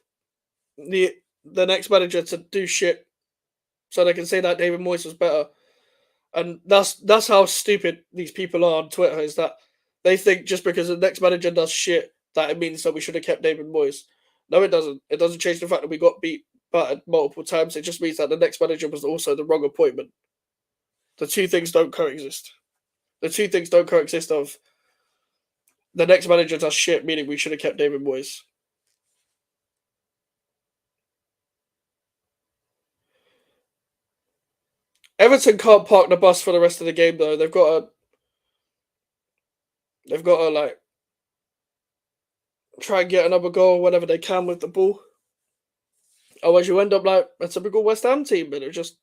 the next manager to do shit so they can say that David Moyes was better. And that's how stupid these people are on Twitter, is that they think just because the next manager does shit that it means that we should have kept David Moyes. No, it doesn't. It doesn't change the fact that we got beat battered multiple times. It just means that the next manager was also the wrong appointment. The two things don't coexist. The two things don't coexist of the next manager does shit, meaning we should have kept David Moyes. Everton can't park the bus for the rest of the game though. They've got to like try and get another goal whenever they can with the ball. Otherwise you end up like a typical West Ham team, but it just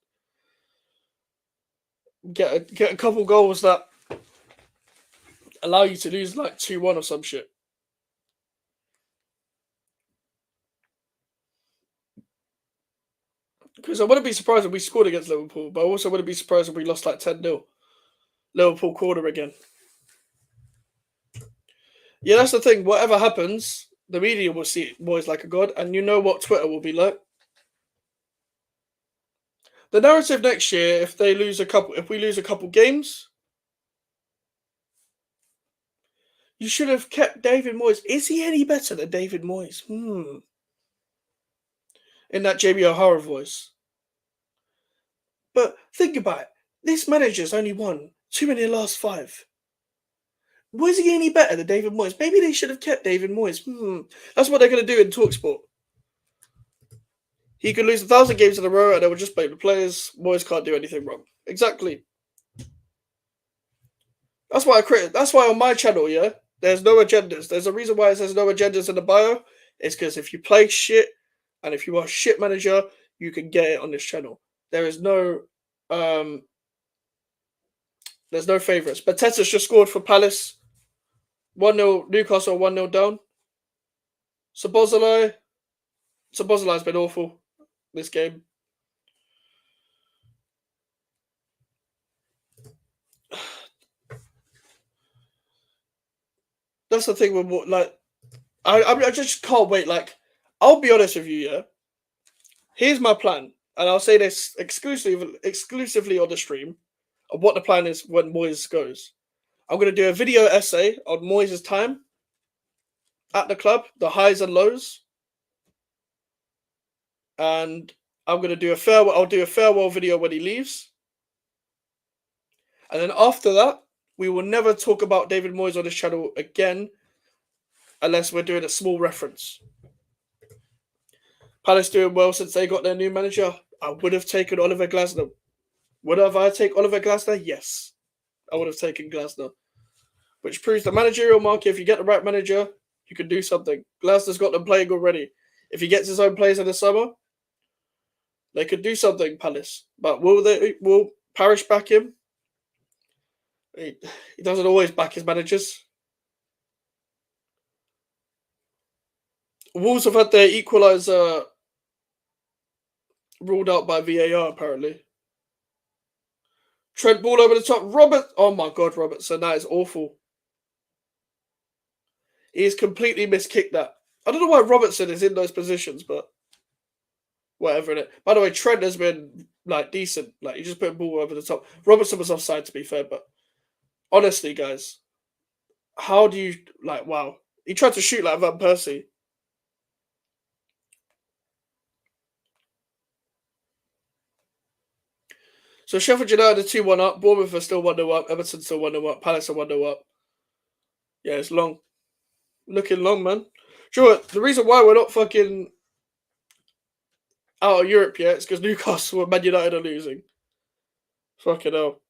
get a couple goals that allow you to lose like 2-1 or some shit. Because I wouldn't be surprised if we scored against Liverpool, but I also wouldn't be surprised if we lost like 10-0. Liverpool corner again. Yeah, that's the thing. Whatever happens, the media will see Moyes like a god, and you know what Twitter will be like. The narrative next year, if we lose a couple games, you should have kept David Moyes. Is he any better than David Moyes? In that JB O'Hara voice. But think about it. This manager's only won 2 in the last 5. Was he any better than David Moyes? Maybe they should have kept David Moyes. That's what they're going to do in TalkSport. He could lose 1,000 games in a row and they would just blame the players. Moyes can't do anything wrong. Exactly. That's why That's why on my channel, yeah, there's no agendas. There's a reason why it says no agendas in the bio. It's because if you play shit and if you are a shit manager, you can get it on this channel. There is no there's no favourites. But Teta's just scored for Palace. 1-0 Newcastle, 1-0 down. Szoboszlai's been awful this game. That's the thing with like I just can't wait. Like, I'll be honest with you, yeah. Here's my plan, and I'll say this exclusively on the stream of what the plan is when Moyes goes. I'm going to do a video essay on Moyes' time at the club, the highs and lows, and I'm going to do a farewell. I'll do a farewell video when he leaves, and then after that, we will never talk about David Moyes on this channel again, unless we're doing a small reference. Palace doing well since they got their new manager. I would have taken Oliver Glasner. Would I take Oliver Glasner? Yes, I would have taken Glasner. Which proves the managerial market, if you get the right manager, you can do something. Glasner's got them playing already. If he gets his own players in the summer, they could do something, Palace. But will Parish back him? He doesn't always back his managers. Wolves have had their equaliser ruled out by VAR, apparently. Trent ball over the top. Oh my God, Robertson. That is awful. He's completely miskicked that. I don't know why Robertson is in those positions, but whatever in it. By the way, Trent has been like decent. Like, he just put a ball over the top. Robertson was offside, to be fair, but honestly, guys, how do you like? Wow, he tried to shoot like Van Persie. So Sheffield United are 2-1 up. Bournemouth are still 1-0 up. Everton still 1-0 up. Palace are 1-0 up. Yeah, it's long. Looking long, man. Sure, the reason why we're not fucking out of Europe yet is because Newcastle and Man United are losing. Fucking hell.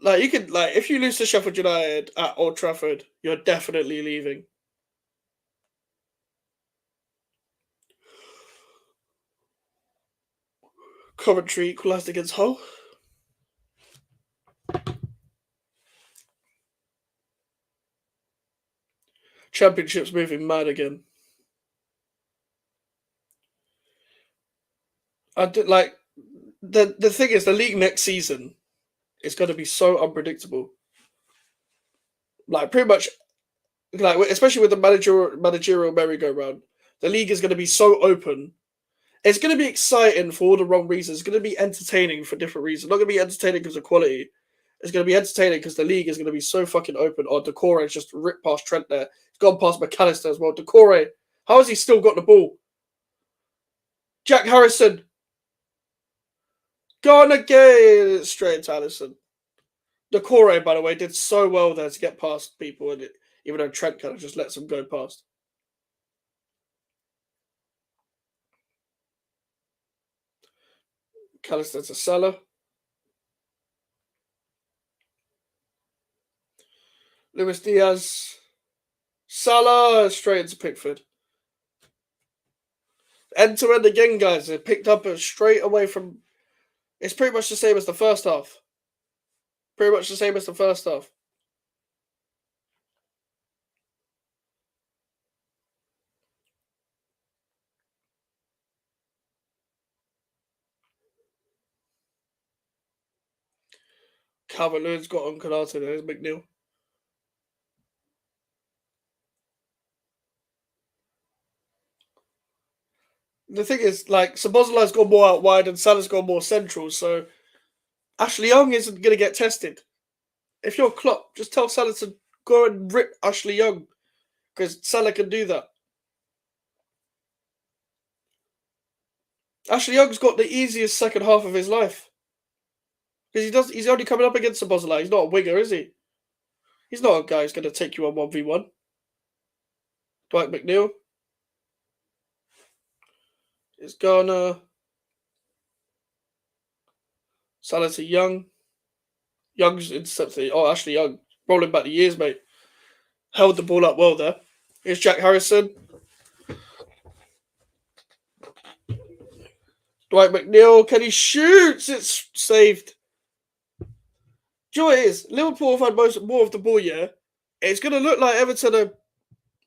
Like, you could, like, if you lose to Sheffield United at Old Trafford, you're definitely leaving. Coventry equalised against Hull. Championship's moving mad again. I did like the thing is the league next season is going to be so unpredictable. Like, pretty much, like, especially with the managerial merry-go-round, the league is going to be so open. It's going to be exciting for all the wrong reasons. It's going to be entertaining for different reasons. Not going to be entertaining because of quality. It's going to be entertaining because the league is going to be so fucking open. Oh, Decore has just ripped past Trent there. He's gone past McAllister as well. Decore, how has he still got the ball? Jack Harrison. Gone again. Straight into Allison. Decore, by the way, did so well there to get past people, and even though Trent kind of just lets him go past. McAllister to Salah. Luis Diaz. Salah straight into Pickford. End to end again, guys. It picked up straight away from. It's pretty much the same as the first half. Pretty much the same as the first half. Calvert-Lewin's got on Canate. There's McNeil. The thing is, like, Szoboszlai's gone more out wide and Salah's gone more central, so Ashley Young isn't going to get tested. If you're Klopp, just tell Salah to go and rip Ashley Young, because Salah can do that. Ashley Young's got the easiest second half of his life. Because he's only coming up against Szoboszlai. He's not a winger, is he? He's not a guy who's going to take you on 1v1. Dwight McNeil. It's Garner. Salah to Young. Young's intercepted. Oh, Ashley Young. Rolling back the years, mate. Held the ball up well there. Here's Jack Harrison. Dwight McNeil. Can he shoot? It's saved. Do you know what it is? Liverpool have had more of the ball, yeah? It's going to look like Everton.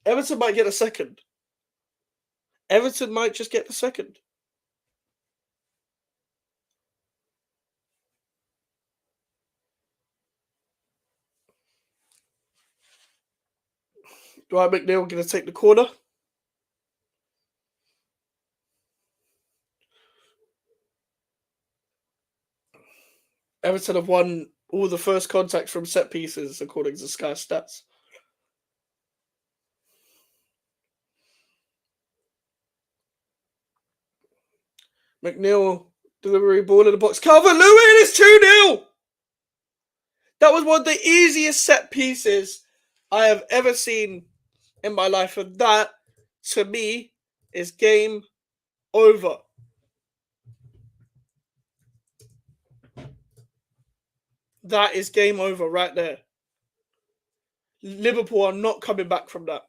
Everton might get a second. Everton might just get the second. Dwight McNeil going to take the corner. Everton have won all the first contacts from set pieces, according to Sky Stats. McNeil, delivery, ball in the box. Calvert-Lewin is 2-0! That was one of the easiest set pieces I have ever seen in my life. And that, to me, is game over. That is game over right there. Liverpool are not coming back from that.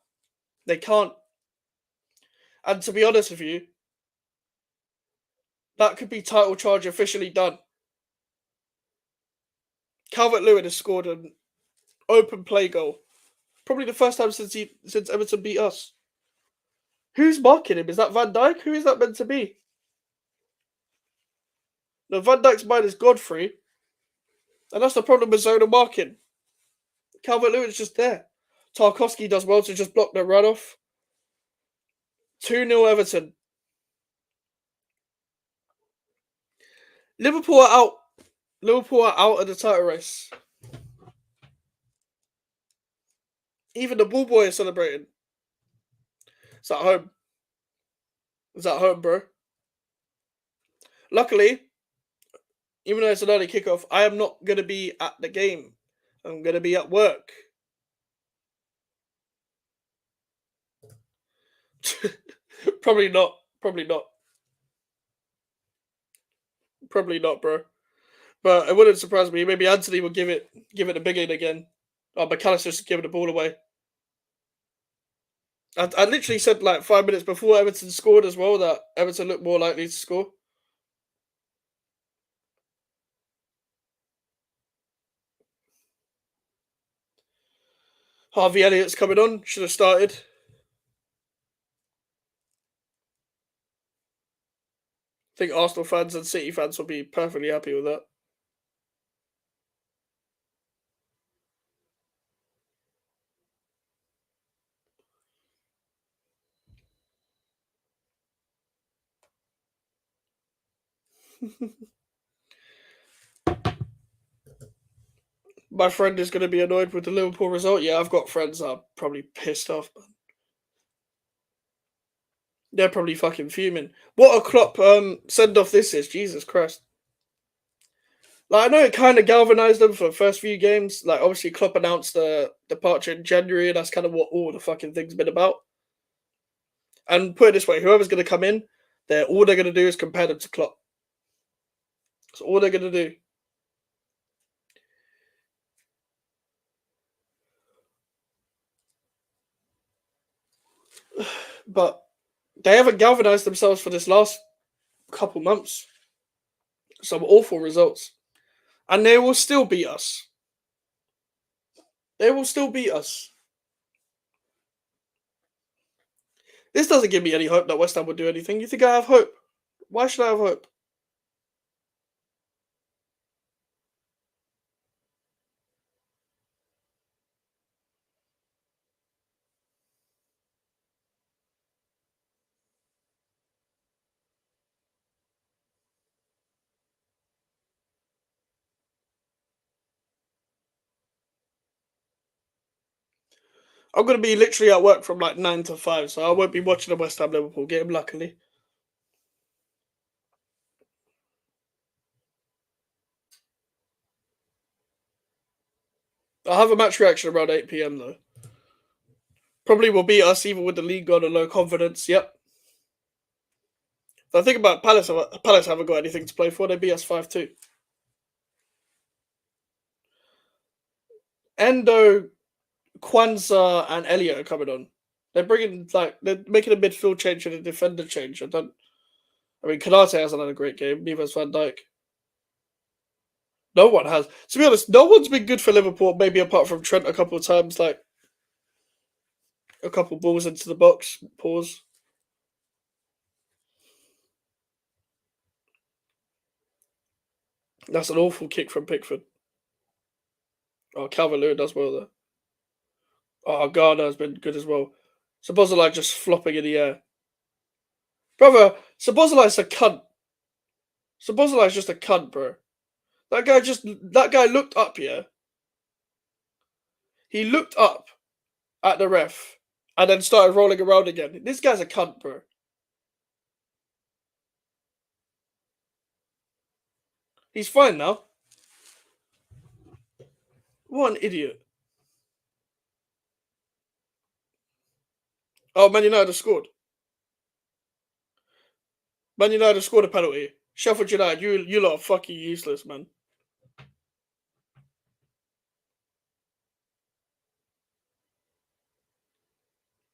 They can't. And to be honest with you, That could be title charge officially done. Calvert-Lewin has scored an open play goal. Probably the first time since Everton beat us. Who's marking him? Is that Van Dijk? Who is that meant to be? No, Van Dijk's mine is Godfrey. And that's the problem with zonal marking. Calvert-Lewin's just there. Tarkowski does well to just block the runoff. 2-0 Everton. Liverpool are out. Liverpool are out of the title race. Even the ball boy is celebrating. It's at home. It's at home, bro. Luckily, even though it's an early kickoff, I am not going to be at the game. I'm going to be at work. Probably not. Probably not. Probably not, bro. But it wouldn't surprise me. Maybe Anthony will give it a big in again. Oh, McAllister's giving the ball away. I literally said like 5 minutes before Everton scored as well that Everton looked more likely to score. Harvey Elliott's coming on. Should have started. I think Arsenal fans and City fans will be perfectly happy with that. My friend is going to be annoyed with the Liverpool result. Yeah, I've got friends that are probably pissed off, man. They're probably fucking fuming. What a Klopp send off this is, Jesus Christ. Like, I know it kind of galvanised them for the first few games. Like, obviously, Klopp announced the departure in January, and that's kind of what all the fucking thing's been about. And put it this way, whoever's going to come in, all they're going to do is compare them to Klopp. That's all they're going to do. But they haven't galvanised themselves for this last couple months. Some awful results. And they will still beat us. They will still beat us. This doesn't give me any hope that West Ham will do anything. You think I have hope? Why should I have hope? I'm going to be literally at work from like 9 to 5, so I won't be watching the West Ham Liverpool game, luckily. I'll have a match reaction around 8 p.m. though. Probably will beat us even with the league on a low confidence, yep. I think about Palace haven't got anything to play for, they beat us 5-2. Endo, Kwanzaa, and Elliot are coming on. They're making a midfield change and a defender change. I mean, Kanate hasn't had a great game, neither has Van Dijk. No one has. To be honest, no one's been good for Liverpool, maybe apart from Trent a couple of times, like a couple balls into the box. Pause. That's an awful kick from Pickford. Oh, Calvert-Lewin does well there. Oh, Garner has been good as well. Szoboszlai just flopping in the air. Brother, Szoboszlai's a cunt. Szoboszlai's just a cunt, bro. That guy looked up, yeah? He looked up at the ref and then started rolling around again. This guy's a cunt, bro. He's fine now. What an idiot. Oh, Man United have scored. Man United have scored a penalty. Sheffield United, you lot are fucking useless, man.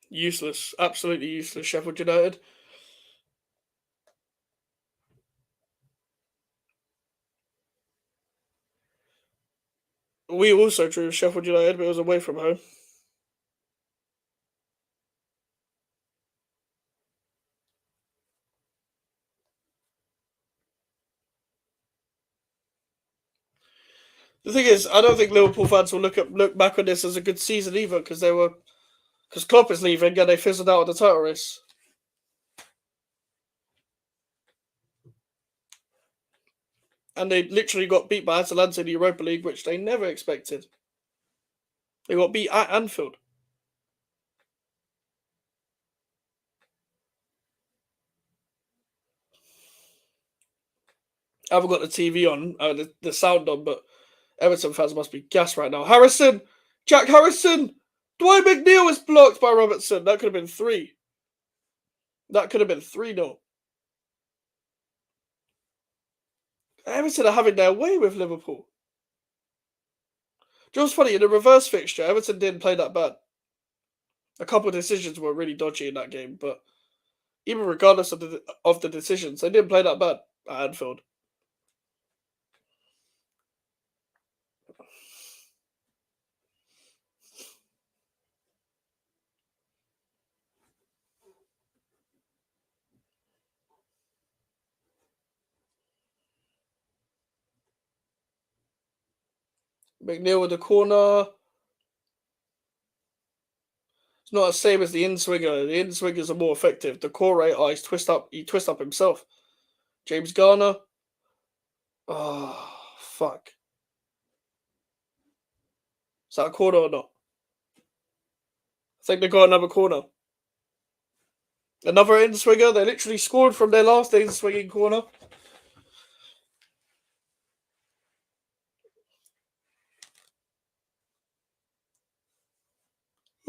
Useless. Absolutely useless, Sheffield United. We also drew Sheffield United, but it was away from home. The thing is, I don't think Liverpool fans will look back on this as a good season either, because Klopp is leaving and they fizzled out of the title race, and they literally got beat by Atalanta in the Europa League, which they never expected. They got beat at Anfield. I haven't got the TV on, the sound on, but Everton fans must be gassed right now. Jack Harrison, Dwight McNeil is blocked by Robertson. That could have been 3. That could have been 3-0. Everton are having their way with Liverpool. Do you know what's funny? In the reverse fixture, Everton didn't play that bad. A couple of decisions were really dodgy in that game, but even regardless of the decisions, they didn't play that bad at Anfield. McNeil with the corner. It's not the same as the in-swinger. The in-swingers are more effective. The core rate, he twists up himself. James Garner. Oh, fuck. Is that a corner or not? I think they got another corner. Another in-swinger. They literally scored from their last in-swinging corner.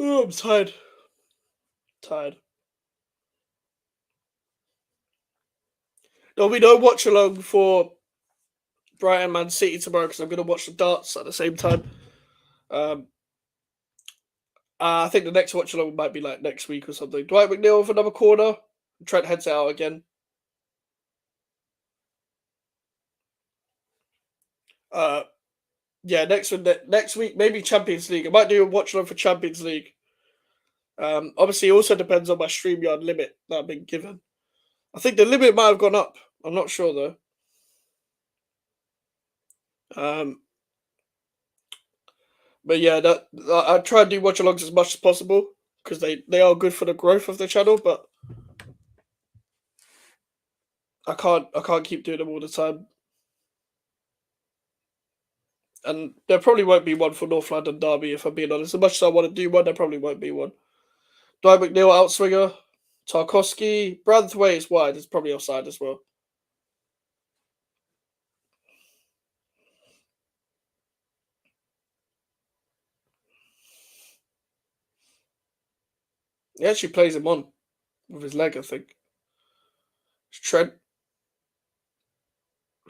Oh, I'm tired. There'll be no watch along for Brighton Man City tomorrow because I'm going to watch the darts at the same time. I think the next watch along might be like next week or something. Dwight McNeil with another corner. Trent heads it out again. Yeah, next week maybe Champions League. I might do a watch along for Champions League. Obviously, it also depends on my StreamYard limit that I've been given. I think the limit might have gone up. I'm not sure though. But yeah, I try and do watch alongs as much as possible because they are good for the growth of the channel. But I can't keep doing them all the time. And there probably won't be one for North London Derby, if I'm being honest. As much as I want to do one, there probably won't be one. Dwight McNeil outswinger. Tarkowski. Branthwaite is wide. It's probably offside as well. He actually plays him on with his leg, I think. Trent.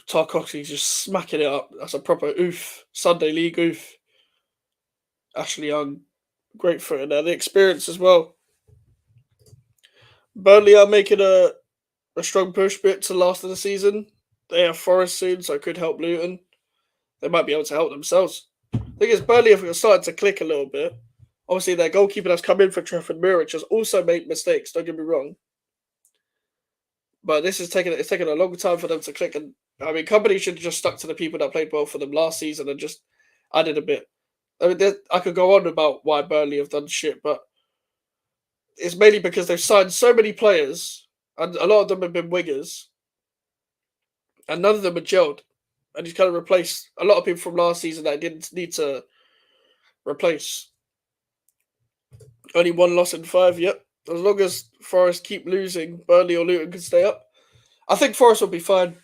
Tarkowski's just smacking it up. That's a proper oof. Sunday League oof. Ashley Young. Great footer there. The experience as well. Burnley are making a strong push bit to the last of the season. They have Forest soon, so it could help Luton. They might be able to help themselves. The thing is, Burnley have started to click a little bit. Obviously, their goalkeeper has come in for Trafford Muric has also made mistakes. Don't get me wrong, but it's taken a long time for them to click. And I mean, company should have just stuck to the people that played well for them last season and just added a bit. I mean, I could go on about why Burnley have done shit, but it's mainly because they've signed so many players, and a lot of them have been wingers, and none of them are gelled. And he's kind of replaced a lot of people from last season that didn't need to replace. Only one loss in 5, yep. As long as Forest keep losing, Burnley or Luton can stay up. I think Forest will be fine.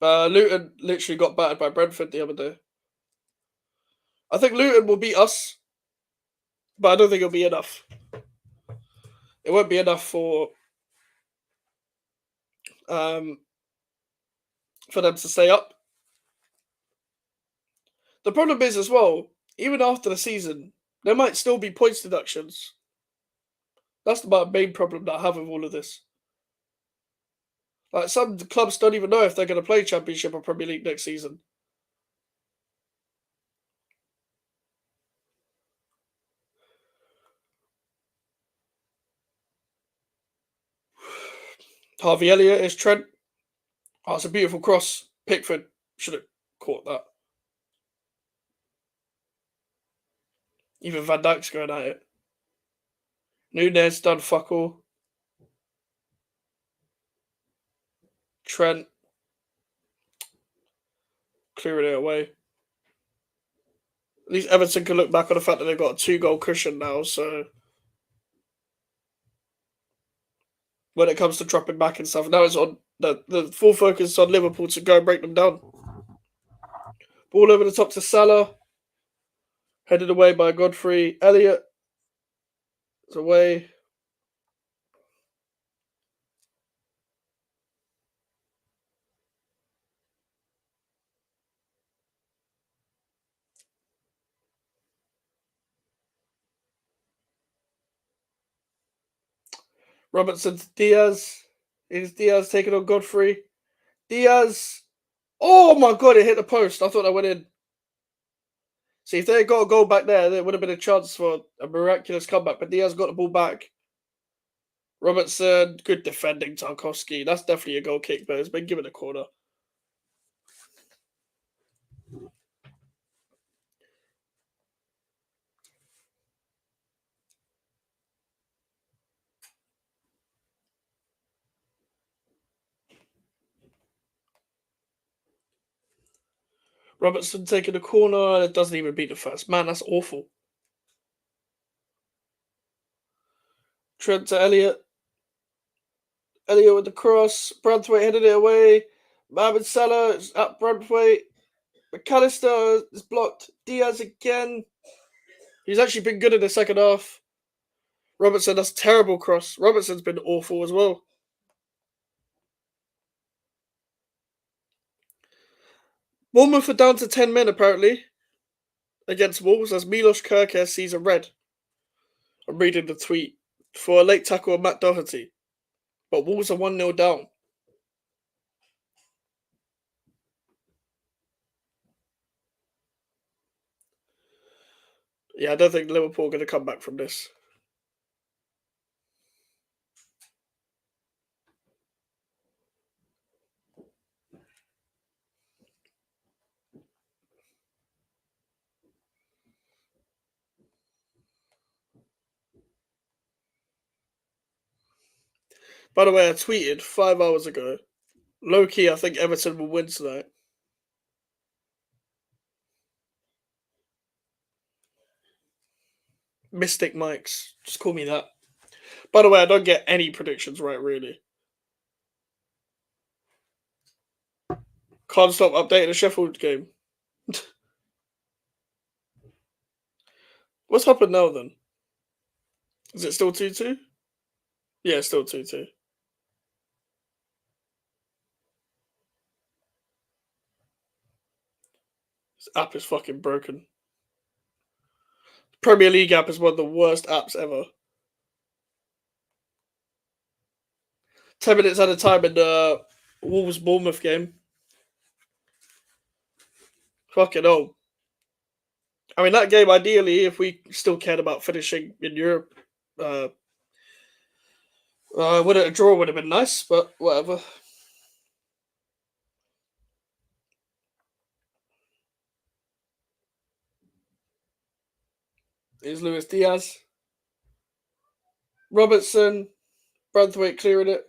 Luton literally got battered by Brentford the other day. I think Luton will beat us, but I don't think it'll be enough. It won't be enough for them to stay up. The problem is as well, even after the season, there might still be points deductions. That's my main problem that I have with all of this. Like some clubs don't even know if they're going to play Championship or Premier League next season. Harvey Elliott is Trent. Oh, it's a beautiful cross. Pickford should have caught that. Even Van Dijk's going at it. Nunes done fuck all. Trent clearing it away. At least Everton can look back on the fact that they've got a 2-goal cushion now, so when it comes to dropping back and stuff, now it's on the full focus is on Liverpool to go and break them down. Ball over the top to Salah. Headed away by Godfrey. Elliott is away. Robertson to Diaz. Is Diaz taking on Godfrey? Diaz. Oh my god, it hit the post. I thought that went in. See, if they got a goal back there would have been a chance for a miraculous comeback, but Diaz got the ball back. Robertson, good defending, Tarkowski. That's definitely a goal kick, but it's been given a corner. Robertson taking the corner, and it doesn't even beat the first man. That's awful. Trent to Elliott. Elliott with the cross. Branthwaite headed it away. Mohamed Salah is at Branthwaite. McAllister is blocked. Diaz again. He's actually been good in the second half. Robertson, that's a terrible cross. Robertson's been awful as well. Bournemouth are down to 10 men, apparently, against Wolves, as Milos Kerkez sees a red. I'm reading the tweet. For a late tackle of Matt Doherty. But Wolves are 1-0 down. Yeah, I don't think Liverpool are going to come back from this. By the way, I tweeted 5 hours ago. Low key, I think Everton will win tonight. Mystic Mikes. Just call me that. By the way, I don't get any predictions right, really. Can't stop updating the Sheffield game. What's happened now, then? Is it still 2-2? Yeah, still 2-2. This app is fucking broken. Premier League app is one of the worst apps ever. 10 minutes at a time in the Wolves-Bournemouth game. Fucking hell. I mean, that game, ideally, if we still cared about finishing in Europe, a draw would have been nice, but whatever. Here's Luis Diaz. Robertson. Branthwaite clearing it.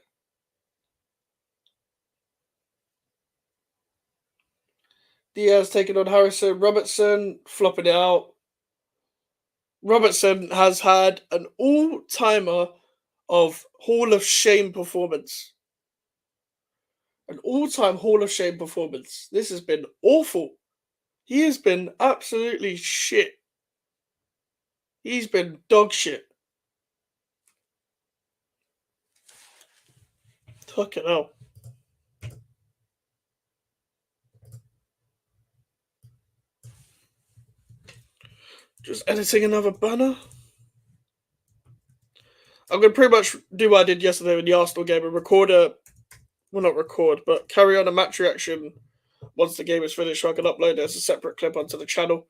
Diaz taking on Harrison. Robertson flopping it out. Robertson has had an all-timer of Hall of Shame performance. An all-time Hall of Shame performance. This has been awful. He has been absolutely shit. He's been dog shit. Fucking hell. Just editing another banner. I'm going to pretty much do what I did yesterday in the Arsenal game and carry on a match reaction once the game is finished so I can upload it as a separate clip onto the channel.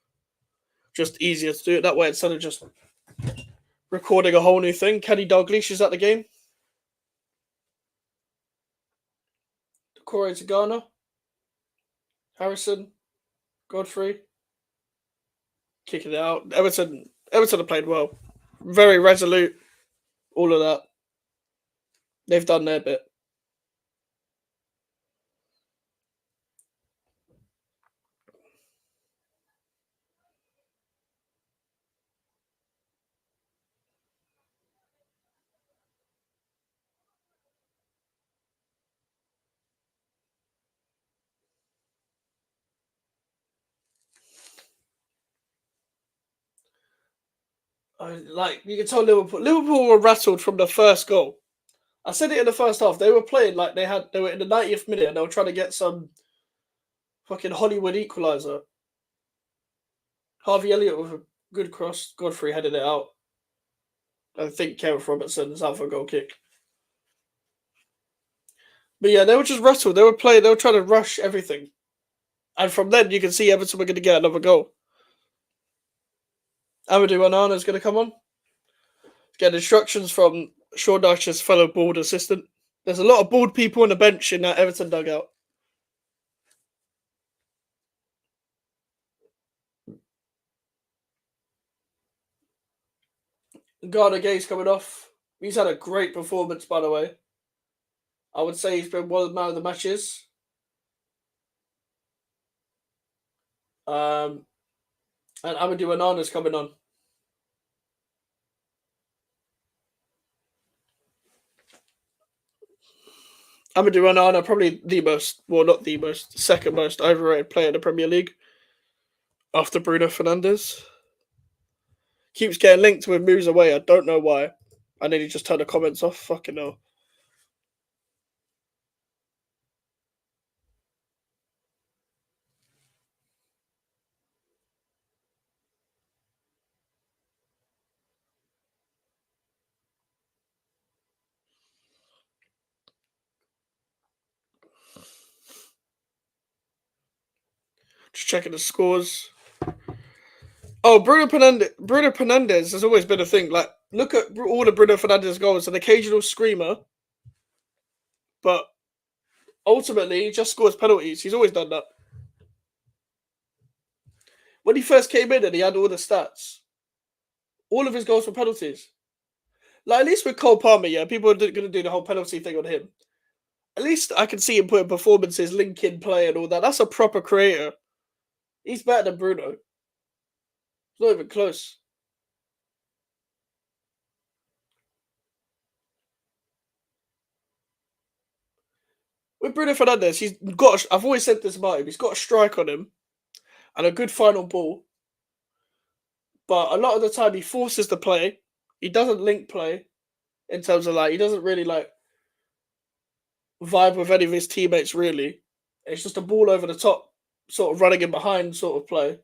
Just easier to do it that way instead of just recording a whole new thing. Kenny Dalglish is at the game. Corey Tagana, Harrison, Godfrey, kicking it out. Everton have played well. Very resolute. All of that. They've done their bit. Like you can tell Liverpool were rattled from the first goal. I said it in the first half. They were playing like they were in the 90th minute and they were trying to get some fucking Hollywood equaliser. Harvey Elliott with a good cross. Godfrey headed it out. I think Kenneth Robertson's out for a goal kick. But yeah, they were just rattled. They were playing. They were trying to rush everything, and from then you can see Everton were going to get another goal. Amadou Onana's going to come on. Get instructions from Sean Dyche's fellow board assistant. There's a lot of bored people on the bench in that Everton dugout. Gardner Gay's coming off. He's had a great performance, by the way. I would say he's been one of the man of the matches. And Amadou Onana's coming on. Amadou Onana, probably the most, well, not the most, second most overrated player in the Premier League after Bruno Fernandes. Keeps getting linked with moves away. I don't know why. And then he just turned the comments off. Fucking hell. Just checking the scores. Oh, Bruno Fernandes has always been a thing. Like, look at all the Bruno Fernandes goals. An occasional screamer, but ultimately he just scores penalties. He's always done that. When he first came in and he had all the stats, all of his goals were penalties. Like, at least with Cole Palmer, yeah, people are going to do the whole penalty thing on him. At least I can see him putting performances, linking play and all that. That's a proper creator. He's better than Bruno. It's not even close. With Bruno Fernandes, he's got. I've always said this about him. He's got a strike on him and a good final ball. But a lot of the time, he forces the play. He doesn't link play in terms of like he doesn't really like vibe with any of his teammates. Really, it's just a ball over the top, sort of running in behind sort of play.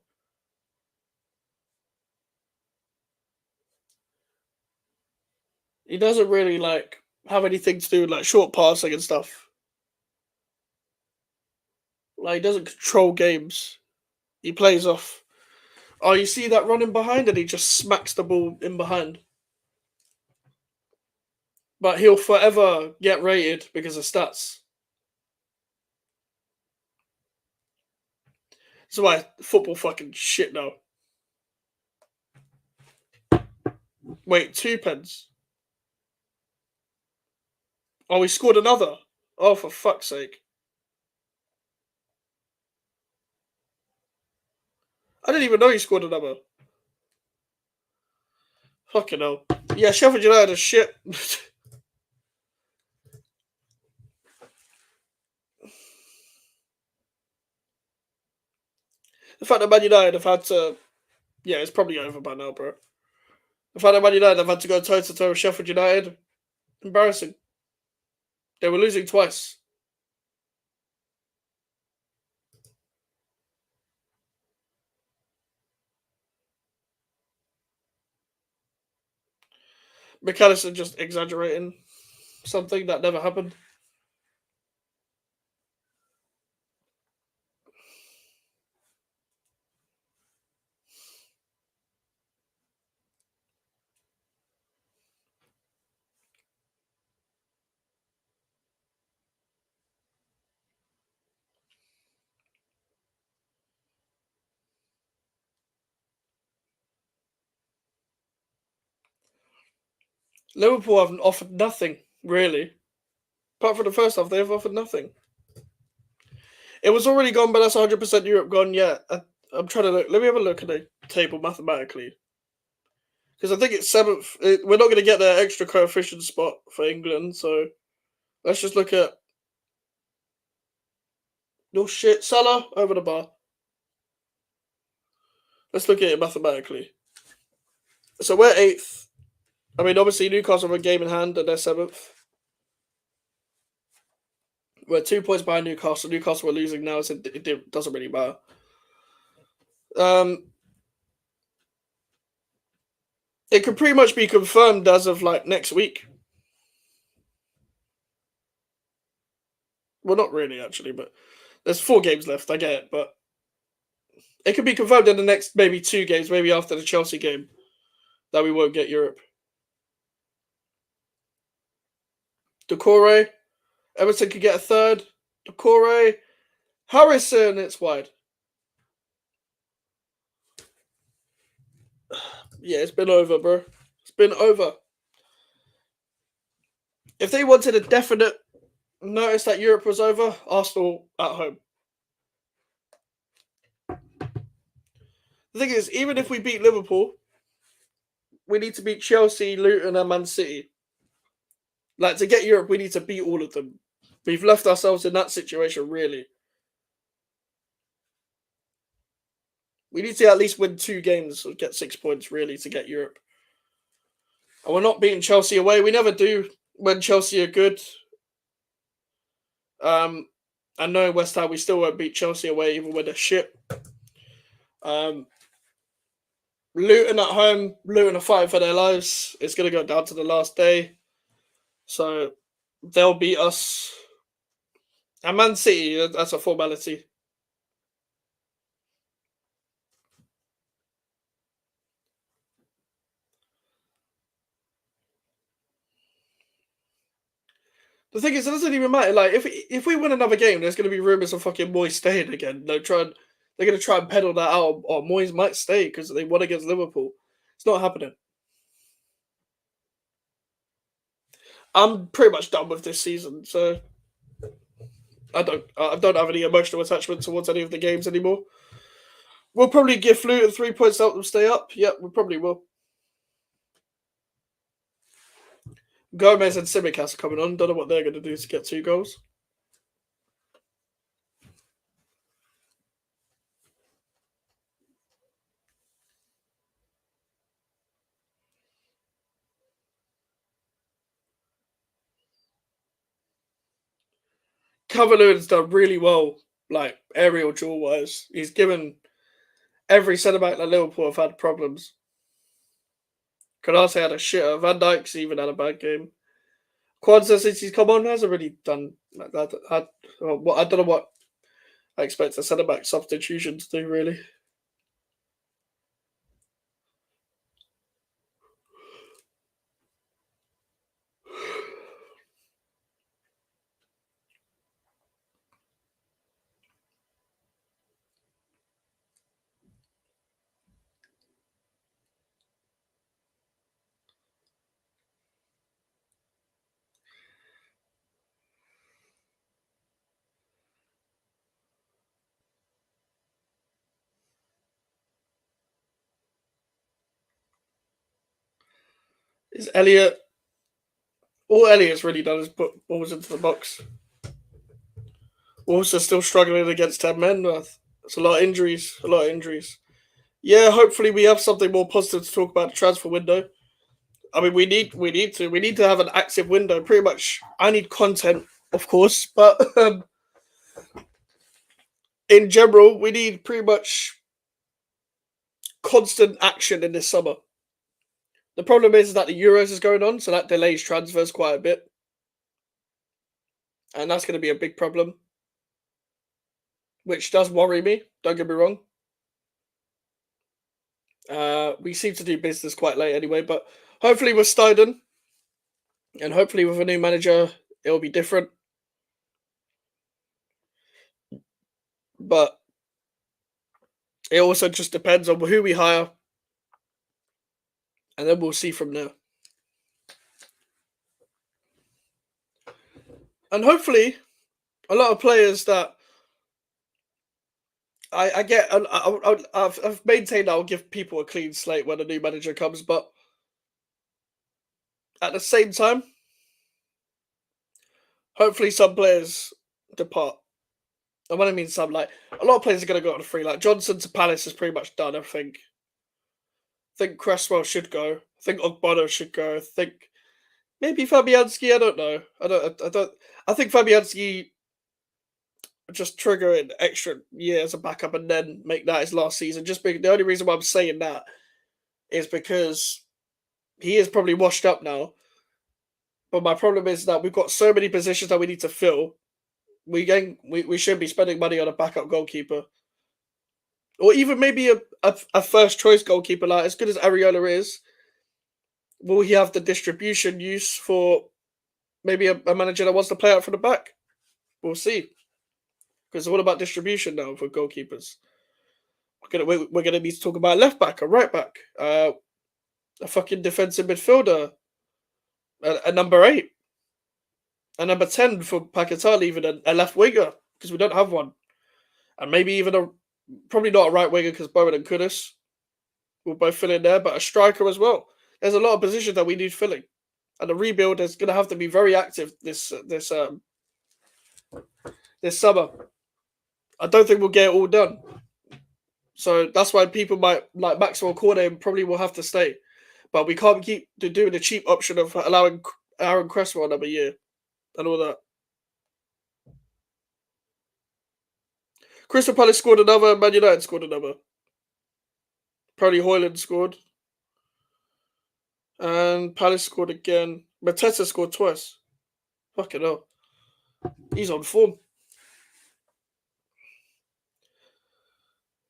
He doesn't really like have anything to do with like short passing and stuff. Like he doesn't control games. He plays off. Oh, you see that running behind, and he just smacks the ball in behind. But he'll forever get rated because of stats. That's why football fucking shit now. Wait, two pens. Oh, he scored another. Oh, for fuck's sake. I didn't even know he scored another. Fucking hell. Yeah, Sheffield United is shit. The fact that Man United have had to. Yeah, it's probably over by now, bro. The fact that Man United have had to go toe to toe with Sheffield United. Embarrassing. They were losing twice. McAllister just exaggerating something that never happened. Liverpool haven't offered nothing, really. Apart from the first half, they have offered nothing. It was already gone, but that's 100% Europe gone. Yeah, I'm trying to look. Let me have a look at the table mathematically. Because I think it's seventh. We're not going to get the extra coefficient spot for England, so let's just look at. No shit, Salah over the bar. Let's look at it mathematically. So we're eighth. I mean, obviously Newcastle have a game in hand, and they're seventh. We're 2 points behind Newcastle. Newcastle are losing now, so it doesn't really matter. It could pretty much be confirmed as of like next week. Well, not really, actually, but there's 4 games left. I get it, but it could be confirmed in the next maybe 2 games, maybe after the Chelsea game, that we won't get Europe. Decore, Everton could get a third. Decore, Harrison, it's wide. Yeah, it's been over, bro. It's been over. If they wanted a definite notice that Europe was over, Arsenal at home. The thing is, even if we beat Liverpool, we need to beat Chelsea, Luton, and Man City. Like, to get Europe, we need to beat all of them. We've left ourselves in that situation, really. We need to at least win 2 games or get 6 points, really, to get Europe. And we're not beating Chelsea away. We never do when Chelsea are good. I know West Ham, we still won't beat Chelsea away, even when they're shit. Luton at home, Luton are fighting for their lives. It's going to go down to the last day. So they'll beat us. And Man City, that's a formality. The thing is, it doesn't even matter. Like, if we win another game, there's going to be rumours of fucking Moyes staying again. They're going to try and peddle that out. Or Moyes might stay because they won against Liverpool. It's not happening. I'm pretty much done with this season, so I don't have any emotional attachment towards any of the games anymore. We'll probably give Luton 3 points to help them stay up. Yep, we probably will. Gomez and Tsimikas are coming on. Don't know what they're going to do to get 2 goals. Calvert-Lewin's done really well, like aerial duel wise. He's given every centre back that Liverpool have had problems. Canate had a shitter. Van Dijk's even had a bad game. Kwanzaa, since he's come on, hasn't really done that. I don't know what I expect a centre back substitution to do, really. Is Elliot? All Elliot's really done is put balls into the box. Wolves are still struggling against 10 men. It's a lot of injuries. A lot of injuries. Yeah, hopefully we have something more positive to talk about the transfer window. I mean, we need to have an active window. Pretty much, I need content, of course, but in general, we need pretty much constant action in this summer. The problem is that the Euros is going on, so that delays transfers quite a bit, and that's going to be a big problem, which does worry me. Don't get me wrong. We seem to do business quite late anyway, but hopefully with Stoden and hopefully with a new manager, it'll be different. But it also just depends on who we hire, and then we'll see from there. And hopefully, a lot of players that I get, I've maintained I'll give people a clean slate when a new manager comes, but at the same time, hopefully some players depart. And when I mean some, like a lot of players are going to go on a free. Like Johnson to Palace is pretty much done. I think. I think Cresswell should go. I think Ogbono should go. I think maybe Fabianski. I don't know. I don't. I think Fabianski just trigger an extra year as a backup and then make that his last season. Just because the only reason why I'm saying that is because he is probably washed up now. But my problem is that we've got so many positions that we need to fill. We should be spending money on a backup goalkeeper, or even maybe a first choice goalkeeper. Like as good as Areola is, will he have the distribution use for maybe a manager that wants to play out from the back? We'll see. Because it's all about distribution now for goalkeepers. We're gonna need to talk about left back, a right back, a fucking defensive midfielder, a number 8, a number 10 for Pakistan, even a left winger because we don't have one, and maybe even probably not a right winger because Bowen and Kudus will both fill in there, but a striker as well. There's a lot of positions that we need filling, and the rebuild is going to have to be very active this summer. I don't think we'll get it all done. So that's why people might like Maxwell Cornet probably will have to stay. But we can't keep doing the cheap option of allowing Aaron Cresswell another year and all that. Crystal Palace scored another, Man United scored another. Probably Hoyland scored. And Palace scored again. Mateta scored twice. Fucking hell. He's on form.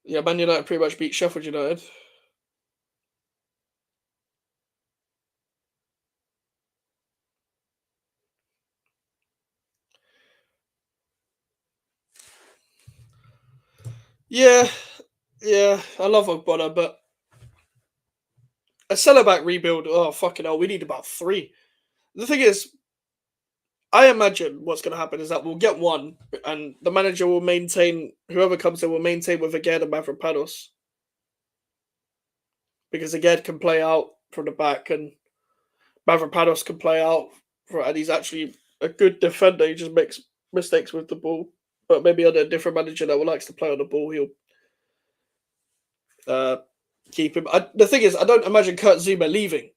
Yeah, Man United pretty much beat Sheffield United. Yeah, I love Ogbonna, but a centre-back rebuild, oh, fucking hell, we need about 3. The thing is, I imagine what's going to happen is that we'll get one, and the manager will maintain, whoever comes in will maintain with Aged and Mavropanos. Because Aged can play out from the back, and Mavropanos can play out, and he's actually a good defender. He just makes mistakes with the ball. But maybe under a different manager that likes to play on the ball, he'll keep him. The thing is, I don't imagine Kurt Zuma leaving.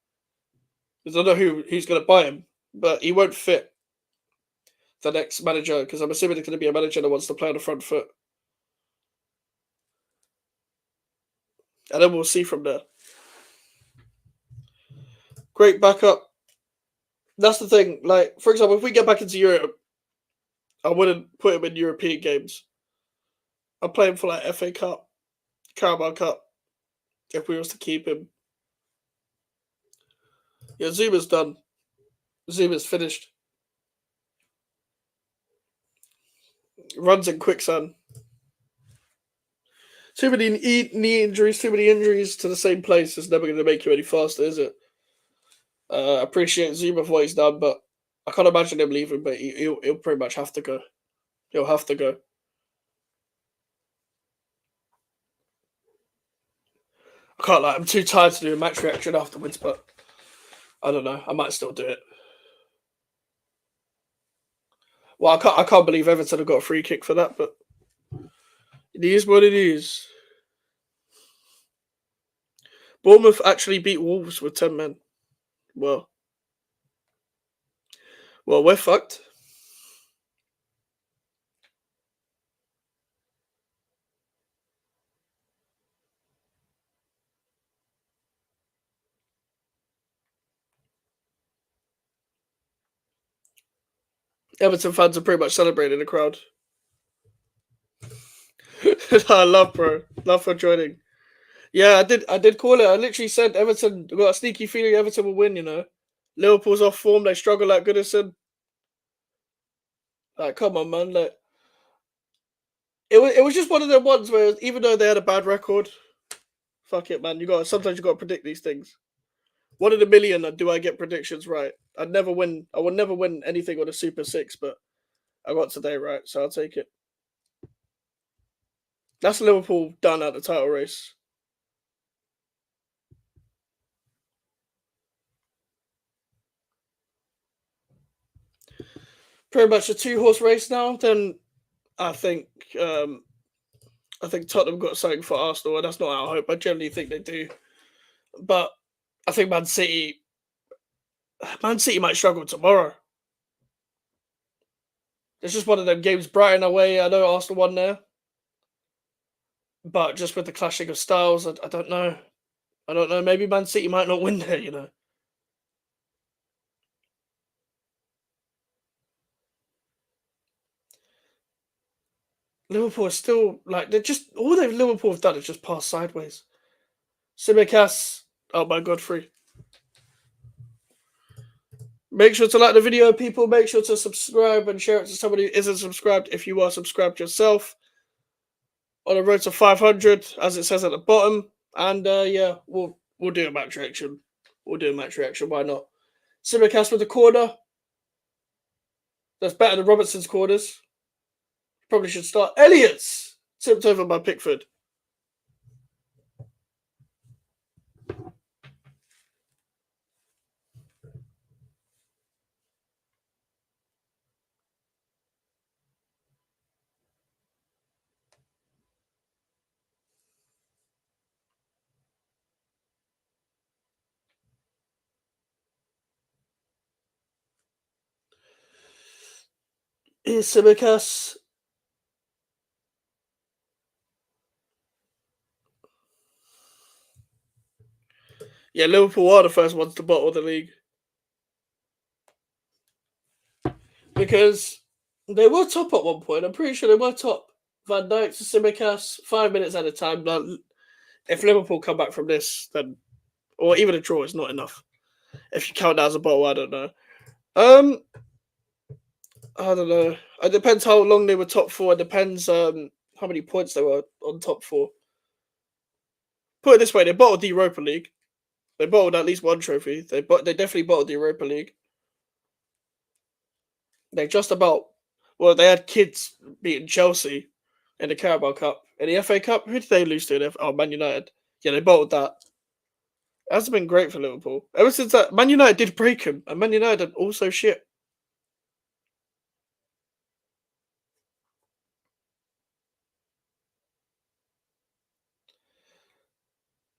Because I don't know who's going to buy him, but he won't fit the next manager, because I'm assuming it's going to be a manager that wants to play on the front foot. And then we'll see from there. Great backup. That's the thing. Like, for example, if we get back into Europe, I wouldn't put him in European games. I'd play him for like FA Cup, Carabao Cup, if we was to keep him. Yeah, Zuma's done. Zuma's finished. Runs in quicksand. Too many knee injuries, too many injuries to the same place is never going to make you any faster, is it? I appreciate Zuma for what he's done, but I can't imagine him leaving, but he'll pretty much have to go. He'll have to go. I can't lie, I'm too tired to do a match reaction afterwards, but I don't know. I might still do it. Well, I can't believe Everton have got a free kick for that, but it is what it is. Bournemouth actually beat Wolves with 10 men. Well, we're fucked. Everton fans are pretty much celebrating the crowd. I love, bro. Love for joining. Yeah, I did call it. I literally said Everton got a sneaky feeling Everton will win, you know. Liverpool's off form, they struggle like Goodison. Like, come on, man. Like, it was just one of them ones where even though they had a bad record, fuck it, man. Sometimes you gotta predict these things. 1 in a million do I get predictions right. I will never win anything on a Super Six, but I got today right, so I'll take it. That's Liverpool done at the title race. Pretty much a 2-horse race now. Then I think um, I think Tottenham got something for Arsenal, and that's not our hope. I generally think they do, but I think Man City might struggle tomorrow. It's just one of them games. Brighton away. I know Arsenal won there, but just with the clashing of styles, I don't know. I don't know. Maybe Man City might not win there. Liverpool is still like they're just all they've Liverpool have done is just pass sideways. Simicast, oh my god, free. Make sure to like the video, people. Make sure to subscribe and share it to somebody who isn't subscribed if you are subscribed yourself. On the road to 500, as it says at the bottom. And yeah, we'll do a match reaction. We'll do a match reaction. Why not? Simicast with the corner. That's better than Robertson's corners. Probably should start. Elliott's tipped over by Pickford. Here's Simicast. Yeah, Liverpool are the first ones to bottle the league. Because they were top at one point. I'm pretty sure they were top. Van Dijk to Simicast, 5 minutes at a time. Now, if Liverpool come back from this, then or even a draw is not enough. If you count that as a bottle, I don't know. I don't know. It depends how long they were top four. It depends how many points they were on top four. Put it this way: they bottled the Europa League. They bottled at least one trophy. They definitely bottled the Europa League. They just about they had kids beating Chelsea in the Carabao Cup. In the FA Cup, who did they lose to? Oh, Man United. Yeah, they bottled that. It hasn't been great for Liverpool. Ever since that, Man United did break him, and Man United also shit.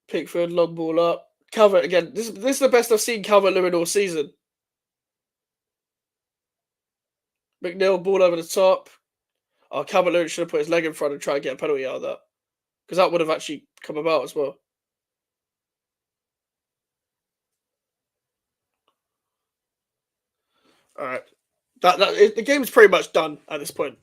Pickford, long ball up. Calvert again. This is the best I've seen Calvert-Lewin all season. McNeil, ball over the top. Oh, Calvert-Lewin should have put his leg in front and tried to get a penalty out of that. Because that would have actually come about as well. All right. The game's pretty much done at this point.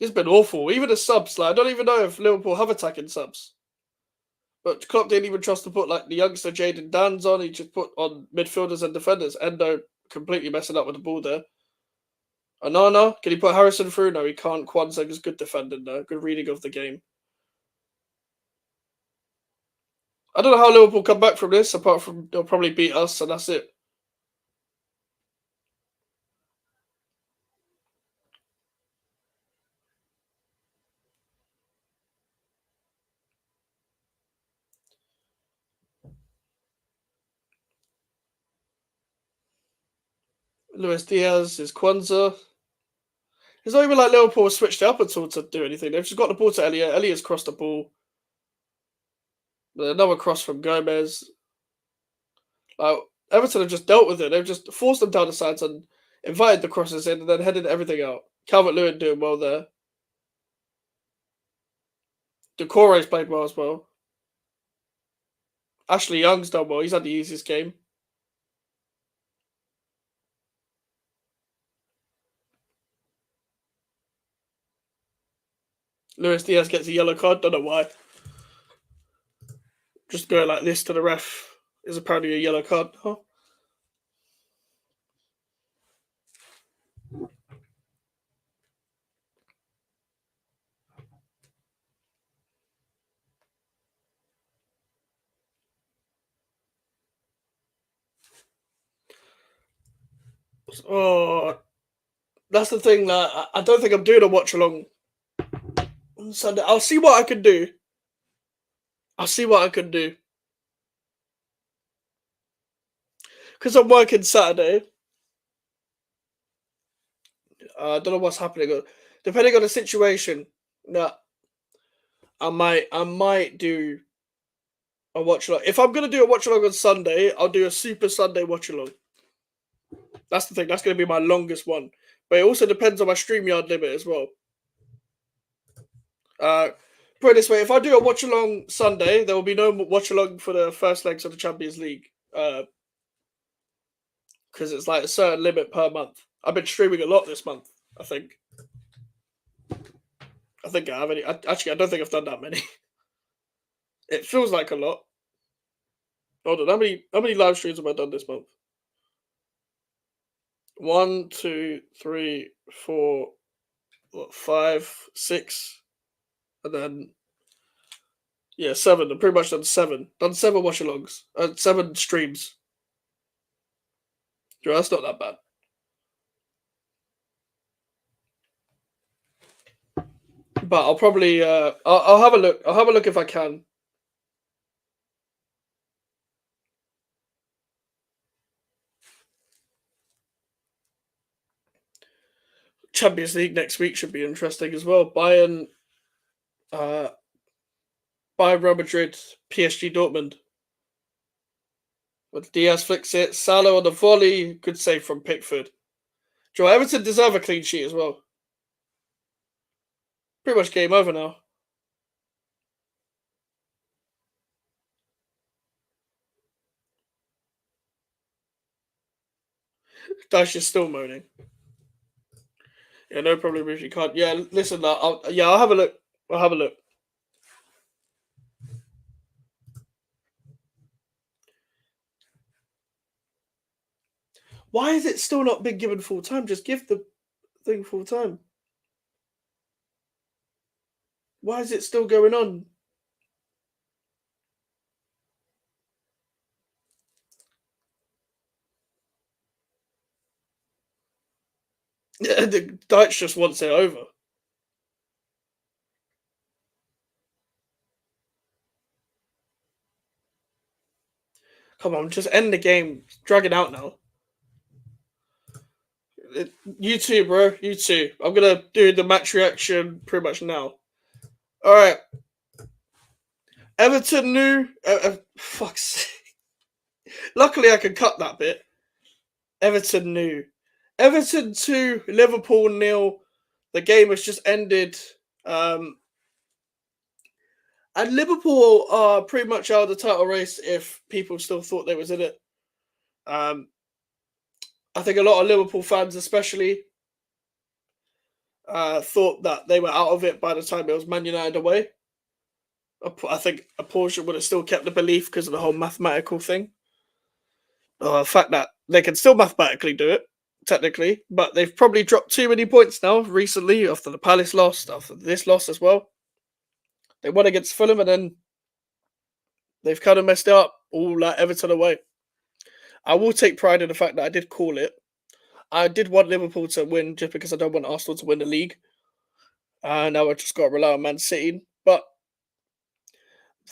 It's been awful. Even the subs, I don't even know if Liverpool have attacking subs. But Klopp didn't even trust to put the youngster Jaden Dans on. He just put on midfielders and defenders. Endo completely messing up with the ball there. Anana, can he put Harrison through? No, he can't. Kwanzaa's good defending though. Good reading of the game. I don't know how Liverpool come back from this, apart from they'll probably beat us, and that's it. Luis Diaz is Kwanzaa. It's not even like Liverpool switched it up at all to do anything. They've just got the ball to Elliott. Elliott's crossed the ball. Another cross from Gomez. Everton have just dealt with it. They've just forced them down the sides and invited the crosses in and then headed everything out. Calvert-Lewin doing well there. Decore's played well as well. Ashley Young's done well. He's had the easiest game. Luis Diaz gets a yellow card. Don't know why. Just going like this to the ref is apparently a yellow card. Huh? Oh, that's the thing that I don't think I'm doing a watch along on Sunday. I'll see what I can do. I'll see what I can do because I'm working Saturday. I don't know what's happening. Depending on the situation, no, I might do a watch along. If I'm gonna do a watch along on Sunday, I'll do a Super Sunday watch along. That's the thing. That's gonna be my longest one. But it also depends on my StreamYard limit as well. Uh, Put it this way: if I do a watch along Sunday, there will be no watch along for the first legs of the Champions League. Because it's like a certain limit per month. I've been streaming a lot this month. I think. I think I have any. Actually, I don't think I've done that many. It feels like a lot. Hold on, how many live streams have I done this month? 1, 2, 3, 4, 5, 6, and then yeah, 7. I've pretty much done 7. Done 7 watch-alongs, 7 streams. Yeah, that's not that bad. But I'll probably I'll have a look. I'll have a look if I can. Champions League next week should be interesting as well. Bayern, uh, Real Madrid, PSG Dortmund. With Diaz flicks it, Salah on the volley, good save from Pickford. Joe Everton deserve a clean sheet as well. Pretty much game over now. Dash is still moaning. Yeah, no problem if you can't. Yeah, listen, I'll have a look. I'll have a look. Why is it still not been given full time? Just give the thing full time. Why is it still going on? Yeah, the Dutch just wants it over. Come on, just end the game. Drag it out now. You too, bro. You too. I'm gonna do the match reaction pretty much now. All right. Everton knew. Fuck's sake. Luckily, I can cut that bit. Everton knew. Everton 2, Liverpool 0. The game has just ended. And Liverpool are pretty much out of the title race if people still thought they was in it. I think a lot of Liverpool fans, especially, thought that they were out of it by the time it was Man United away. I think a portion would have still kept the belief because of the whole mathematical thing. The fact that they can still mathematically do it, technically, but they've probably dropped too many points now recently after the Palace loss, after this loss as well. They won against Fulham and then they've kind of messed it up, all like Everton away. I will take pride in the fact that I did call it. I did want Liverpool to win just because I don't want Arsenal to win the league. Now I just got to rely on Man City. But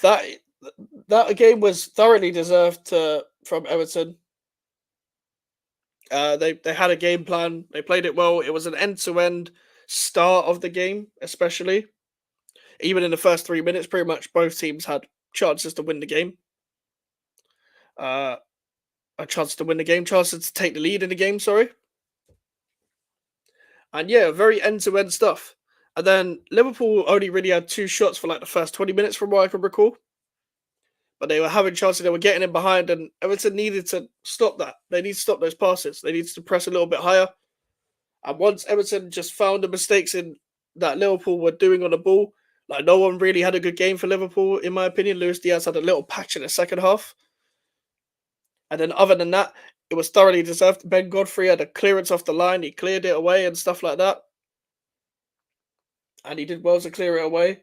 that game was thoroughly deserved from Everton. They had a game plan. They played it well. It was an end-to-end start of the game, especially. Even in the first 3 minutes, pretty much both teams had chances to win the game. A chance to win the game, chances to take the lead in the game, sorry. And yeah, very end-to-end stuff. And then Liverpool only really had 2 shots for like the first 20 minutes from what I can recall. But they were having chances, they were getting in behind, and Everton needed to stop that. They need to stop those passes. They needed to press a little bit higher. And once Everton just found the mistakes in that Liverpool were doing on the ball, like no one really had a good game for Liverpool, in my opinion. Luis Diaz had a little patch in the second half. And then other than that, it was thoroughly deserved. Ben Godfrey had a clearance off the line. He cleared it away and stuff like that. And he did well to clear it away.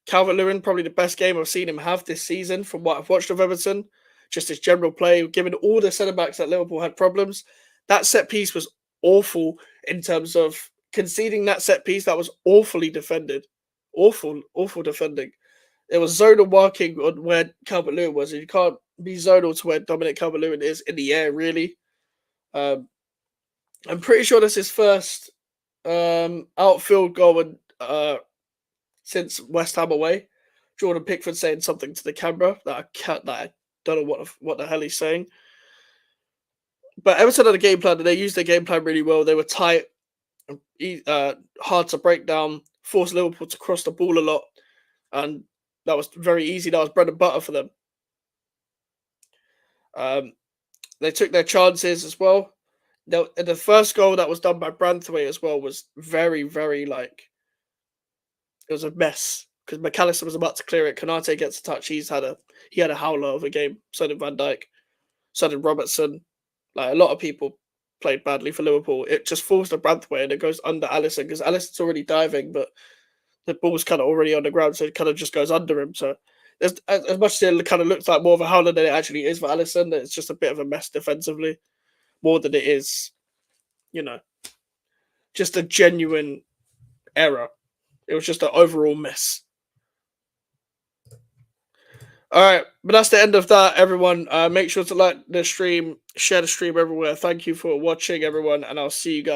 Calvert-Lewin, probably the best game I've seen him have this season from what I've watched of Everton. Just his general play, given all the centre-backs at Liverpool had problems. That set piece was awful in terms of conceding that set piece. That was awfully defended. Awful defending. It was zonal working on where Calvert-Lewin was. And you can't be zonal to where Dominic Calvert-Lewin is in the air, really. I'm pretty sure that's his first outfield goal since West Ham away. Jordan Pickford saying something to the camera that I don't know what the hell he's saying. But Everton had a game plan, and they used their game plan really well. They were tight, hard to break down, forced Liverpool to cross the ball a lot, and that was very easy. That was bread and butter for them. They took their chances as well. The first goal that was done by Branthwaite as well was very, very it was a mess because McAllister was about to clear it. Konate gets a touch. He had a howler of a game. So did Van Dijk. So did Robertson. Like a lot of people played badly for Liverpool. It just falls to Branthwaite and it goes under Alisson because Alisson's already diving, but the ball's kind of already on the ground, so it kind of just goes under him. So as much as it kind of looks like more of a howler than it actually is for Alisson, it's just a bit of a mess defensively, more than it is, just a genuine error. It was just an overall mess. All right, but that's the end of that, everyone. Make sure to like the stream, share the stream everywhere. Thank you for watching, everyone, and I'll see you guys.